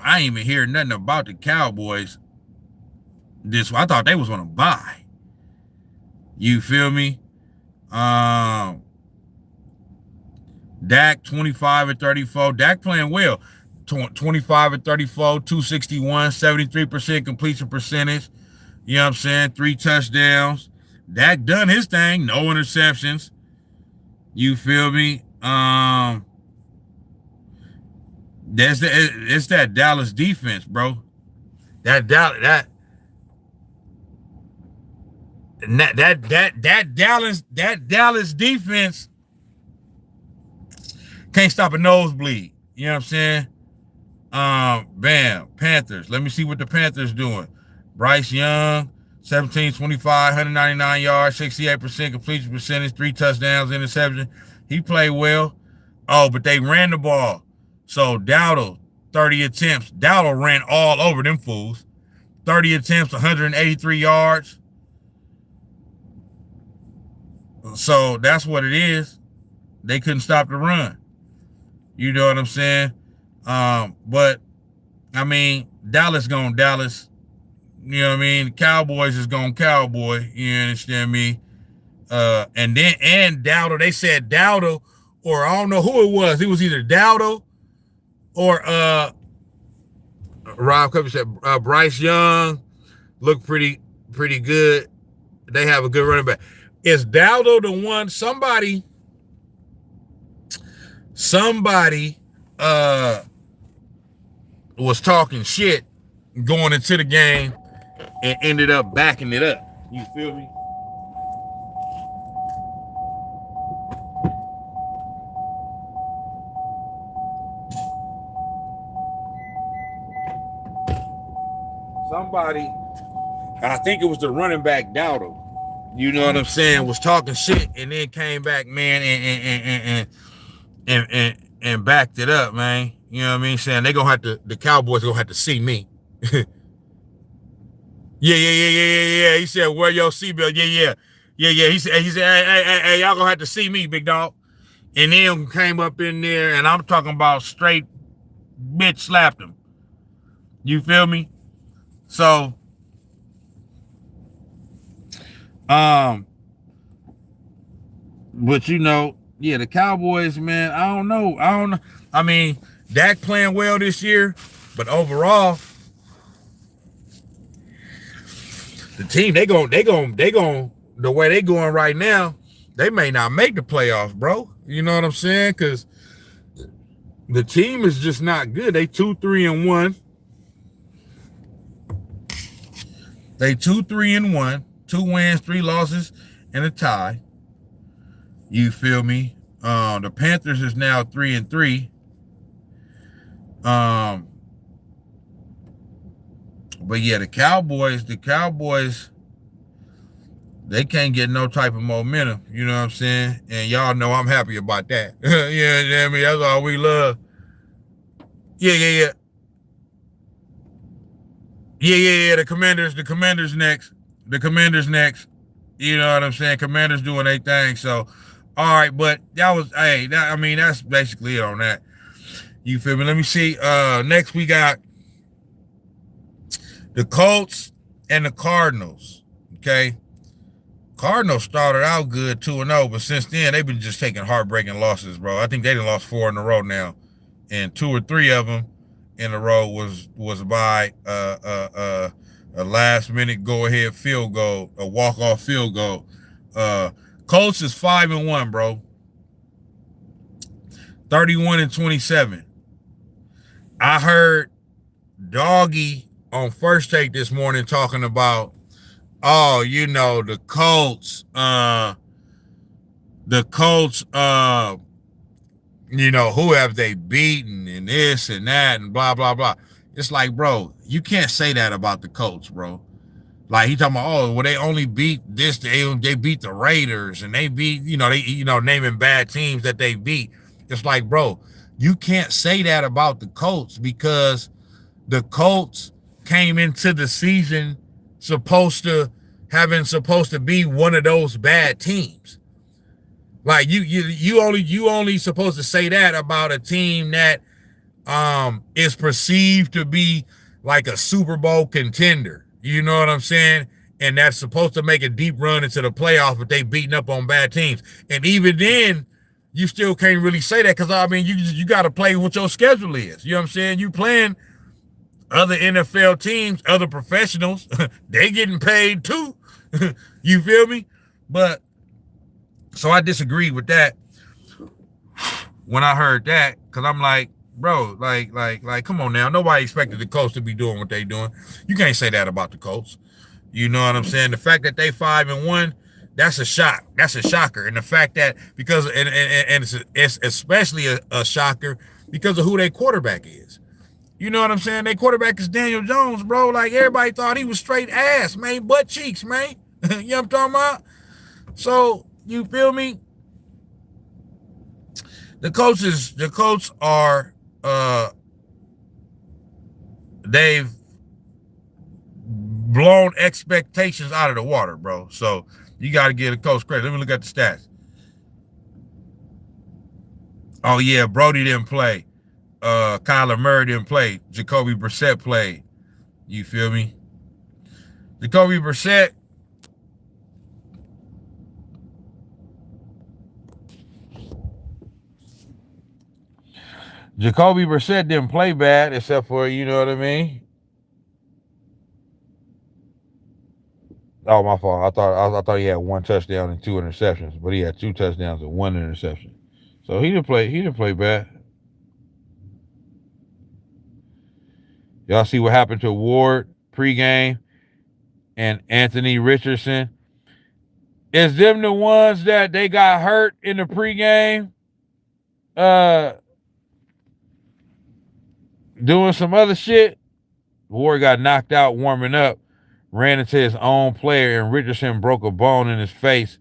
I ain't even hear nothing about the Cowboys. I thought they was gonna bye. You feel me? Dak 25-34. Dak playing well. 25-34, 261, 73% completion percentage. You know what I'm saying? 3 touchdowns. Dak done his thing. No interceptions. You feel me? It's that Dallas defense, bro. That Dallas defense can't stop a nosebleed. You know what I'm saying? Bam, Panthers. Let me see what the Panthers doing. Bryce Young, 17, 25, 199 yards, 68% completion percentage, 3 touchdowns, interception. He played well. Oh, but they ran the ball. So Dowdle, 30 attempts. Dowdle ran all over them fools. 30 attempts, 183 yards. So that's what it is. They couldn't stop the run. You know what I'm saying? But I mean, Dallas going Dallas. You know what I mean? Cowboys is going Cowboy. You understand me? And Dowdle, they said Dowdle, or I don't know who it was. It was either Dowdle or Rob Covey said Bryce Young looked pretty good. They have a good running back. Is Dowdle the one? Somebody was talking shit going into the game and ended up backing it up. You feel me? Somebody, I think it was the running back Dowdle, you know what I'm saying, was talking shit and then came back, man, and backed it up, man. You know what I mean? Saying they gonna have to, the Cowboys gonna have to see me. Yeah. He said, wear your seatbelt. Yeah. He said, hey, y'all gonna have to see me, big dog. And then came up in there, and I'm talking about straight bitch slapped him. You feel me? So, but you know, yeah, the Cowboys, man, I don't know. I mean, Dak playing well this year, but overall, the team, they gon' the way they going right now, they may not make the playoffs, bro. You know what I'm saying? Because the team is just not good. They 2-3-1. They 2-3-1, 2 wins, 3 losses, and a tie. You feel me? The Panthers is now 3-3. But yeah, the Cowboys, they can't get no type of momentum. You know what I'm saying? And y'all know I'm happy about that. Yeah, you know what I mean? That's all we love. Yeah. The Commanders next. The Commanders next. You know what I'm saying? Commanders doing their thing. So, all right, but that was, hey, that's basically it on that. You feel me? Let me see. Next we got the Colts and the Cardinals. Okay. Cardinals started out good 2-0, but since then they've been just taking heartbreaking losses, bro. I think they done lost 4 in a row now, and 2 or 3 of them in a row was by a last minute go ahead field goal, a walk off field goal. Colts is 5-1, bro. 31-27. I heard Doggy on First Take this morning talking about, oh, you know, the Colts, you know, who have they beaten and this and that and blah, blah, blah. It's like, bro, you can't say that about the Colts, bro. Like, he talking about, oh, well, they only beat this, they beat the Raiders and they beat, naming bad teams that they beat. It's like, bro, you can't say that about the Colts because the Colts came into the season supposed to be one of those bad teams. Like you only supposed to say that about a team that is perceived to be like a Super Bowl contender. You know what I'm saying? And that's supposed to make a deep run into the playoffs, but they beating up on bad teams. And even then, you still can't really say that because, I mean, you got to play what your schedule is. You know what I'm saying? You playing other NFL teams, other professionals, they getting paid too. You feel me? But so I disagreed with that when I heard that, because I'm like, bro, like, come on now. Nobody expected the Colts to be doing what they doing. You can't say that about the Colts. You know what I'm saying? The fact that they 5-1, that's a shock. That's a shocker. And the fact that because it's especially a shocker because of who their quarterback is. You know what I'm saying? Their quarterback is Daniel Jones, bro. Like, everybody thought he was straight ass, man. Butt cheeks, man. You know what I'm talking about? So, you feel me? The coaches are, they've blown expectations out of the water, bro. So, you got to give the coach credit. Let me look at the stats. Oh, yeah, Brody didn't play. Kyler Murray didn't play. Jacoby Brissett played. You feel me? Jacoby Brissett, didn't play bad, except for, you know what I mean? Oh, my fault. I thought he had 1 touchdown and 2 interceptions, but he had 2 touchdowns and 1 interception. So he didn't play bad. Y'all see what happened to Ward pregame and Anthony Richardson? Is them the ones that they got hurt in the pregame? Doing some other shit? Ward got knocked out warming up, ran into his own player, and Richardson broke a bone in his face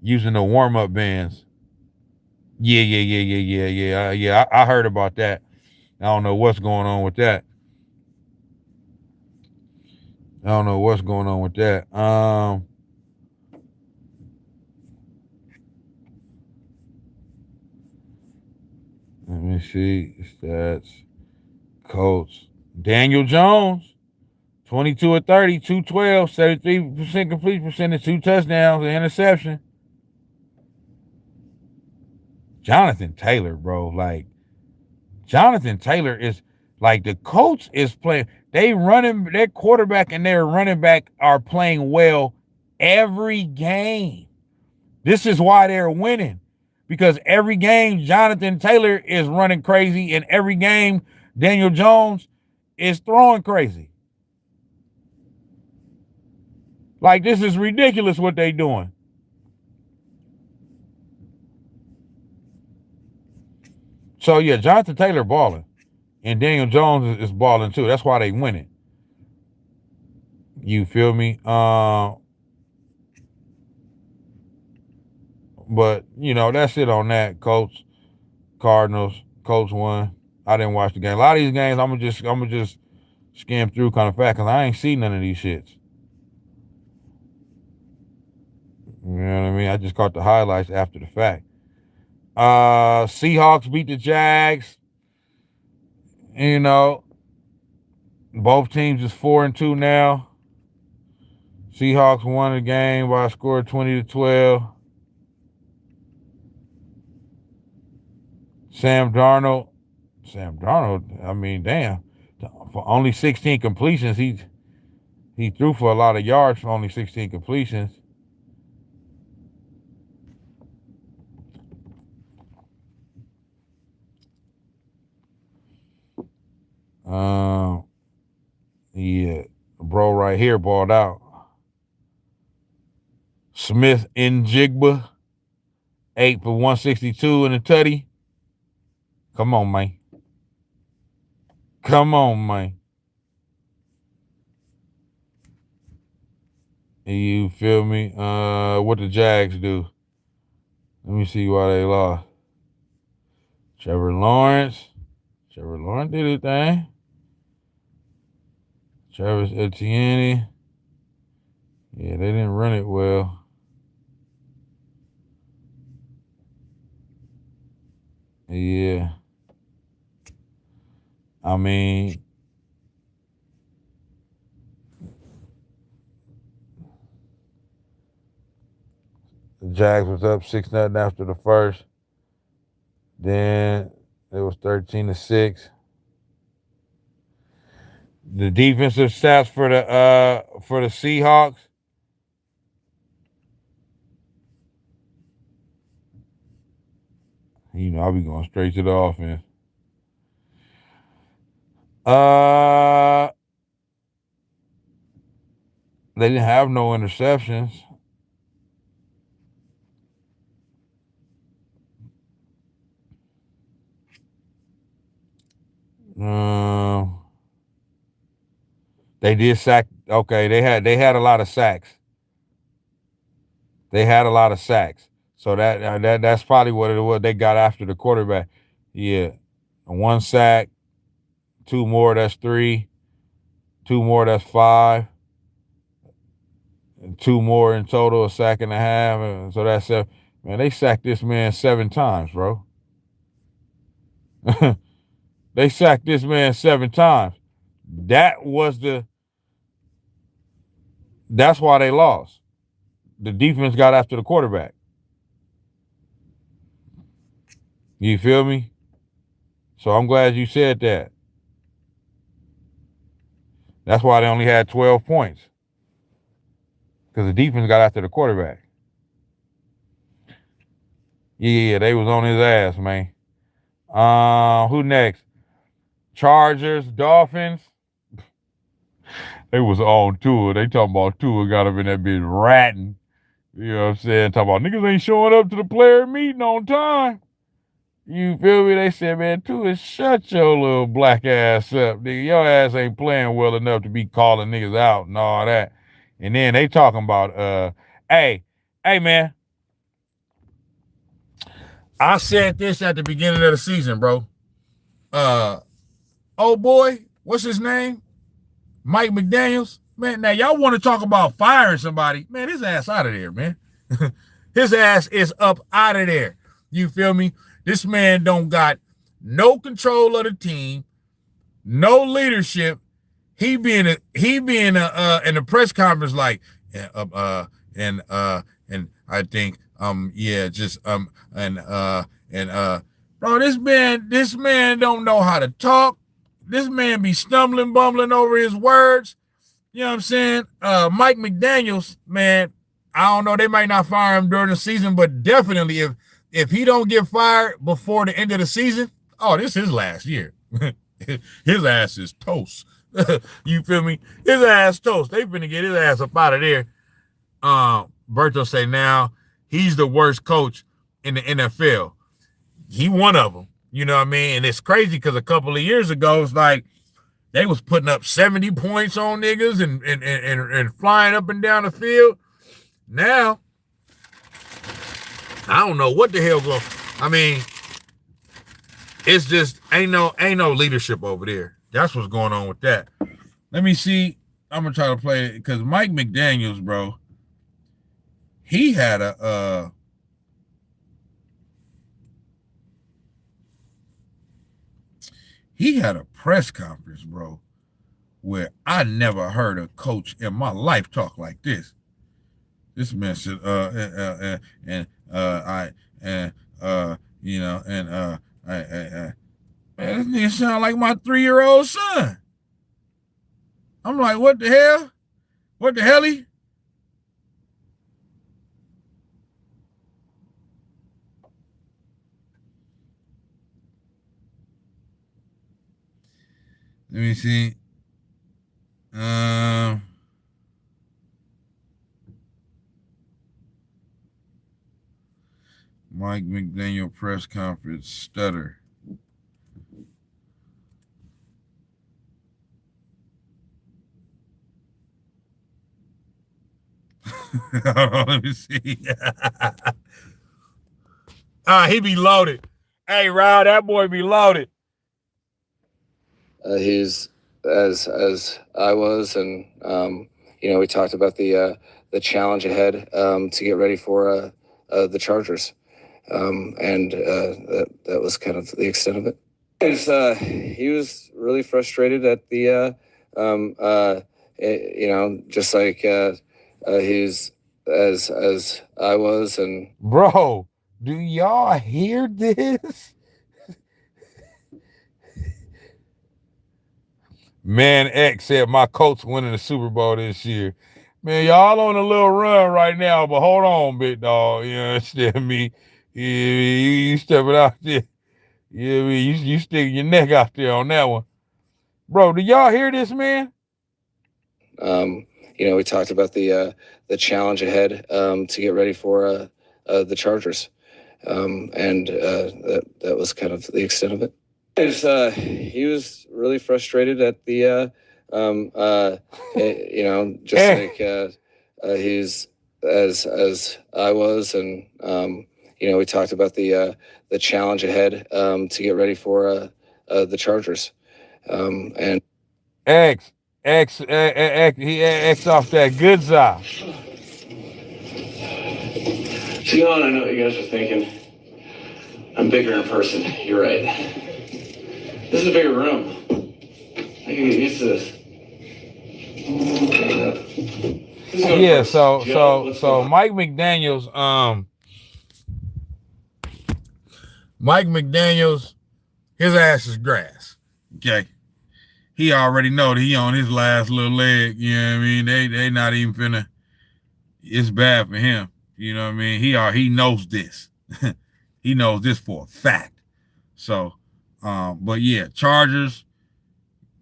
using the warm-up bands. Yeah. I heard about that. I don't know what's going on with that. Let me see. Stats. Colts. Daniel Jones. 22 of 30, 212, 73% complete percentage, 2 touchdowns, an interception. Jonathan Taylor, bro. Like, Jonathan Taylor is like, the coach is playing. Their quarterback and their running back are playing well every game. This is why they're winning. Because every game, Jonathan Taylor is running crazy, and every game, Daniel Jones is throwing crazy. Like, this is ridiculous what they doing. So, yeah, Jonathan Taylor balling. And Daniel Jones is balling, too. That's why they winning. You feel me? But, you know, that's it on that. Colts, Cardinals, Colts won. I didn't watch the game. A lot of these games, I'm gonna just skim through kind of fast because I ain't seen none of these shits. You know what I mean? I just caught the highlights after the fact. Seahawks beat the Jags. You know, both teams is 4-2 now. Seahawks won the game by a score of 20-12. Sam Darnold, I mean, damn. For only 16 completions, he threw for a lot of yards for only 16 completions. Yeah, bro right here balled out. Smith in Jigba, 8 for 162 in the tutty. Come on, man. You feel me? What the Jags do? Let me see why they lost. Trevor Lawrence did his thing. Travis Etienne. Yeah, they didn't run it well. Yeah. I mean, the Jags was up 6-0 after the first. Then it was 13-6. The defensive stats for the Seahawks. You know, I'll be going straight to the offense. They didn't have no interceptions. They did sack. Okay, they had a lot of sacks. They had a lot of sacks. So that's probably what it was. They got after the quarterback. Yeah. 1 sack, 2 more, that's 3. 2 more, that's 5. And 2 more in total, a sack and a half. And so that's 7. Man, they sacked this man 7 times, bro. They sacked this man 7 times. That's why they lost. The defense got after the quarterback. You feel me? So I'm glad you said that. That's why they only had 12 points. Because the defense got after the quarterback. Yeah, they was on his ass, man. Who next? Chargers, Dolphins. They was on Tua. They talking about Tua got him in that bitch ratting. You know what I'm saying? Talking about niggas ain't showing up to the player meeting on time. You feel me? They said, man, Tua, shut your little black ass up, nigga. Your ass ain't playing well enough to be calling niggas out and all that. And then they talking about, hey, man. I said this at the beginning of the season, bro. Oh boy, what's his name? Mike McDaniels. Man, now y'all want to talk about firing somebody. Man, his ass out of there, man. His ass is up out of there. You feel me? This man don't got no control of the team, no leadership. He being in the press conference like, and I think bro, this man don't know how to talk. This man be stumbling, bumbling over his words. You know what I'm saying? Mike McDaniels, man, I don't know. They might not fire him during the season, but definitely if he don't get fired before the end of the season, oh, this is his last year. His ass is toast. You feel me? His ass toast. They finna get his ass up out of there. Berto say now he's the worst coach in the NFL. He one of them. You know what I mean? And it's crazy because a couple of years ago, it's like they was putting up 70 points on niggas and flying up and down the field. Now, I don't know what the hell going. I mean, it's just ain't no leadership over there. That's what's going on with that. Let me see. I'm gonna try to play it because Mike McDaniels, bro, he had a press conference, bro, where I never heard a coach in my life talk like this. This man said, man, this nigga sound like my 3-year-old son. I'm like, what the hell? What the hell? Let me see. Mike McDaniel press conference stutter. Let me see. He be loaded. Hey, Rod, that boy be loaded. He's as I was, and we talked about the challenge ahead to get ready for the Chargers, and that was kind of the extent of it. He was really frustrated at the just like he's as I was, and bro, do y'all hear this? Man X said my Colts winning the Super Bowl this year. Man, y'all on a little run right now, but hold on, big dog. You understand me? You stepping out there. You sticking your neck out there on that one. Bro, do y'all hear this, man? We talked about the challenge ahead to get ready for the Chargers, and that was kind of the extent of it. He was really frustrated at the You know, just like he's as I was, and you know, we talked about the challenge ahead to get ready for the Chargers, and X he X off that good side. Sion, I know what you guys are thinking. I'm bigger in person. You're right. This is a bigger room. I can get used to this. Yeah, so Mike McDaniels, his ass is grass. Okay. He already know that he on his last little leg. You know what I mean? They not even finna. It's bad for him. You know what I mean? He knows this. He knows this for a fact. So, but yeah, Chargers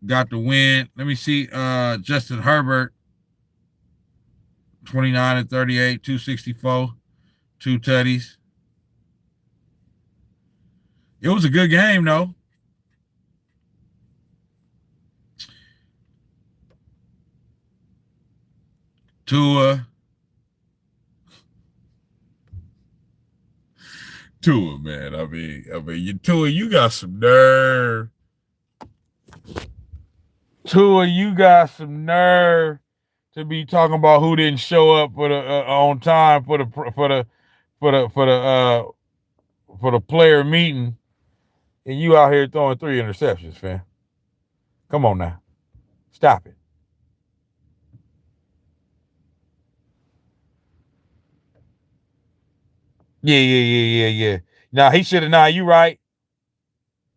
got the win. Let me see. Justin Herbert, 29-38, 264, 2 tutties. It was a good game, though. Tua, man. I mean, Tua, you got some nerve. Tua, you got some nerve to be talking about who didn't show up for the on time for the player meeting, and you out here throwing 3 interceptions, fam. Come on now, stop it. Yeah. Now he should have. Nah, you right.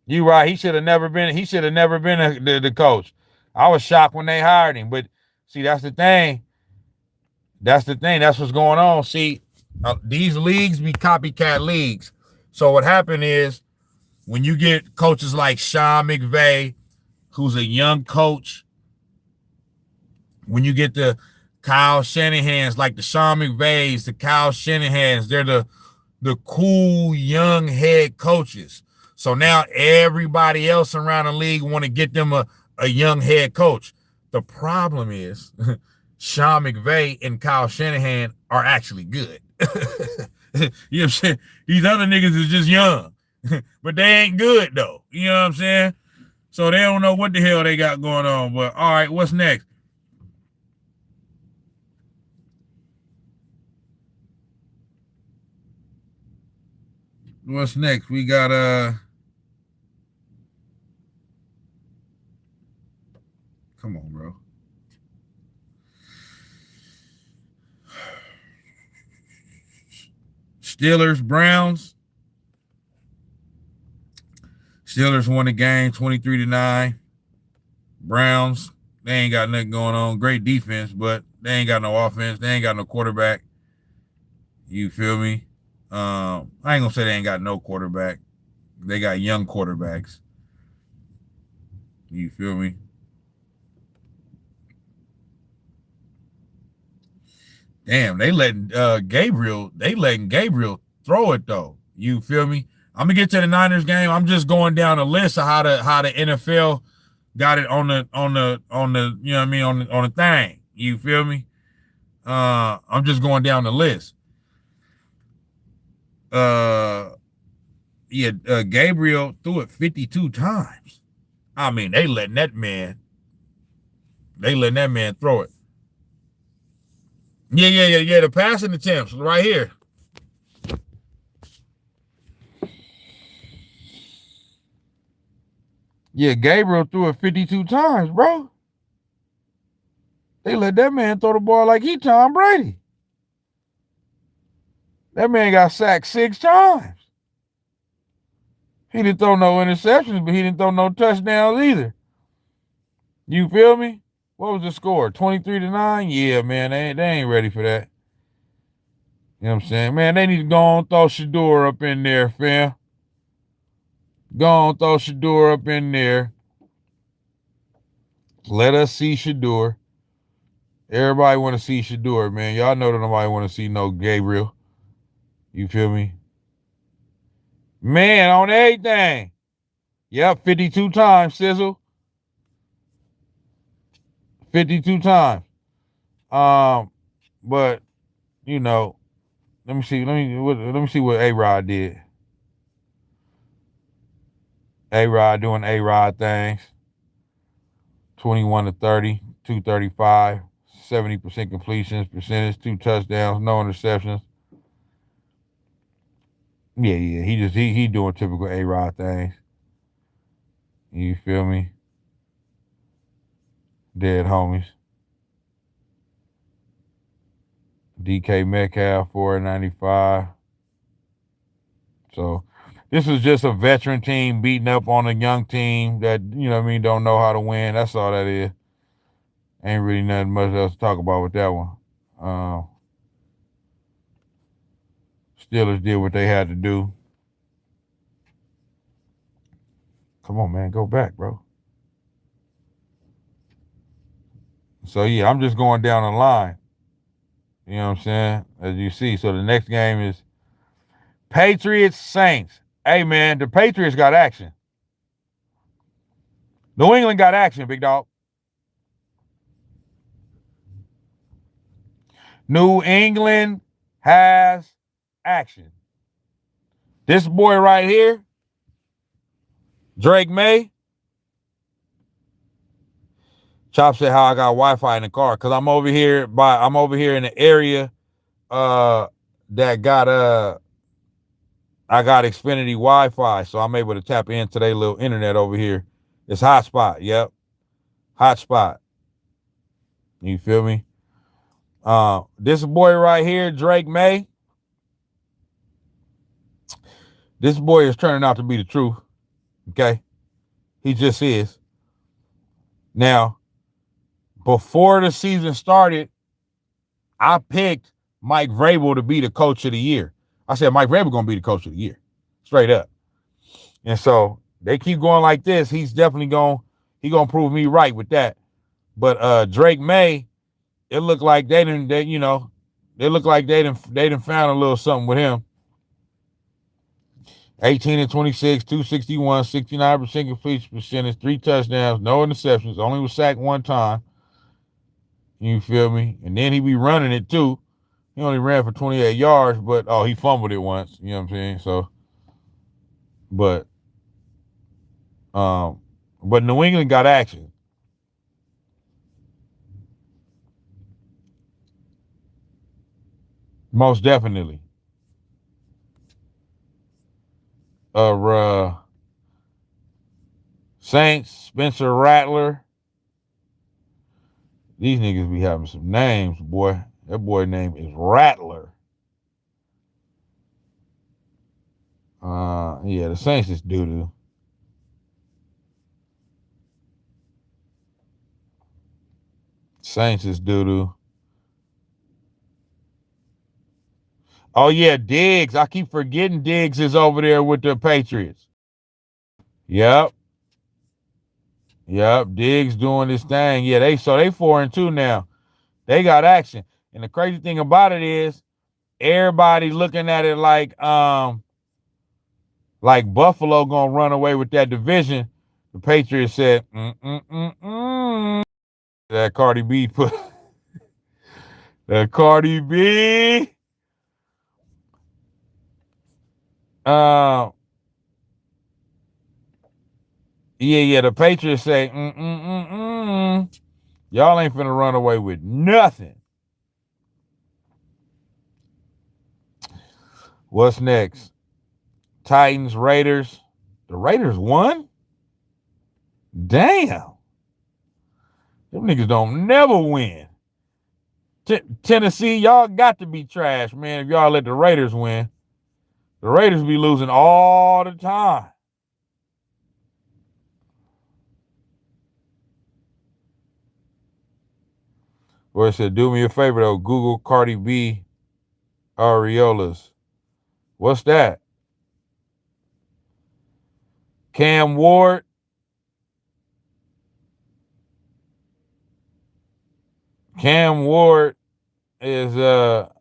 You right. He should have never been. He should have never been the coach. I was shocked when they hired him. But see, that's the thing. That's what's going on. See, these leagues be copycat leagues. So what happened is when you get coaches like Sean McVay, who's a young coach, when you get the Kyle Shanahan's, like the Sean McVays, the Kyle Shanahan's, they're the cool young head coaches. So now everybody else around the league want to get them a young head coach. The problem is Sean McVay and Kyle Shanahan are actually good. You know what I'm saying? These other niggas is just young, but they ain't good though. You know what I'm saying? So they don't know what the hell they got going on. But all right, what's next? What's next? We got come on, bro. Steelers, Browns. Steelers won the game 23-9. Browns, they ain't got nothing going on. Great defense, but they ain't got no offense. They ain't got no quarterback. You feel me? I ain't gonna say they ain't got no quarterback. They got young quarterbacks. You feel me? Damn, they letting Gabriel throw it though. You feel me? I'm gonna get to the Niners game. I'm just going down the list of how the NFL got it on the you know what I mean, on the thing. You feel me? I'm just going down the list. Gabriel threw it 52 times. I mean, they letting that man throw it. Yeah. The passing attempts right here. Yeah, Gabriel threw it 52 times, bro. They let that man throw the ball like he Tom Brady. That man got sacked 6 times. He didn't throw no interceptions, but he didn't throw no touchdowns either. You feel me? What was the score? 23-9? Yeah, man, they ain't ready for that. You know what I'm saying? Man, they need to go on throw Shador up in there, fam. Go on throw Shador up in there. Let us see Shador. Everybody want to see Shador, man. Y'all know that nobody want to see no Gabriel. You feel me? Man, on everything. Yep, 52 times, Sizzle. 52 times. But you know, let me see what A-Rod did. A-Rod doing A-Rod things. 21 to 30, 235, 70% completions percentage, 2 touchdowns, no interceptions. Yeah, he doing typical A-Rod things. You feel me? Dead homies. DK Metcalf 495. So this is just a veteran team beating up on a young team that, you know what I mean, don't know how to win. That's all that is. Ain't really nothing much else to talk about with that one. Steelers did what they had to do. Come on, man, go back, bro. So yeah, I'm just going down the line. You know what I'm saying? As you see. So the next game is Patriots Saints. Hey man, the Patriots got action. New England got action, big dog. New England has action. This boy right here, Drake May. Chop said how I got Wi-Fi in the car because I'm over here in the area that got I got Xfinity Wi-Fi, so I'm able to tap into their little internet over here. It's hotspot, yep. Hotspot. You feel me? This boy right here, Drake May. This boy is turning out to be the truth. Okay? He just is. Now, before the season started, I picked Mike Vrabel to be the coach of the year. I said Mike Vrabel gonna be the coach of the year. Straight up. And so they keep going like this. He's definitely gonna prove me right with that. But Drake May, it looked like they done found a little something with him. 18 and 26, 261, 69% completion percentage, 3 touchdowns, no interceptions, only was sacked 1 time. You feel me? And then he be running it too. He only ran for 28 yards, but he fumbled it once. You know what I'm saying? So, but New England got action. Most definitely. Saints, Spencer Rattler. These niggas be having some names, boy. That boy name is Rattler. Yeah, the Saints is doo-doo. Saints is doo-doo. Oh, yeah, Diggs. I keep forgetting Diggs is over there with the Patriots. Yep. Diggs doing this thing. Yeah, they 4-2 now. They got action. And the crazy thing about it is everybody looking at it like Buffalo gonna run away with that division. The Patriots said, That Cardi B put that Cardi B. Yeah, the Patriots say, y'all ain't finna run away with nothing. What's next? Titans, Raiders. The Raiders won? Damn. Them niggas don't never win. Tennessee, y'all got to be trash, man, if y'all let the Raiders win. The Raiders be losing all the time. Boy said, do me a favor, though. Google Cardi B areolas. What's that? Cam Ward. Cam Ward is areolas.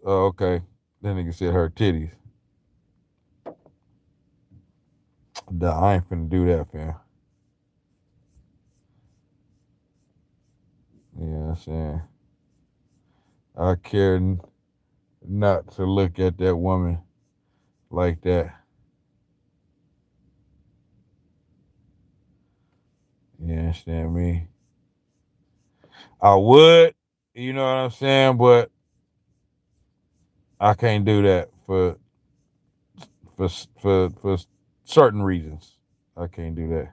Oh, okay. That nigga said her titties. Nah, I ain't finna do that, fam. Yeah, I'm saying. I care not to look at that woman like that. You understand me? I would, you know what I'm saying, but I can't do that for certain reasons. I can't do that.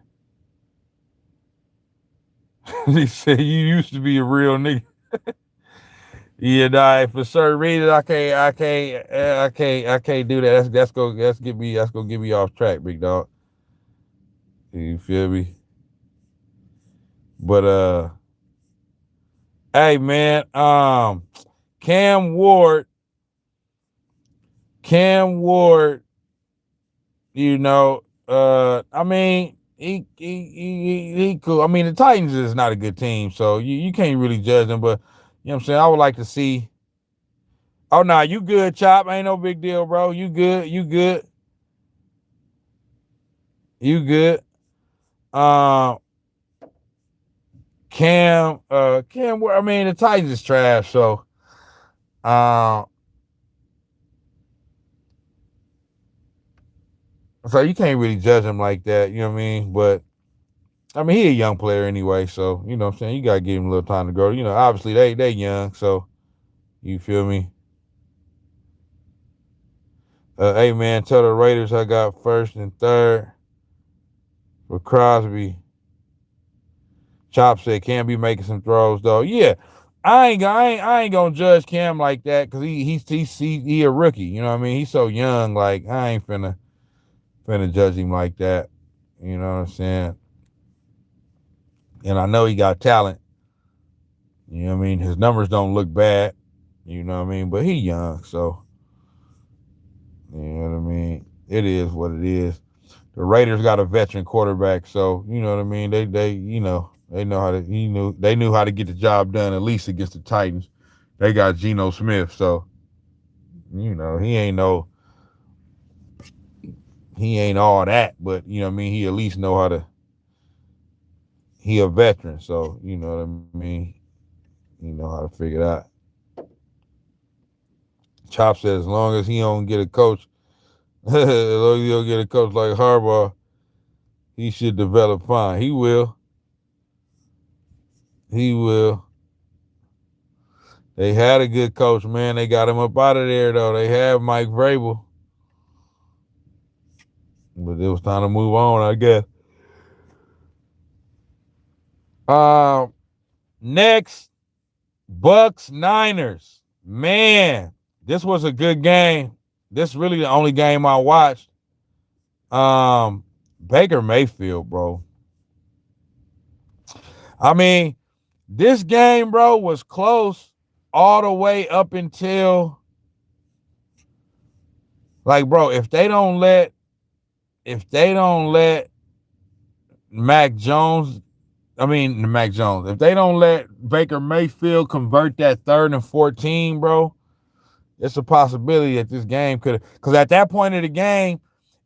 He said you used to be a real nigga. Yeah, nah, for certain reasons I can't do that. That's gonna get me off track, big dog. You feel me? But hey man, Cam Ward, you know, I mean, he cool. I mean, the Titans is not a good team, so you can't really judge them, but you know what I'm saying? I would like to see. Oh nah, you good, Chop. Ain't no big deal, bro. You good. Cam, I mean, the Titans is trash, so so you can't really judge him like that, you know what I mean? But I mean, he a young player anyway, so you know what I'm saying? You gotta give him a little time to grow. You know, obviously they young, so you feel me? Hey man, tell the Raiders I got first and third for Crosby. Chop said Cam be making some throws though. Yeah, I ain't gonna judge Cam like that because he a rookie. You know what I mean? He's so young. Like I ain't finna judge him like that. You know what I'm saying? And I know he got talent. You know what I mean? His numbers don't look bad. You know what I mean? But he young, so you know what I mean? It is what it is. The Raiders got a veteran quarterback, so you know what I mean? They you know, they know how to they knew how to get the job done, at least against the Titans. They got Geno Smith, so you know, he ain't all that, but you know what I mean, he at least know how to. He a veteran, so you know what I mean. He know how to figure it out. Chop said as long as he don't get a coach, as long as he don't get a coach like Harbaugh, he should develop fine. He will. They had a good coach, man. They got him up out of there, though. They have Mike Vrabel. But it was time to move on, I guess. Next, Bucks Niners. Man, this was a good game. This is really the only game I watched. Baker Mayfield, bro. I mean, this game, bro, was close all the way up until, like, bro, if they don't let Mac Jones, if they don't let Baker Mayfield convert that 3rd and 14, bro, it's a possibility that this game could have, because at that point of the game,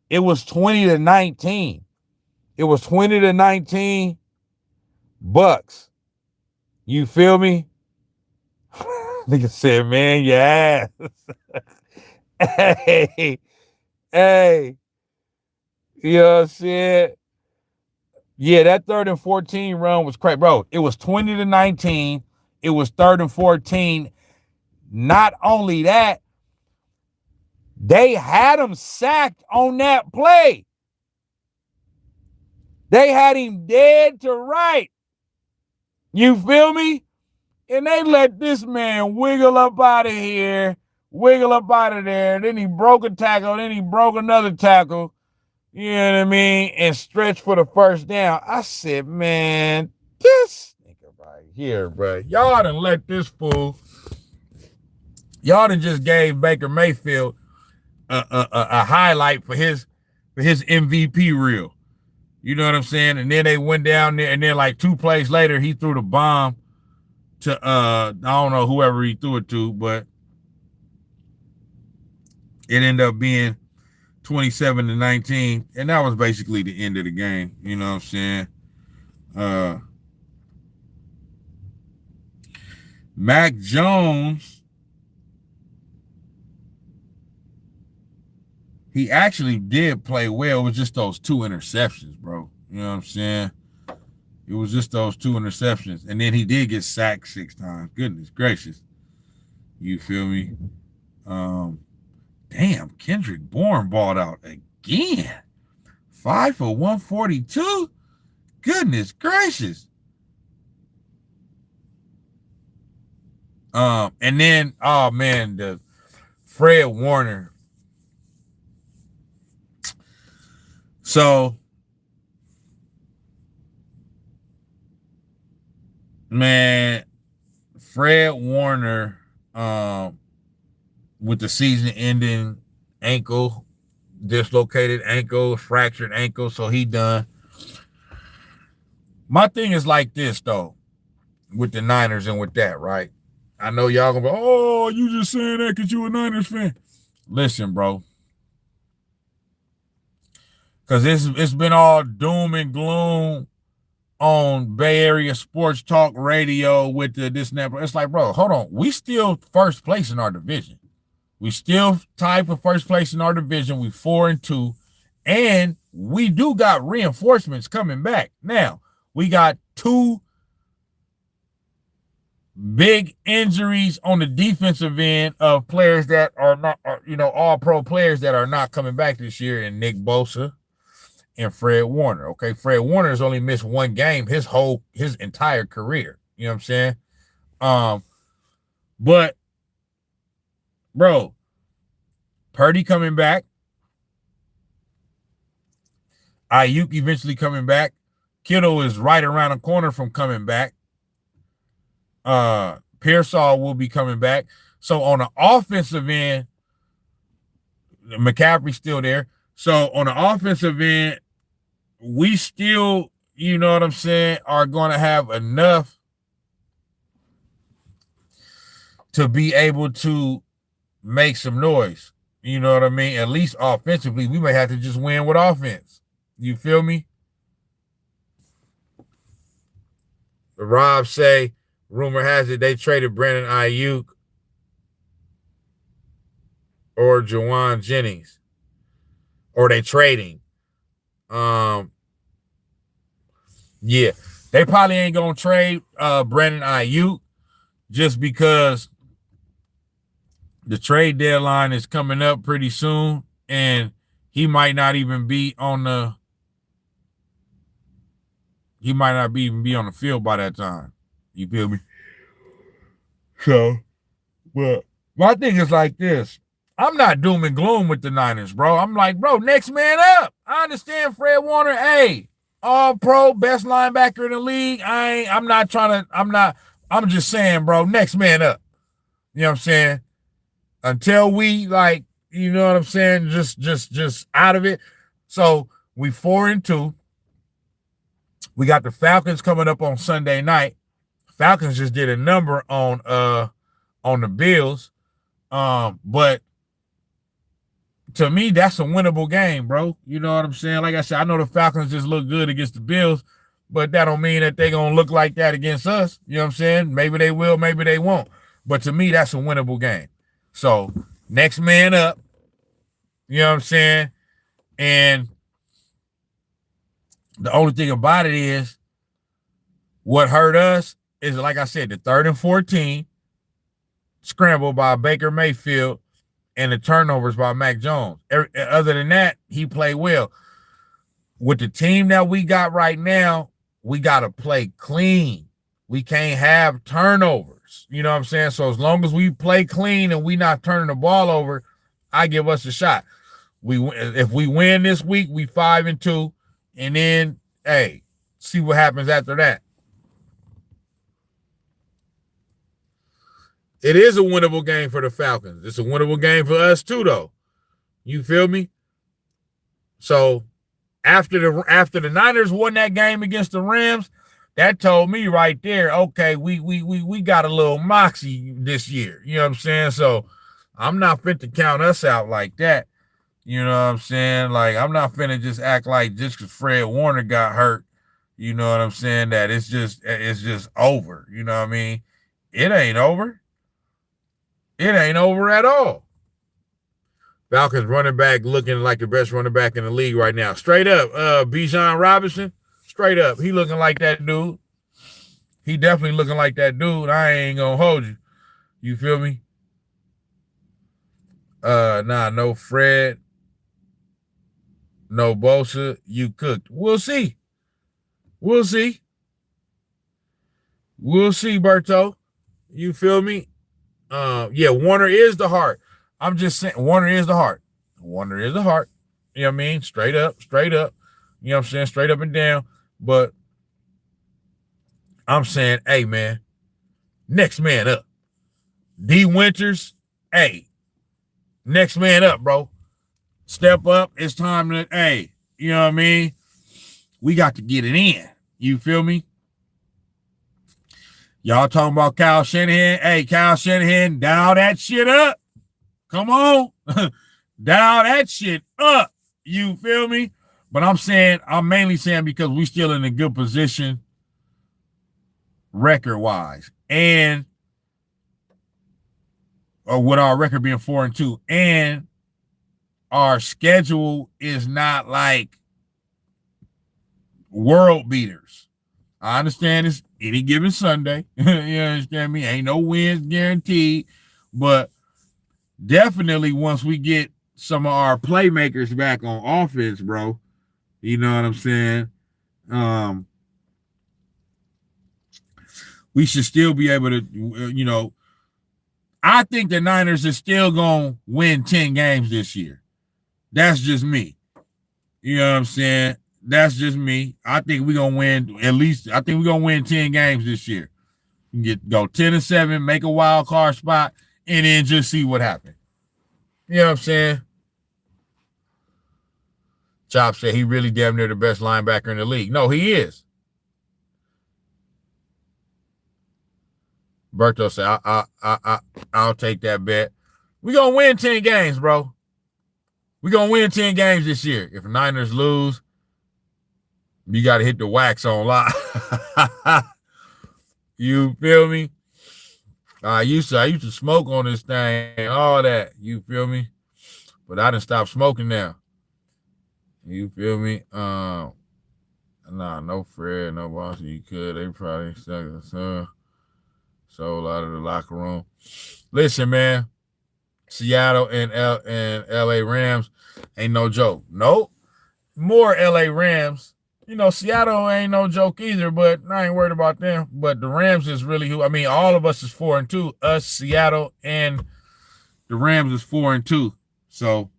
it was 20-19. It was 20-19 Bucks. You feel me? Nigga said, man, yeah. Hey. You know what I'm saying? Yeah, that 3rd and 14 run was crazy. Bro, it was 20-19. It was 3rd and 14. Not only that, they had him sacked on that play. They had him dead to right. You feel me? And they let this man wiggle up out of here, wiggle up out of there. Then he broke a tackle. Then he broke another tackle. You know what I mean? And stretched for the first down. I said, man, this nigga right here, bro. Y'all done let this fool. Y'all done just gave Baker Mayfield a highlight for his MVP reel. You know what I'm saying? And then they went down there, and then like 2 plays later, he threw the bomb to I don't know whoever he threw it to, but it ended up being 27-19, and that was basically the end of the game. You know what I'm saying? Mac Jones, he actually did play well. It was just those 2 interceptions, bro. You know what I'm saying? It was just those 2 interceptions. And then he did get sacked 6 times. Goodness gracious. You feel me? Damn, Kendrick Bourne balled out again. 5 for 142. Goodness gracious. And then, oh man, the Fred Warner. So, man, Fred Warner, with the season-ending ankle, dislocated ankle, fractured ankle, so he done. My thing is like this, though, with the Niners and with that, right? I know y'all gonna be, oh, you just saying that because you a Niners fan. Listen, bro. Because it's been all doom and gloom on Bay Area Sports Talk Radio with the this and that. It's like, bro, hold on. We still first place in our division. We still tied for first place in our division. We 4-2. And we do got reinforcements coming back. Now, we got 2 big injuries on the defensive end of players that are not, all pro players that are not coming back this year, and Nick Bosa and Fred Warner. Okay, Fred Warner has only missed 1 game his entire career. You know what I'm saying? But bro, Purdy coming back, Ayuk eventually coming back. Kittle is right around the corner from coming back. Pearsall will be coming back. So on the offensive end, McCaffrey's still there. So on the offensive end, we still, you know what I'm saying, are going to have enough to be able to make some noise. You know what I mean? At least offensively, we may have to just win with offense. You feel me? Rob say, rumor has it they traded Brandon Ayuk or Jawan Jennings. Or they trading. Yeah. They probably ain't gonna trade Brandon Ayuk just because the trade deadline is coming up pretty soon, and he might not even be on the field by that time. You feel me? So, but my thing is like this. I'm not doom and gloom with the Niners, bro. I'm like, bro, next man up. I understand Fred Warner, hey, all pro, best linebacker in the league. I'm just saying, bro, next man up. You know what I'm saying? Until we, like, you know what I'm saying, just out of it. So we 4-2. We got the Falcons coming up on Sunday night. Falcons just did a number on the Bills. But to me, that's a winnable game, bro. You know what I'm saying? Like I said, I know the Falcons just look good against the Bills, but that don't mean that they're going to look like that against us. You know what I'm saying? Maybe they will, maybe they won't. But to me, that's a winnable game. So, next man up. You know what I'm saying? And the only thing about it is what hurt us is, like I said, the 3rd and 14 scramble by Baker Mayfield and the turnovers by Mac Jones. Other than that, he played well. With the team that we got right now, we got to play clean. We can't have turnovers. You know what I'm saying? So as long as we play clean and we not turning the ball over, I give us a shot. If we win this week, we 5-2, and then, hey, see what happens after that. It is a winnable game for the Falcons. It's a winnable game for us too, though. You feel me? So after the Niners won that game against the Rams, that told me right there, okay, we got a little moxie this year. You know what I'm saying? So I'm not fit to count us out like that. You know what I'm saying? Like, I'm not finna just act like just because Fred Warner got hurt, you know what I'm saying, that it's just over. You know what I mean? It ain't over. It ain't over at all. Falcons running back looking like the best running back in the league right now. Straight up, Bijan Robinson, straight up. He looking like that dude. He definitely looking like that dude. I ain't gonna hold you. You feel me? No Fred. No Bosa. You cooked. We'll see. We'll see. We'll see, Berto. You feel me? Yeah, Warner is the heart. I'm just saying, Warner is the heart. Warner is the heart. You know what I mean? Straight up, straight up. You know what I'm saying? Straight up and down. But I'm saying, hey, man, next man up. D. Winters, hey, next man up, bro. Step up. It's time to, hey, you know what I mean? We got to get it in. You feel me? Y'all talking about Kyle Shanahan? Hey, Kyle Shanahan, dial that shit up. Come on. Dial that shit up. You feel me? But I'm mainly saying because we still in a good position record-wise. And or with our record being 4-2. And our schedule is not like world beaters. I understand it's any given Sunday. You understand me? Ain't no wins guaranteed. But definitely once we get some of our playmakers back on offense, bro, you know what I'm saying? We should still be able to, you know, I think the Niners are still going to win 10 games this year. That's just me. You know what I'm saying? That's just me. I think we're going to win at least, I think we're going to win 10 games this year. Go 10-7, make a wild card spot, and then just see what happens. You know what I'm saying? Chop said he really damn near the best linebacker in the league. No, he is. Berto said, I'll take that bet. We're going to win 10 games, bro. We're going to win 10 games this year. If the Niners lose, you got to hit the wax on live. You feel me? I used to smoke on this thing, all that. You feel me? But I done stopped smoking now. You feel me? No Fred, no Boston. You could. They probably sold out of the locker room. Listen, man. Seattle and LA Rams ain't no joke. Nope. More LA Rams. You know, Seattle ain't no joke either, but I ain't worried about them. But the Rams is really who, I mean, all of us is 4-2. Us, Seattle, and the Rams is 4-2. So,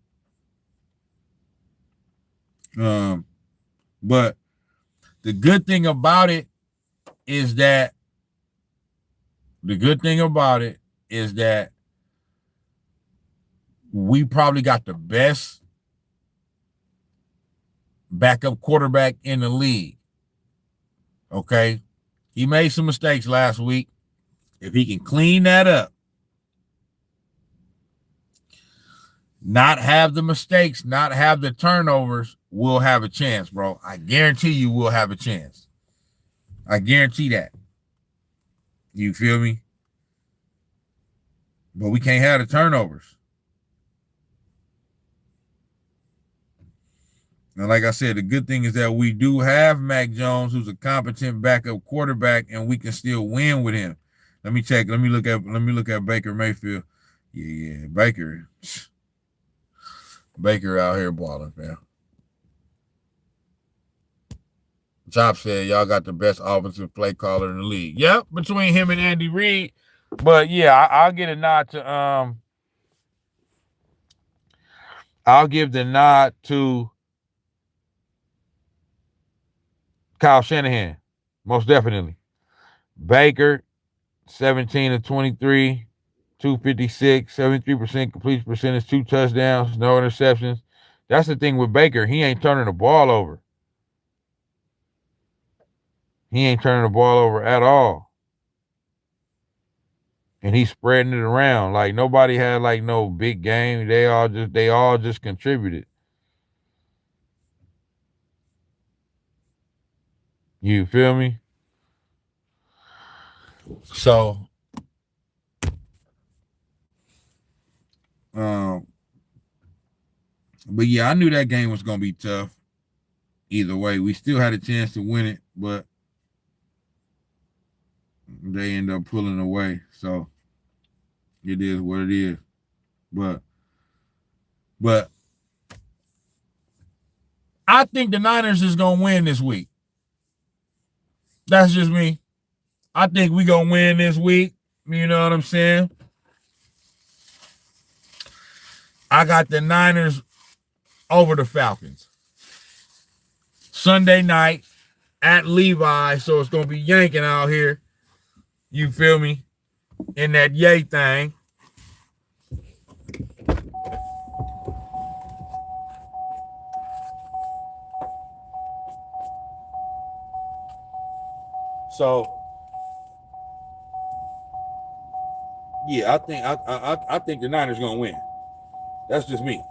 but the good thing about it is that we probably got the best backup quarterback in the league. Okay? He made some mistakes last week. If he can clean that up, not have the mistakes, not have the turnovers, we'll have a chance, bro. I guarantee you we'll have a chance. I guarantee that. You feel me? But we can't have the turnovers. And like I said, the good thing is that we do have Mac Jones, who's a competent backup quarterback, and we can still win with him. Let me check. Let me look at Baker Mayfield. Yeah, Baker out here balling, man. Chop said y'all got the best offensive play caller in the league. Yep, between him and Andy Reid. But yeah, I'll get a nod to I'll give the nod to Kyle Shanahan, most definitely. Baker, 17 of 23, 256, 73% completion percentage, 2 touchdowns, no interceptions. That's the thing with Baker. He ain't turning the ball over. He ain't turning the ball over at all. and he's spreading it around. Like nobody had like no big game. They all just contributed. You feel me? So, but yeah, I knew that game was gonna be tough. Either way, we still had a chance to win it, but they end up pulling away. So it is what it is. But I think the Niners is gonna win this week. That's just me. I think we gonna win this week. You know what I'm saying? I got the Niners over the Falcons. Sunday night at Levi, so it's gonna be yanking out here. You feel me? In that yay thing. So yeah, I think the Niners gonna win. That's just me.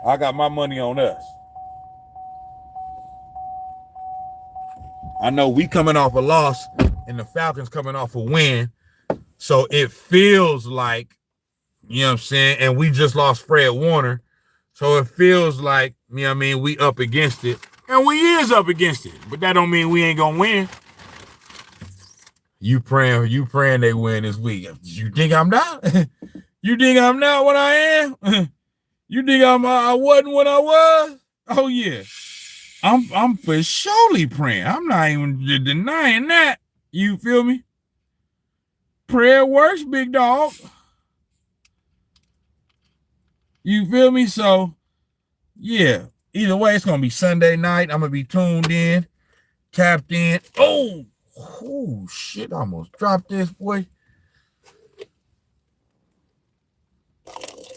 I got my money on us. I know we coming off a loss and the Falcons coming off a win. So it feels like, you know what I'm saying, and we just lost Fred Warner. So it feels like, you know what I mean, we up against it. And we is up against it. But that don't mean we ain't gonna win. You praying they win this week. You think I'm not? You think I'm not what I am? You think I wasn't what I was? Oh yeah. I'm for surely praying. I'm not even denying that. You feel me? Prayer works, big dog. You feel me? So, yeah. Either way, it's going to be Sunday night. I'm going to be tuned in, tapped in. Oh, shit. I almost dropped this, boy.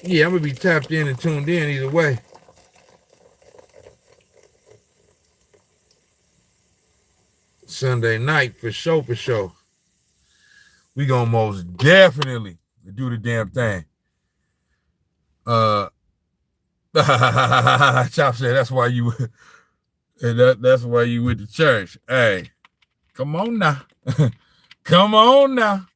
Yeah, I'm going to be tapped in and tuned in either way. Sunday night, for sure, for sure. We gonna most definitely do the damn thing. Chop said that's why you that's why you went to church. Hey, come on now. Come on now.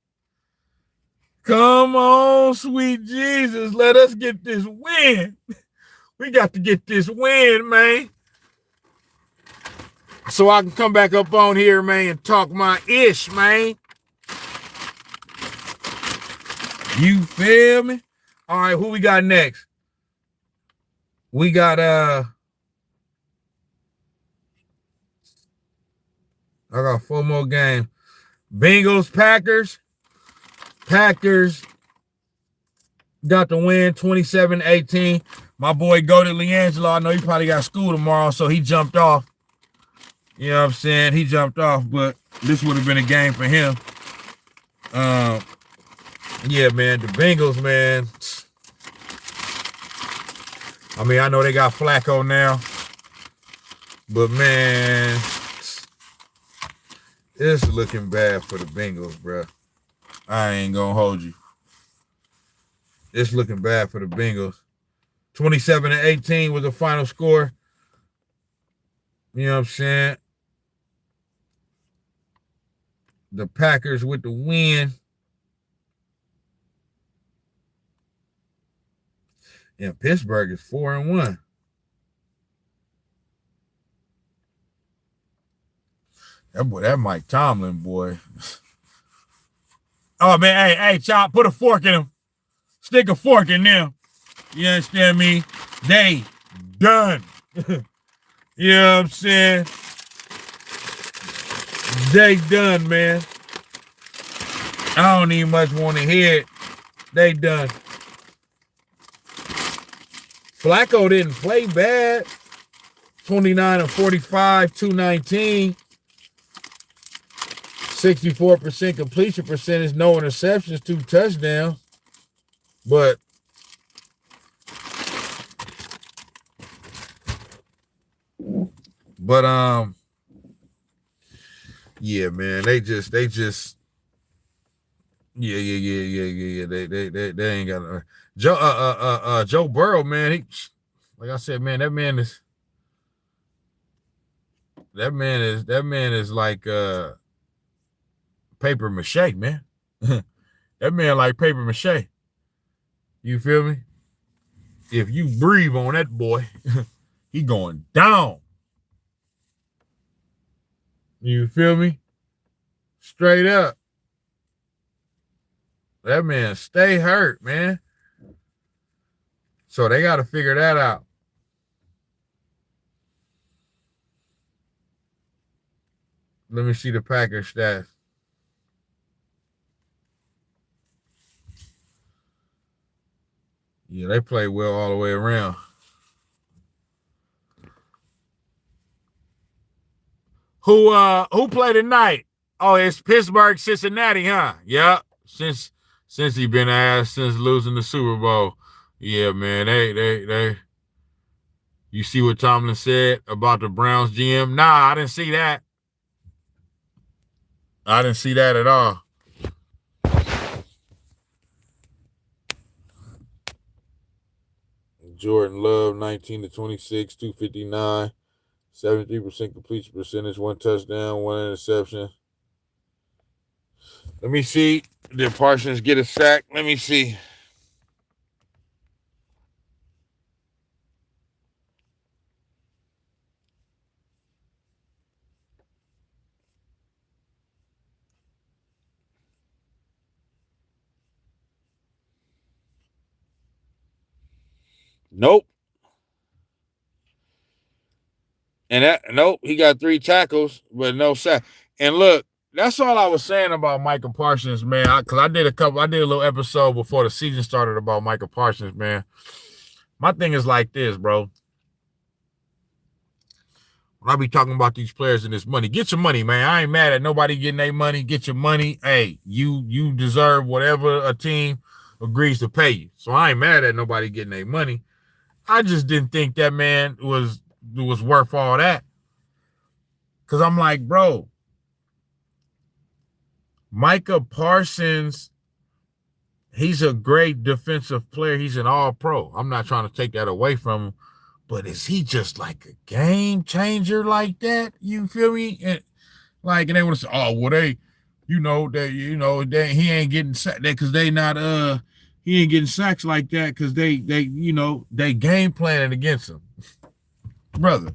Come on, sweet Jesus. Let us get this win. We got to get this win, man. So I can come back up on here, man, and talk my ish, man. You feel me? All right, who we got next? We got I got 4 more games. Bengals, Packers. Packers got the win 27-18. My boy Goated LeAngelo, I know he probably got school tomorrow, so he jumped off. You know what I'm saying? He jumped off, but this would have been a game for him. Yeah, man, the Bengals, man. I mean, I know they got Flacco now, but man, it's looking bad for the Bengals, bro. I ain't gonna hold you. It's looking bad for the Bengals. 27-18 was the final score. You know what I'm saying? The Packers with the win. And Pittsburgh is 4-1. That Mike Tomlin boy. Oh man, hey, Chop, put a fork in him. Stick a fork in them. You understand me? They done. You know what I'm saying? They done, man. I don't even much want to hear it. They done. Flacco didn't play bad. 29 of 45, 219. 64% completion percentage, no interceptions, 2 touchdowns. But yeah, man, they just Yeah. They ain't got Joe Burrow, man. He, like I said, man, that man is like paper mache, man. That man like paper mache. You feel me? If you breathe on that boy, he going down. You feel me? Straight up. That man stay hurt, man. So they got to figure that out. Let me see the Packers stats. Yeah, they play well all the way around. Who played tonight? Oh, it's Pittsburgh, Cincinnati, huh? Yep. Since he been asked since losing the Super Bowl. Yeah, man. They you see what Tomlin said about the Browns GM? Nah, I didn't see that. I didn't see that at all. Jordan Love, 19 to 26, 259, 73% completion percentage, 1 touchdown, 1 interception. Let me see. Did Parsons get a sack? Let me see. Nope. And nope, he got 3 tackles, but no sack. And look, that's all I was saying about Micah Parsons, man. Because I did a little episode before the season started about Micah Parsons, man. My thing is like this, bro. When I be talking about these players and this money, get your money, man. I ain't mad at nobody getting their money. Get your money. Hey, you deserve whatever a team agrees to pay you. So I ain't mad at nobody getting their money. I just didn't think that man was worth all that. Because I'm like, bro, Micah Parsons, he's a great defensive player. He's an all-pro. I'm not trying to take that away from him. But is he just like a game changer like that? You feel me? And they want to say, oh, well, he ain't getting sacked because he ain't getting sacks like that because they game planning against him. Brother,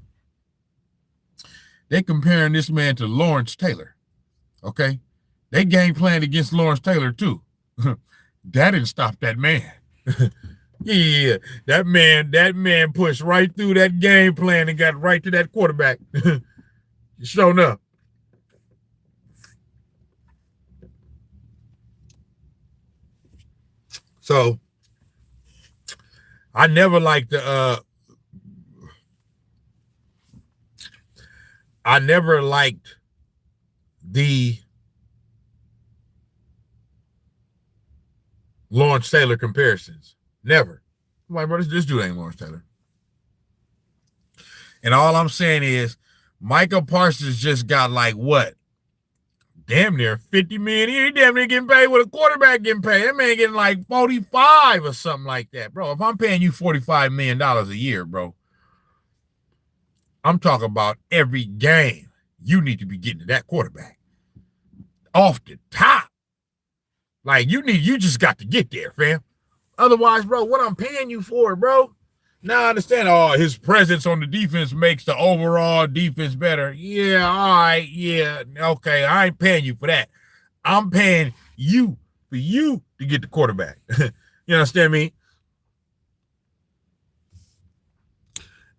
they comparing this man to Lawrence Taylor. Okay? They game planned against Lawrence Taylor too. That didn't stop that man. Yeah, that man pushed right through that game plan and got right to that quarterback. Showing up. So I never liked the Lawrence Taylor comparisons. Never. I'm like, bro, this dude ain't Lawrence Taylor. And all I'm saying is Micah Parsons just got like what? Damn near $50 million. He damn near getting paid with a quarterback getting paid. That man getting like 45 or something like that. Bro, if I'm paying you $45 million a year, bro, I'm talking about every game you need to be getting to that quarterback. Off the top. Like you just got to get there, fam. Otherwise, bro, what I'm paying you for, bro? Now I understand, his presence on the defense makes the overall defense better. Yeah, all right, yeah, okay, I ain't paying you for that. I'm paying you for you to get the quarterback. You understand me?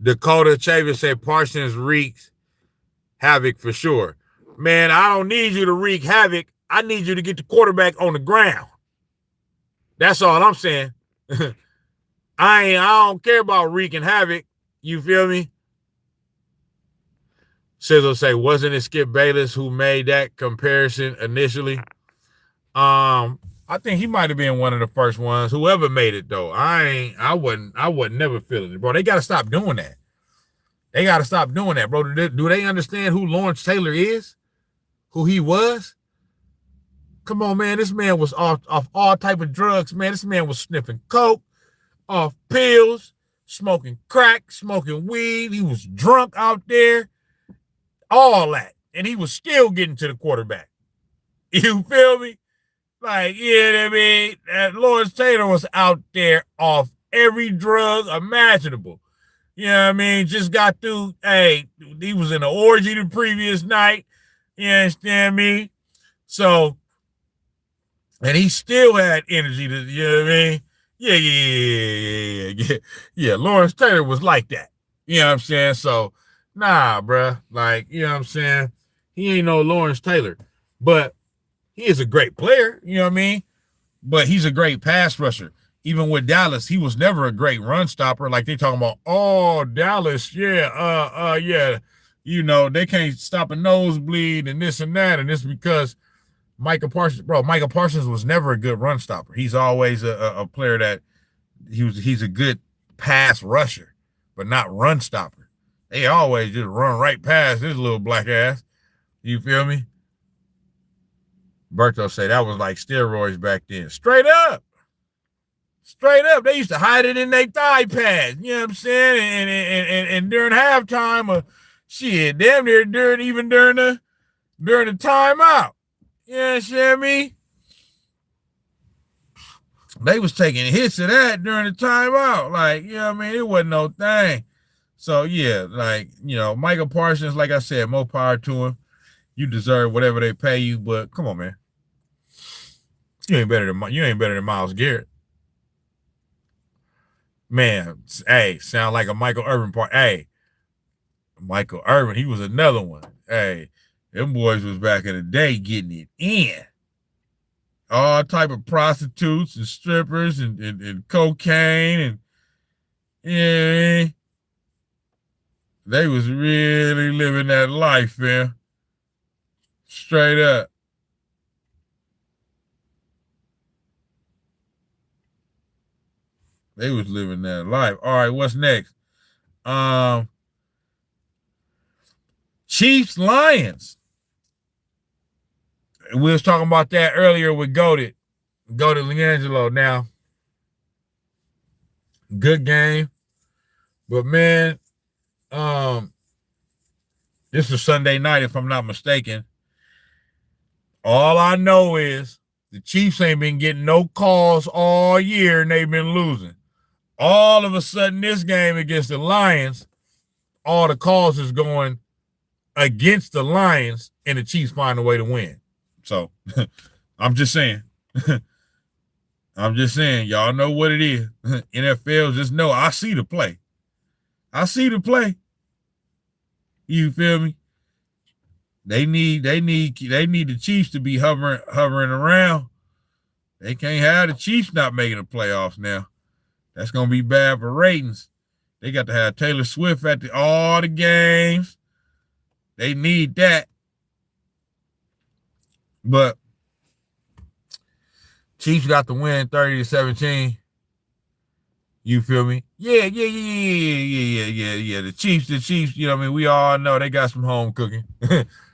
Dakota Chavis said Parsons wreaks havoc for sure. Man, I don't need you to wreak havoc. I need you to get the quarterback on the ground. That's all I'm saying. I don't care about wreaking havoc. You feel me? Sizzle say, wasn't it Skip Bayless who made that comparison initially? I think he might have been one of the first ones. Whoever made it though. I wasn't never feeling it, bro. They gotta stop doing that. They gotta stop doing that, bro. Do they understand who Lawrence Taylor is? Who he was? Come on, man. This man was off all type of drugs, man. This man was sniffing coke, off pills, smoking crack, smoking weed. He was drunk out there, all that. And he was still getting to the quarterback. You feel me? Like, you know what I mean? Lawrence Taylor was out there off every drug imaginable. You know what I mean? Just got through, hey, he was in an orgy the previous night. You understand me? So, and he still had energy to, you know what I mean? Yeah. Lawrence Taylor was like that. You know what I'm saying? So, nah, bruh. Like, you know what I'm saying? He ain't no Lawrence Taylor. But he is a great player, you know what I mean? But he's a great pass rusher. Even with Dallas, he was never a great run stopper. Like they talking about, oh, Dallas, yeah, you know, they can't stop a nosebleed and this and that. And it's because Micah Parsons was never a good run stopper. He's always a player that he's a good pass rusher, but not run stopper. They always just run right past this little black ass. You feel me? Berto say that was like steroids back then. Straight up. They used to hide it in their thigh pads. You know what I'm saying? And during halftime, shit, damn near during the timeout. You know what I mean? They was taking hits of that during the timeout. Like, you know what I mean? It wasn't no thing. So, yeah, like, you know, Michael Parsons, like I said, more power to him. You deserve whatever they pay you, but come on, man. You ain't better than Myles Garrett. Man, hey, sound like a Michael Irvin part. Hey, Michael Irvin, he was another one. Hey, them boys was back in the day getting it in. All type of prostitutes and strippers and cocaine and yeah. They was really living that life, man. Straight up. They was living that life. All right, what's next? Chiefs, Lions. We was talking about that earlier with Goated Leangelo. Now, good game. But, man, this was Sunday night, if I'm not mistaken. All I know is the Chiefs ain't been getting no calls all year, and they've been losing. All of a sudden, this game against the Lions, all the calls is going against the Lions, and the Chiefs find a way to win. So, I'm just saying. Y'all know what it is. NFL, just know I see the play. You feel me? They need the Chiefs to be hovering around. They can't have the Chiefs not making the playoffs now. That's gonna be bad for ratings. They got to have Taylor Swift at all the games. They need that. But Chiefs got the win 30-17. You feel me? Yeah. The Chiefs, you know what I mean? We all know they got some home cooking.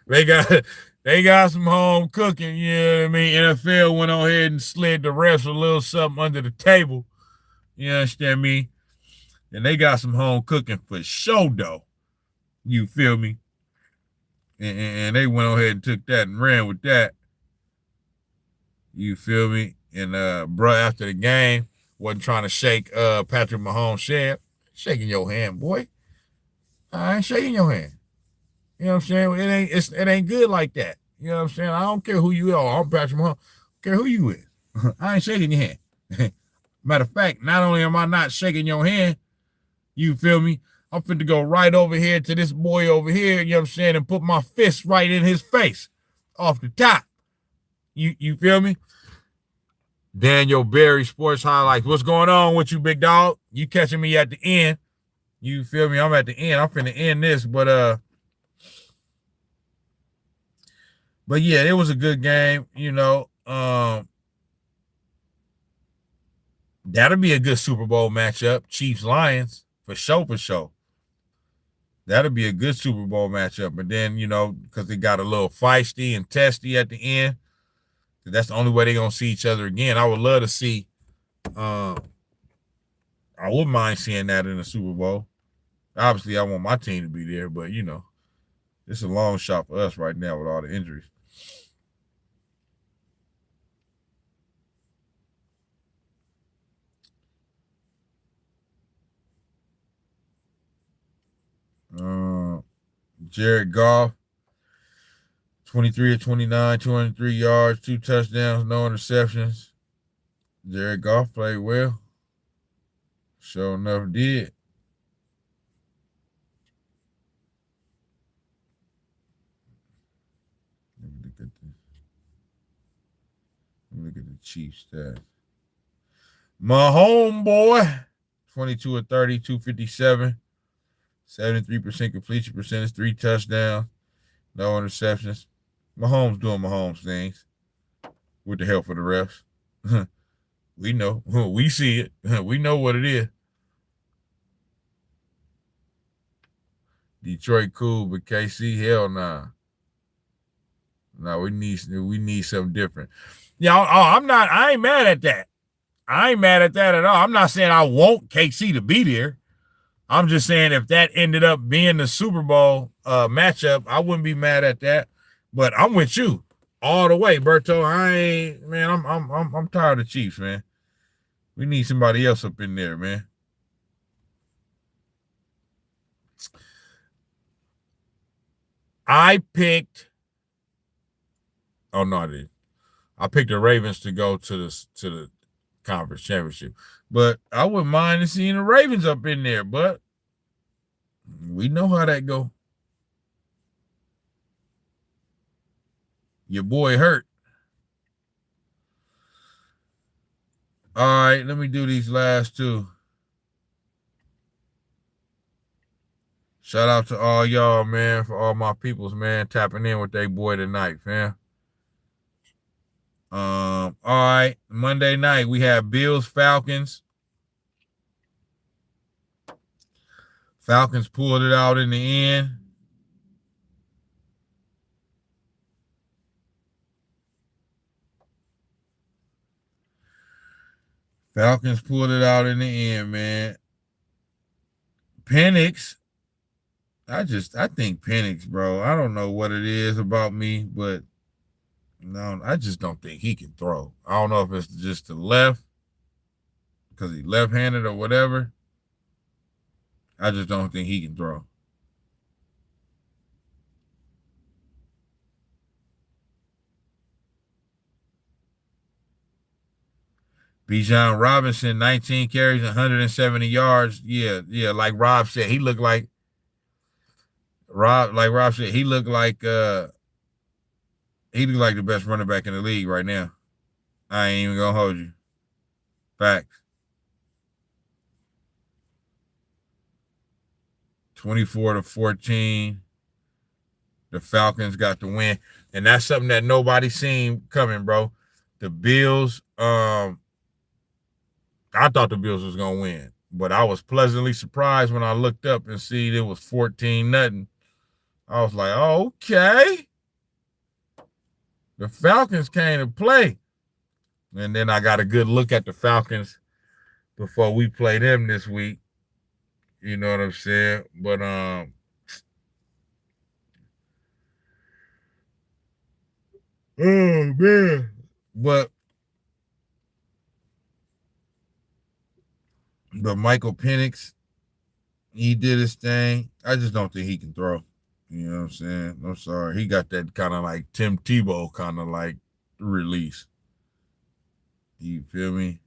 They got some home cooking, you know what I mean? NFL went on ahead and slid the refs a little something under the table. You understand me? And they got some home cooking for sure, though. You feel me? And they went on ahead and took that and ran with that. You feel me? And bro, after the game, wasn't trying to shake Patrick Mahomes' shaking your hand, boy. I ain't shaking your hand. You know what I'm saying? It ain't good like that. You know what I'm saying? I don't care who you are. I'm Patrick Mahomes. I don't care who you is. I ain't shaking your hand. Matter of fact, not only am I not shaking your hand, you feel me? I'm finna go right over here to this boy over here, you know what I'm saying, and put my fist right in his face off the top. You feel me? Daniel Berry, Sports Highlights. What's going on with you, big dog? You catching me at the end. You feel me? I'm at the end. I'm finna end this, but yeah, it was a good game, you know. That'll be a good Super Bowl matchup. Chiefs-Lions, for sure. That'll be a good Super Bowl matchup. But then, you know, because they got a little feisty and testy at the end, That's the only way they're gonna see each other again. I would love to see. I wouldn't mind seeing that in the Super Bowl. Obviously, I want my team to be there, but you know, it's a long shot for us right now with all the injuries. Jared Goff, 23 of 29, 203 yards, 2 touchdowns, no interceptions. Jared Goff played well. Sure enough did. Let me look at the Chiefs stats. My homeboy, 22 of 30, 257, 73% completion percentage, 3 touchdowns, no interceptions. Mahomes doing Mahomes things with the help of the refs. We know. We see it. We know what it is. Detroit cool, but KC, hell nah. No, we need something different. Yeah, I ain't mad at that. I ain't mad at that at all. I'm not saying I want KC to be there. I'm just saying if that ended up being the Super Bowl matchup, I wouldn't be mad at that. But I'm with you all the way, Berto. I'm tired of Chiefs, man. We need somebody else up in there, man. I picked the Ravens to go to the conference championship. But I wouldn't mind seeing the Ravens up in there, but we know how that go. Your boy hurt. All right, let me do these last two. Shout out to all y'all, man, for all my peoples, man, tapping in with their boy tonight, fam. All right, Monday night we have Bills Falcons. Falcons pulled it out in the end. Falcons pulled it out in the end, man. Penix. I think Penix, bro. I don't know what it is about me, but no, I just don't think he can throw. I don't know if it's just the left, because he's left-handed or whatever. I just don't think he can throw. Bijan Robinson, 19 carries, 170 yards. Yeah, like Rob said, he looked like he looked like the best running back in the league right now. I ain't even gonna hold you. Facts. 24-14. The Falcons got the win. And that's something that nobody seen coming, bro. The Bills, I thought the Bills was gonna win, but I was pleasantly surprised when I looked up and see it was 14-0. I was like, oh, okay. The Falcons came to play. And then I got a good look at the Falcons before we play them this week. You know what I'm saying? But oh man. But Michael Penix, he did his thing. I just don't think he can throw. You know what I'm saying? I'm sorry. He got that kind of like Tim Tebow kind of like release. You feel me?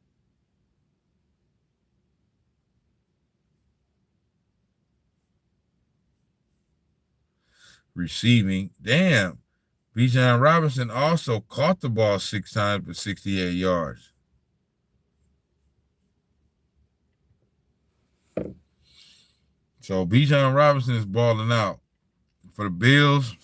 Receiving. Damn. Bijan Robinson also caught the ball 6 times for 68 yards. So Bijan Robinson is balling out. For the Bills,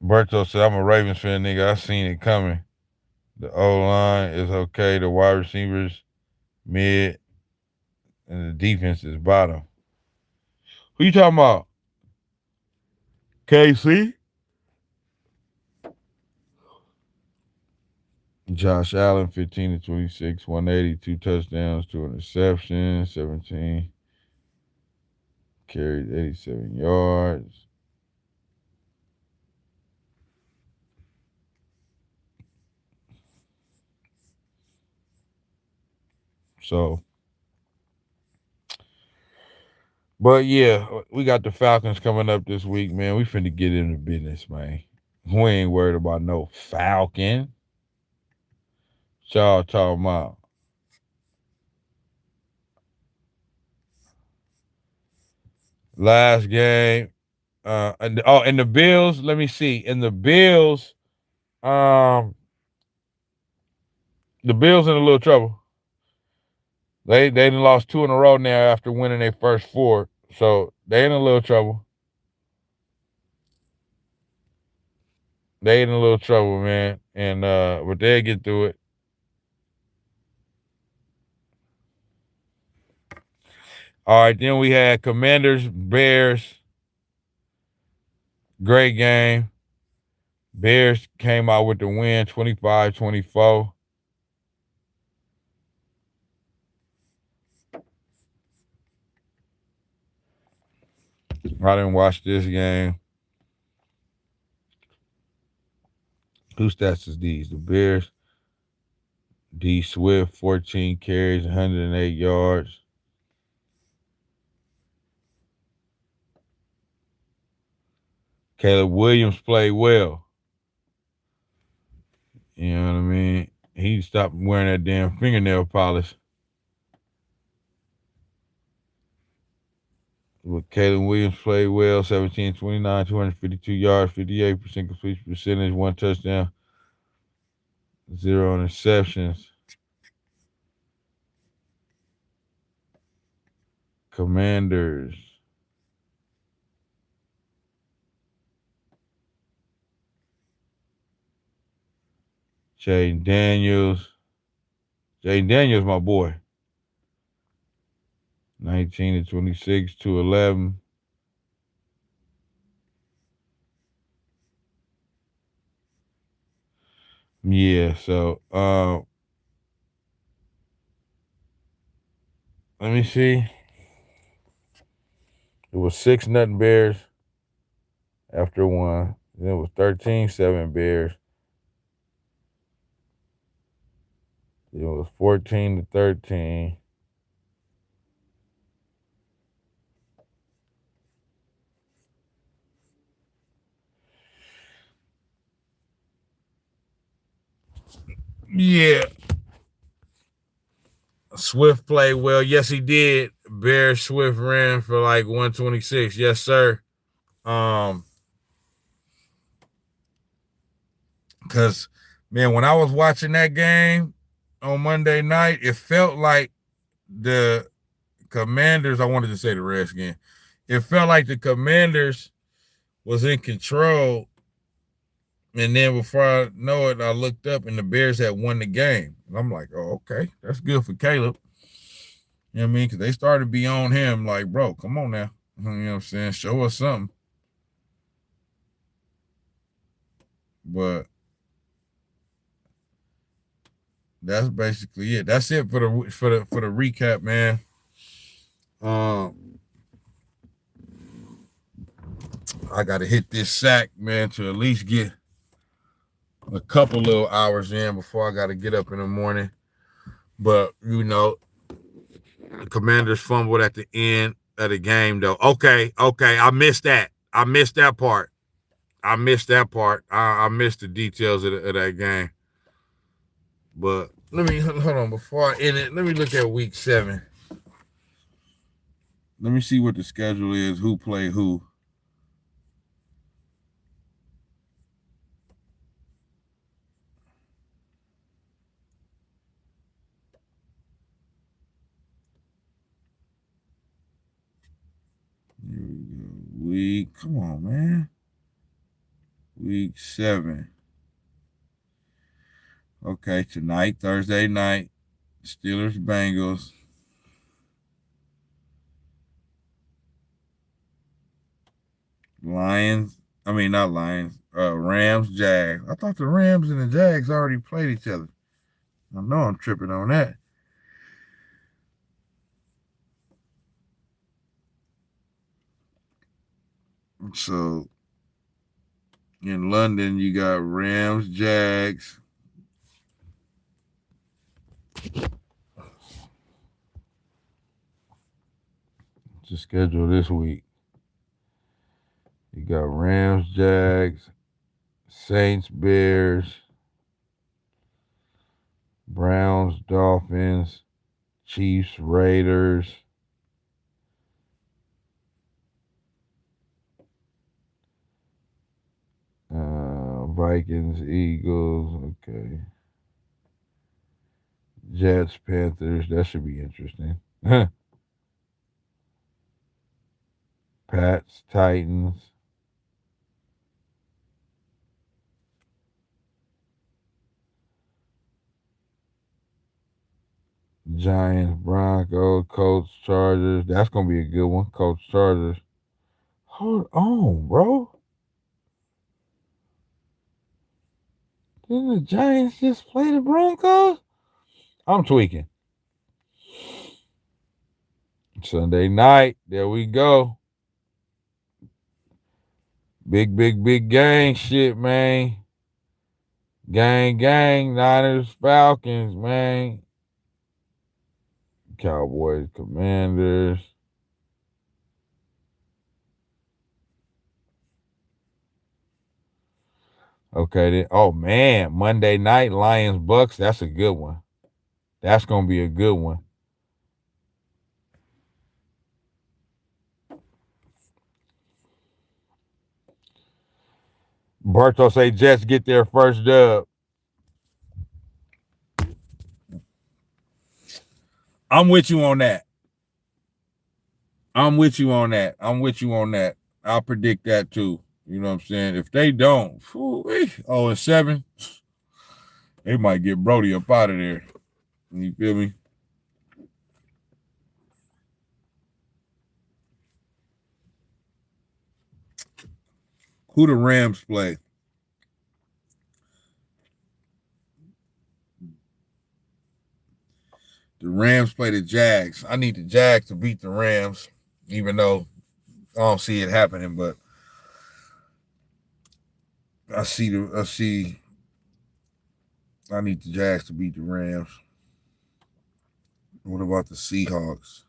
Berto said, I'm a Ravens fan, nigga. I seen it coming. The O-line is okay. The wide receivers, mid, and the defense is bottom. Who you talking about? KC? Josh Allen, 15 to 26, 180, 2 touchdowns, 2 interceptions, 17 carries, 87 yards. So, but yeah, we got the Falcons coming up this week, man. We finna get into business, man. We ain't worried about no Falcon. What y'all talking about? Last game. And the Bills, let me see. In the Bills in a little trouble. They done lost 2 in a row now after winning their first 4. So they in a little trouble. They in a little trouble, man. And but they'll get through it. All right, then we had Commanders, Bears. Great game. Bears came out with the win, 25-24. I didn't watch this game. Whose stats is these? The Bears. D Swift, 14 carries, 108 yards. Caleb Williams played well. You know what I mean? He stopped wearing that damn fingernail polish. But Caleb Williams played well, 17-29, 252 yards, 58% completion percentage, 1 touchdown, 0 interceptions. Commanders. Jaden Daniels, my boy. 19-26, 211. Yeah, so let me see. It was 6-0 Bears after 1. Then it was 13-7 Bears. It was 14-13. Yeah. Swift played well. Yes, he did. Bears Swift ran for like 126. Yes, sir. Because, man, when I was watching that game on Monday night, it felt like the Commanders, I wanted to say the Redskins, it felt like the Commanders was in control. And then before I know it, I looked up and the Bears had won the game. And I'm like, oh, okay, that's good for Caleb. You know what I mean? Because they started to be on him like, bro, come on now. You know what I'm saying? Show us something. But that's basically it. That's it for the recap, man. I gotta hit this sack, man, to at least get a couple little hours in before I gotta get up in the morning. But you know, the Commanders fumbled at the end of the game, though. Okay, I missed that. I missed that part. I missed the details of that game. But let me hold on before I end it. Let me look at week 7. Let me see what the schedule is. Who play who? Here we go. Come on, man. Week 7. Okay, tonight, Thursday night, Steelers, Bengals. Lions. I mean, not Lions. Rams, Jags. I thought the Rams and the Jags already played each other. I know I'm tripping on that. So in London, you got Rams, Jags. To schedule this week. You got Rams, Jags, Saints, Bears, Browns, Dolphins, Chiefs, Raiders, Vikings, Eagles, okay. Jets, Panthers, that should be interesting. Pats, Titans. Giants, Broncos, Colts, Chargers. That's going to be a good one. Colts, Chargers. Hold on, bro. Didn't the Giants just play the Broncos? I'm tweaking. Sunday night. There we go. Big gang shit, man. Gang. Niners, Falcons, man. Cowboys, Commanders. Okay, then. Oh, man. Monday night, Lions, Bucks. That's a good one. That's going to be a good one. Berto say Jets get their first dub. I'm with you on that. I'll predict that too. You know what I'm saying? If they don't, 0-7, they might get Brody up out of there. You feel me? Who the Rams play? The Rams play the Jags. I need the Jags to beat the Rams, even though I don't see it happening, but I need the Jags to beat the Rams. What about the Seahawks?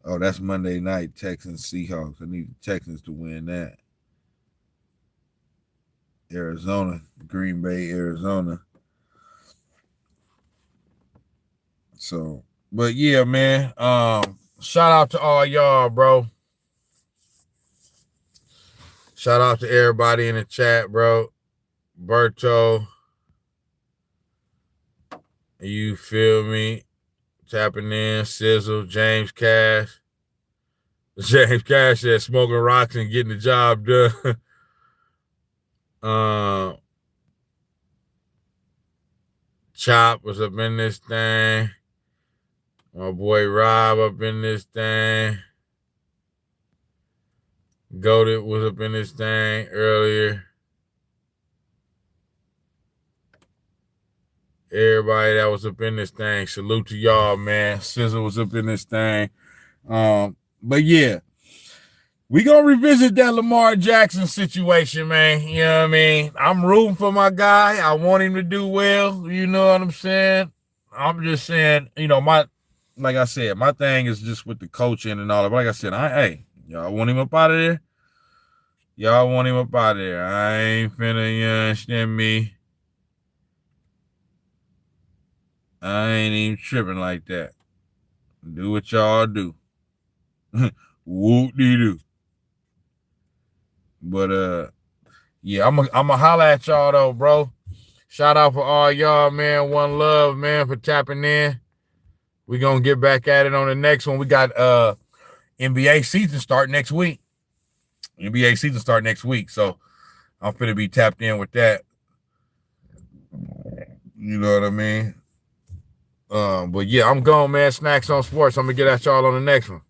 Oh, that's Monday night, Texans, Seahawks. I need the Texans to win that. Arizona, Green Bay, Arizona. So, but yeah, man. Shout out to all y'all, bro. Shout out to everybody in the chat, bro. Berto. You feel me? Tapping in. Sizzle. James Cash. James Cash said smoking rocks and getting the job done. Chop was up in this thing. My boy Rob up in this thing. Goated was up in this thing earlier. Everybody that was up in this thing, salute to y'all, man. Sizzle was up in this thing. But yeah, we gonna revisit that Lamar Jackson situation, man. You know what I mean? I'm rooting for my guy. I want him to do well. You know what I'm saying? I'm just saying, like I said, my thing is just with the coaching and all that. But like I said, y'all want him up out of there? Y'all want him up out of there. I ain't finna, you understand me? I ain't even tripping like that. Do what y'all do. Whoop-de-doo. But, yeah, I'm gonna holla at y'all, though, bro. Shout out for all y'all, man. One love, man, for tapping in. We're going to get back at it on the next one. We got NBA season start next week. So I'm finna be tapped in with that. You know what I mean? But yeah, I'm gone, man. Snax on Sports. I'm gonna get at y'all on the next one.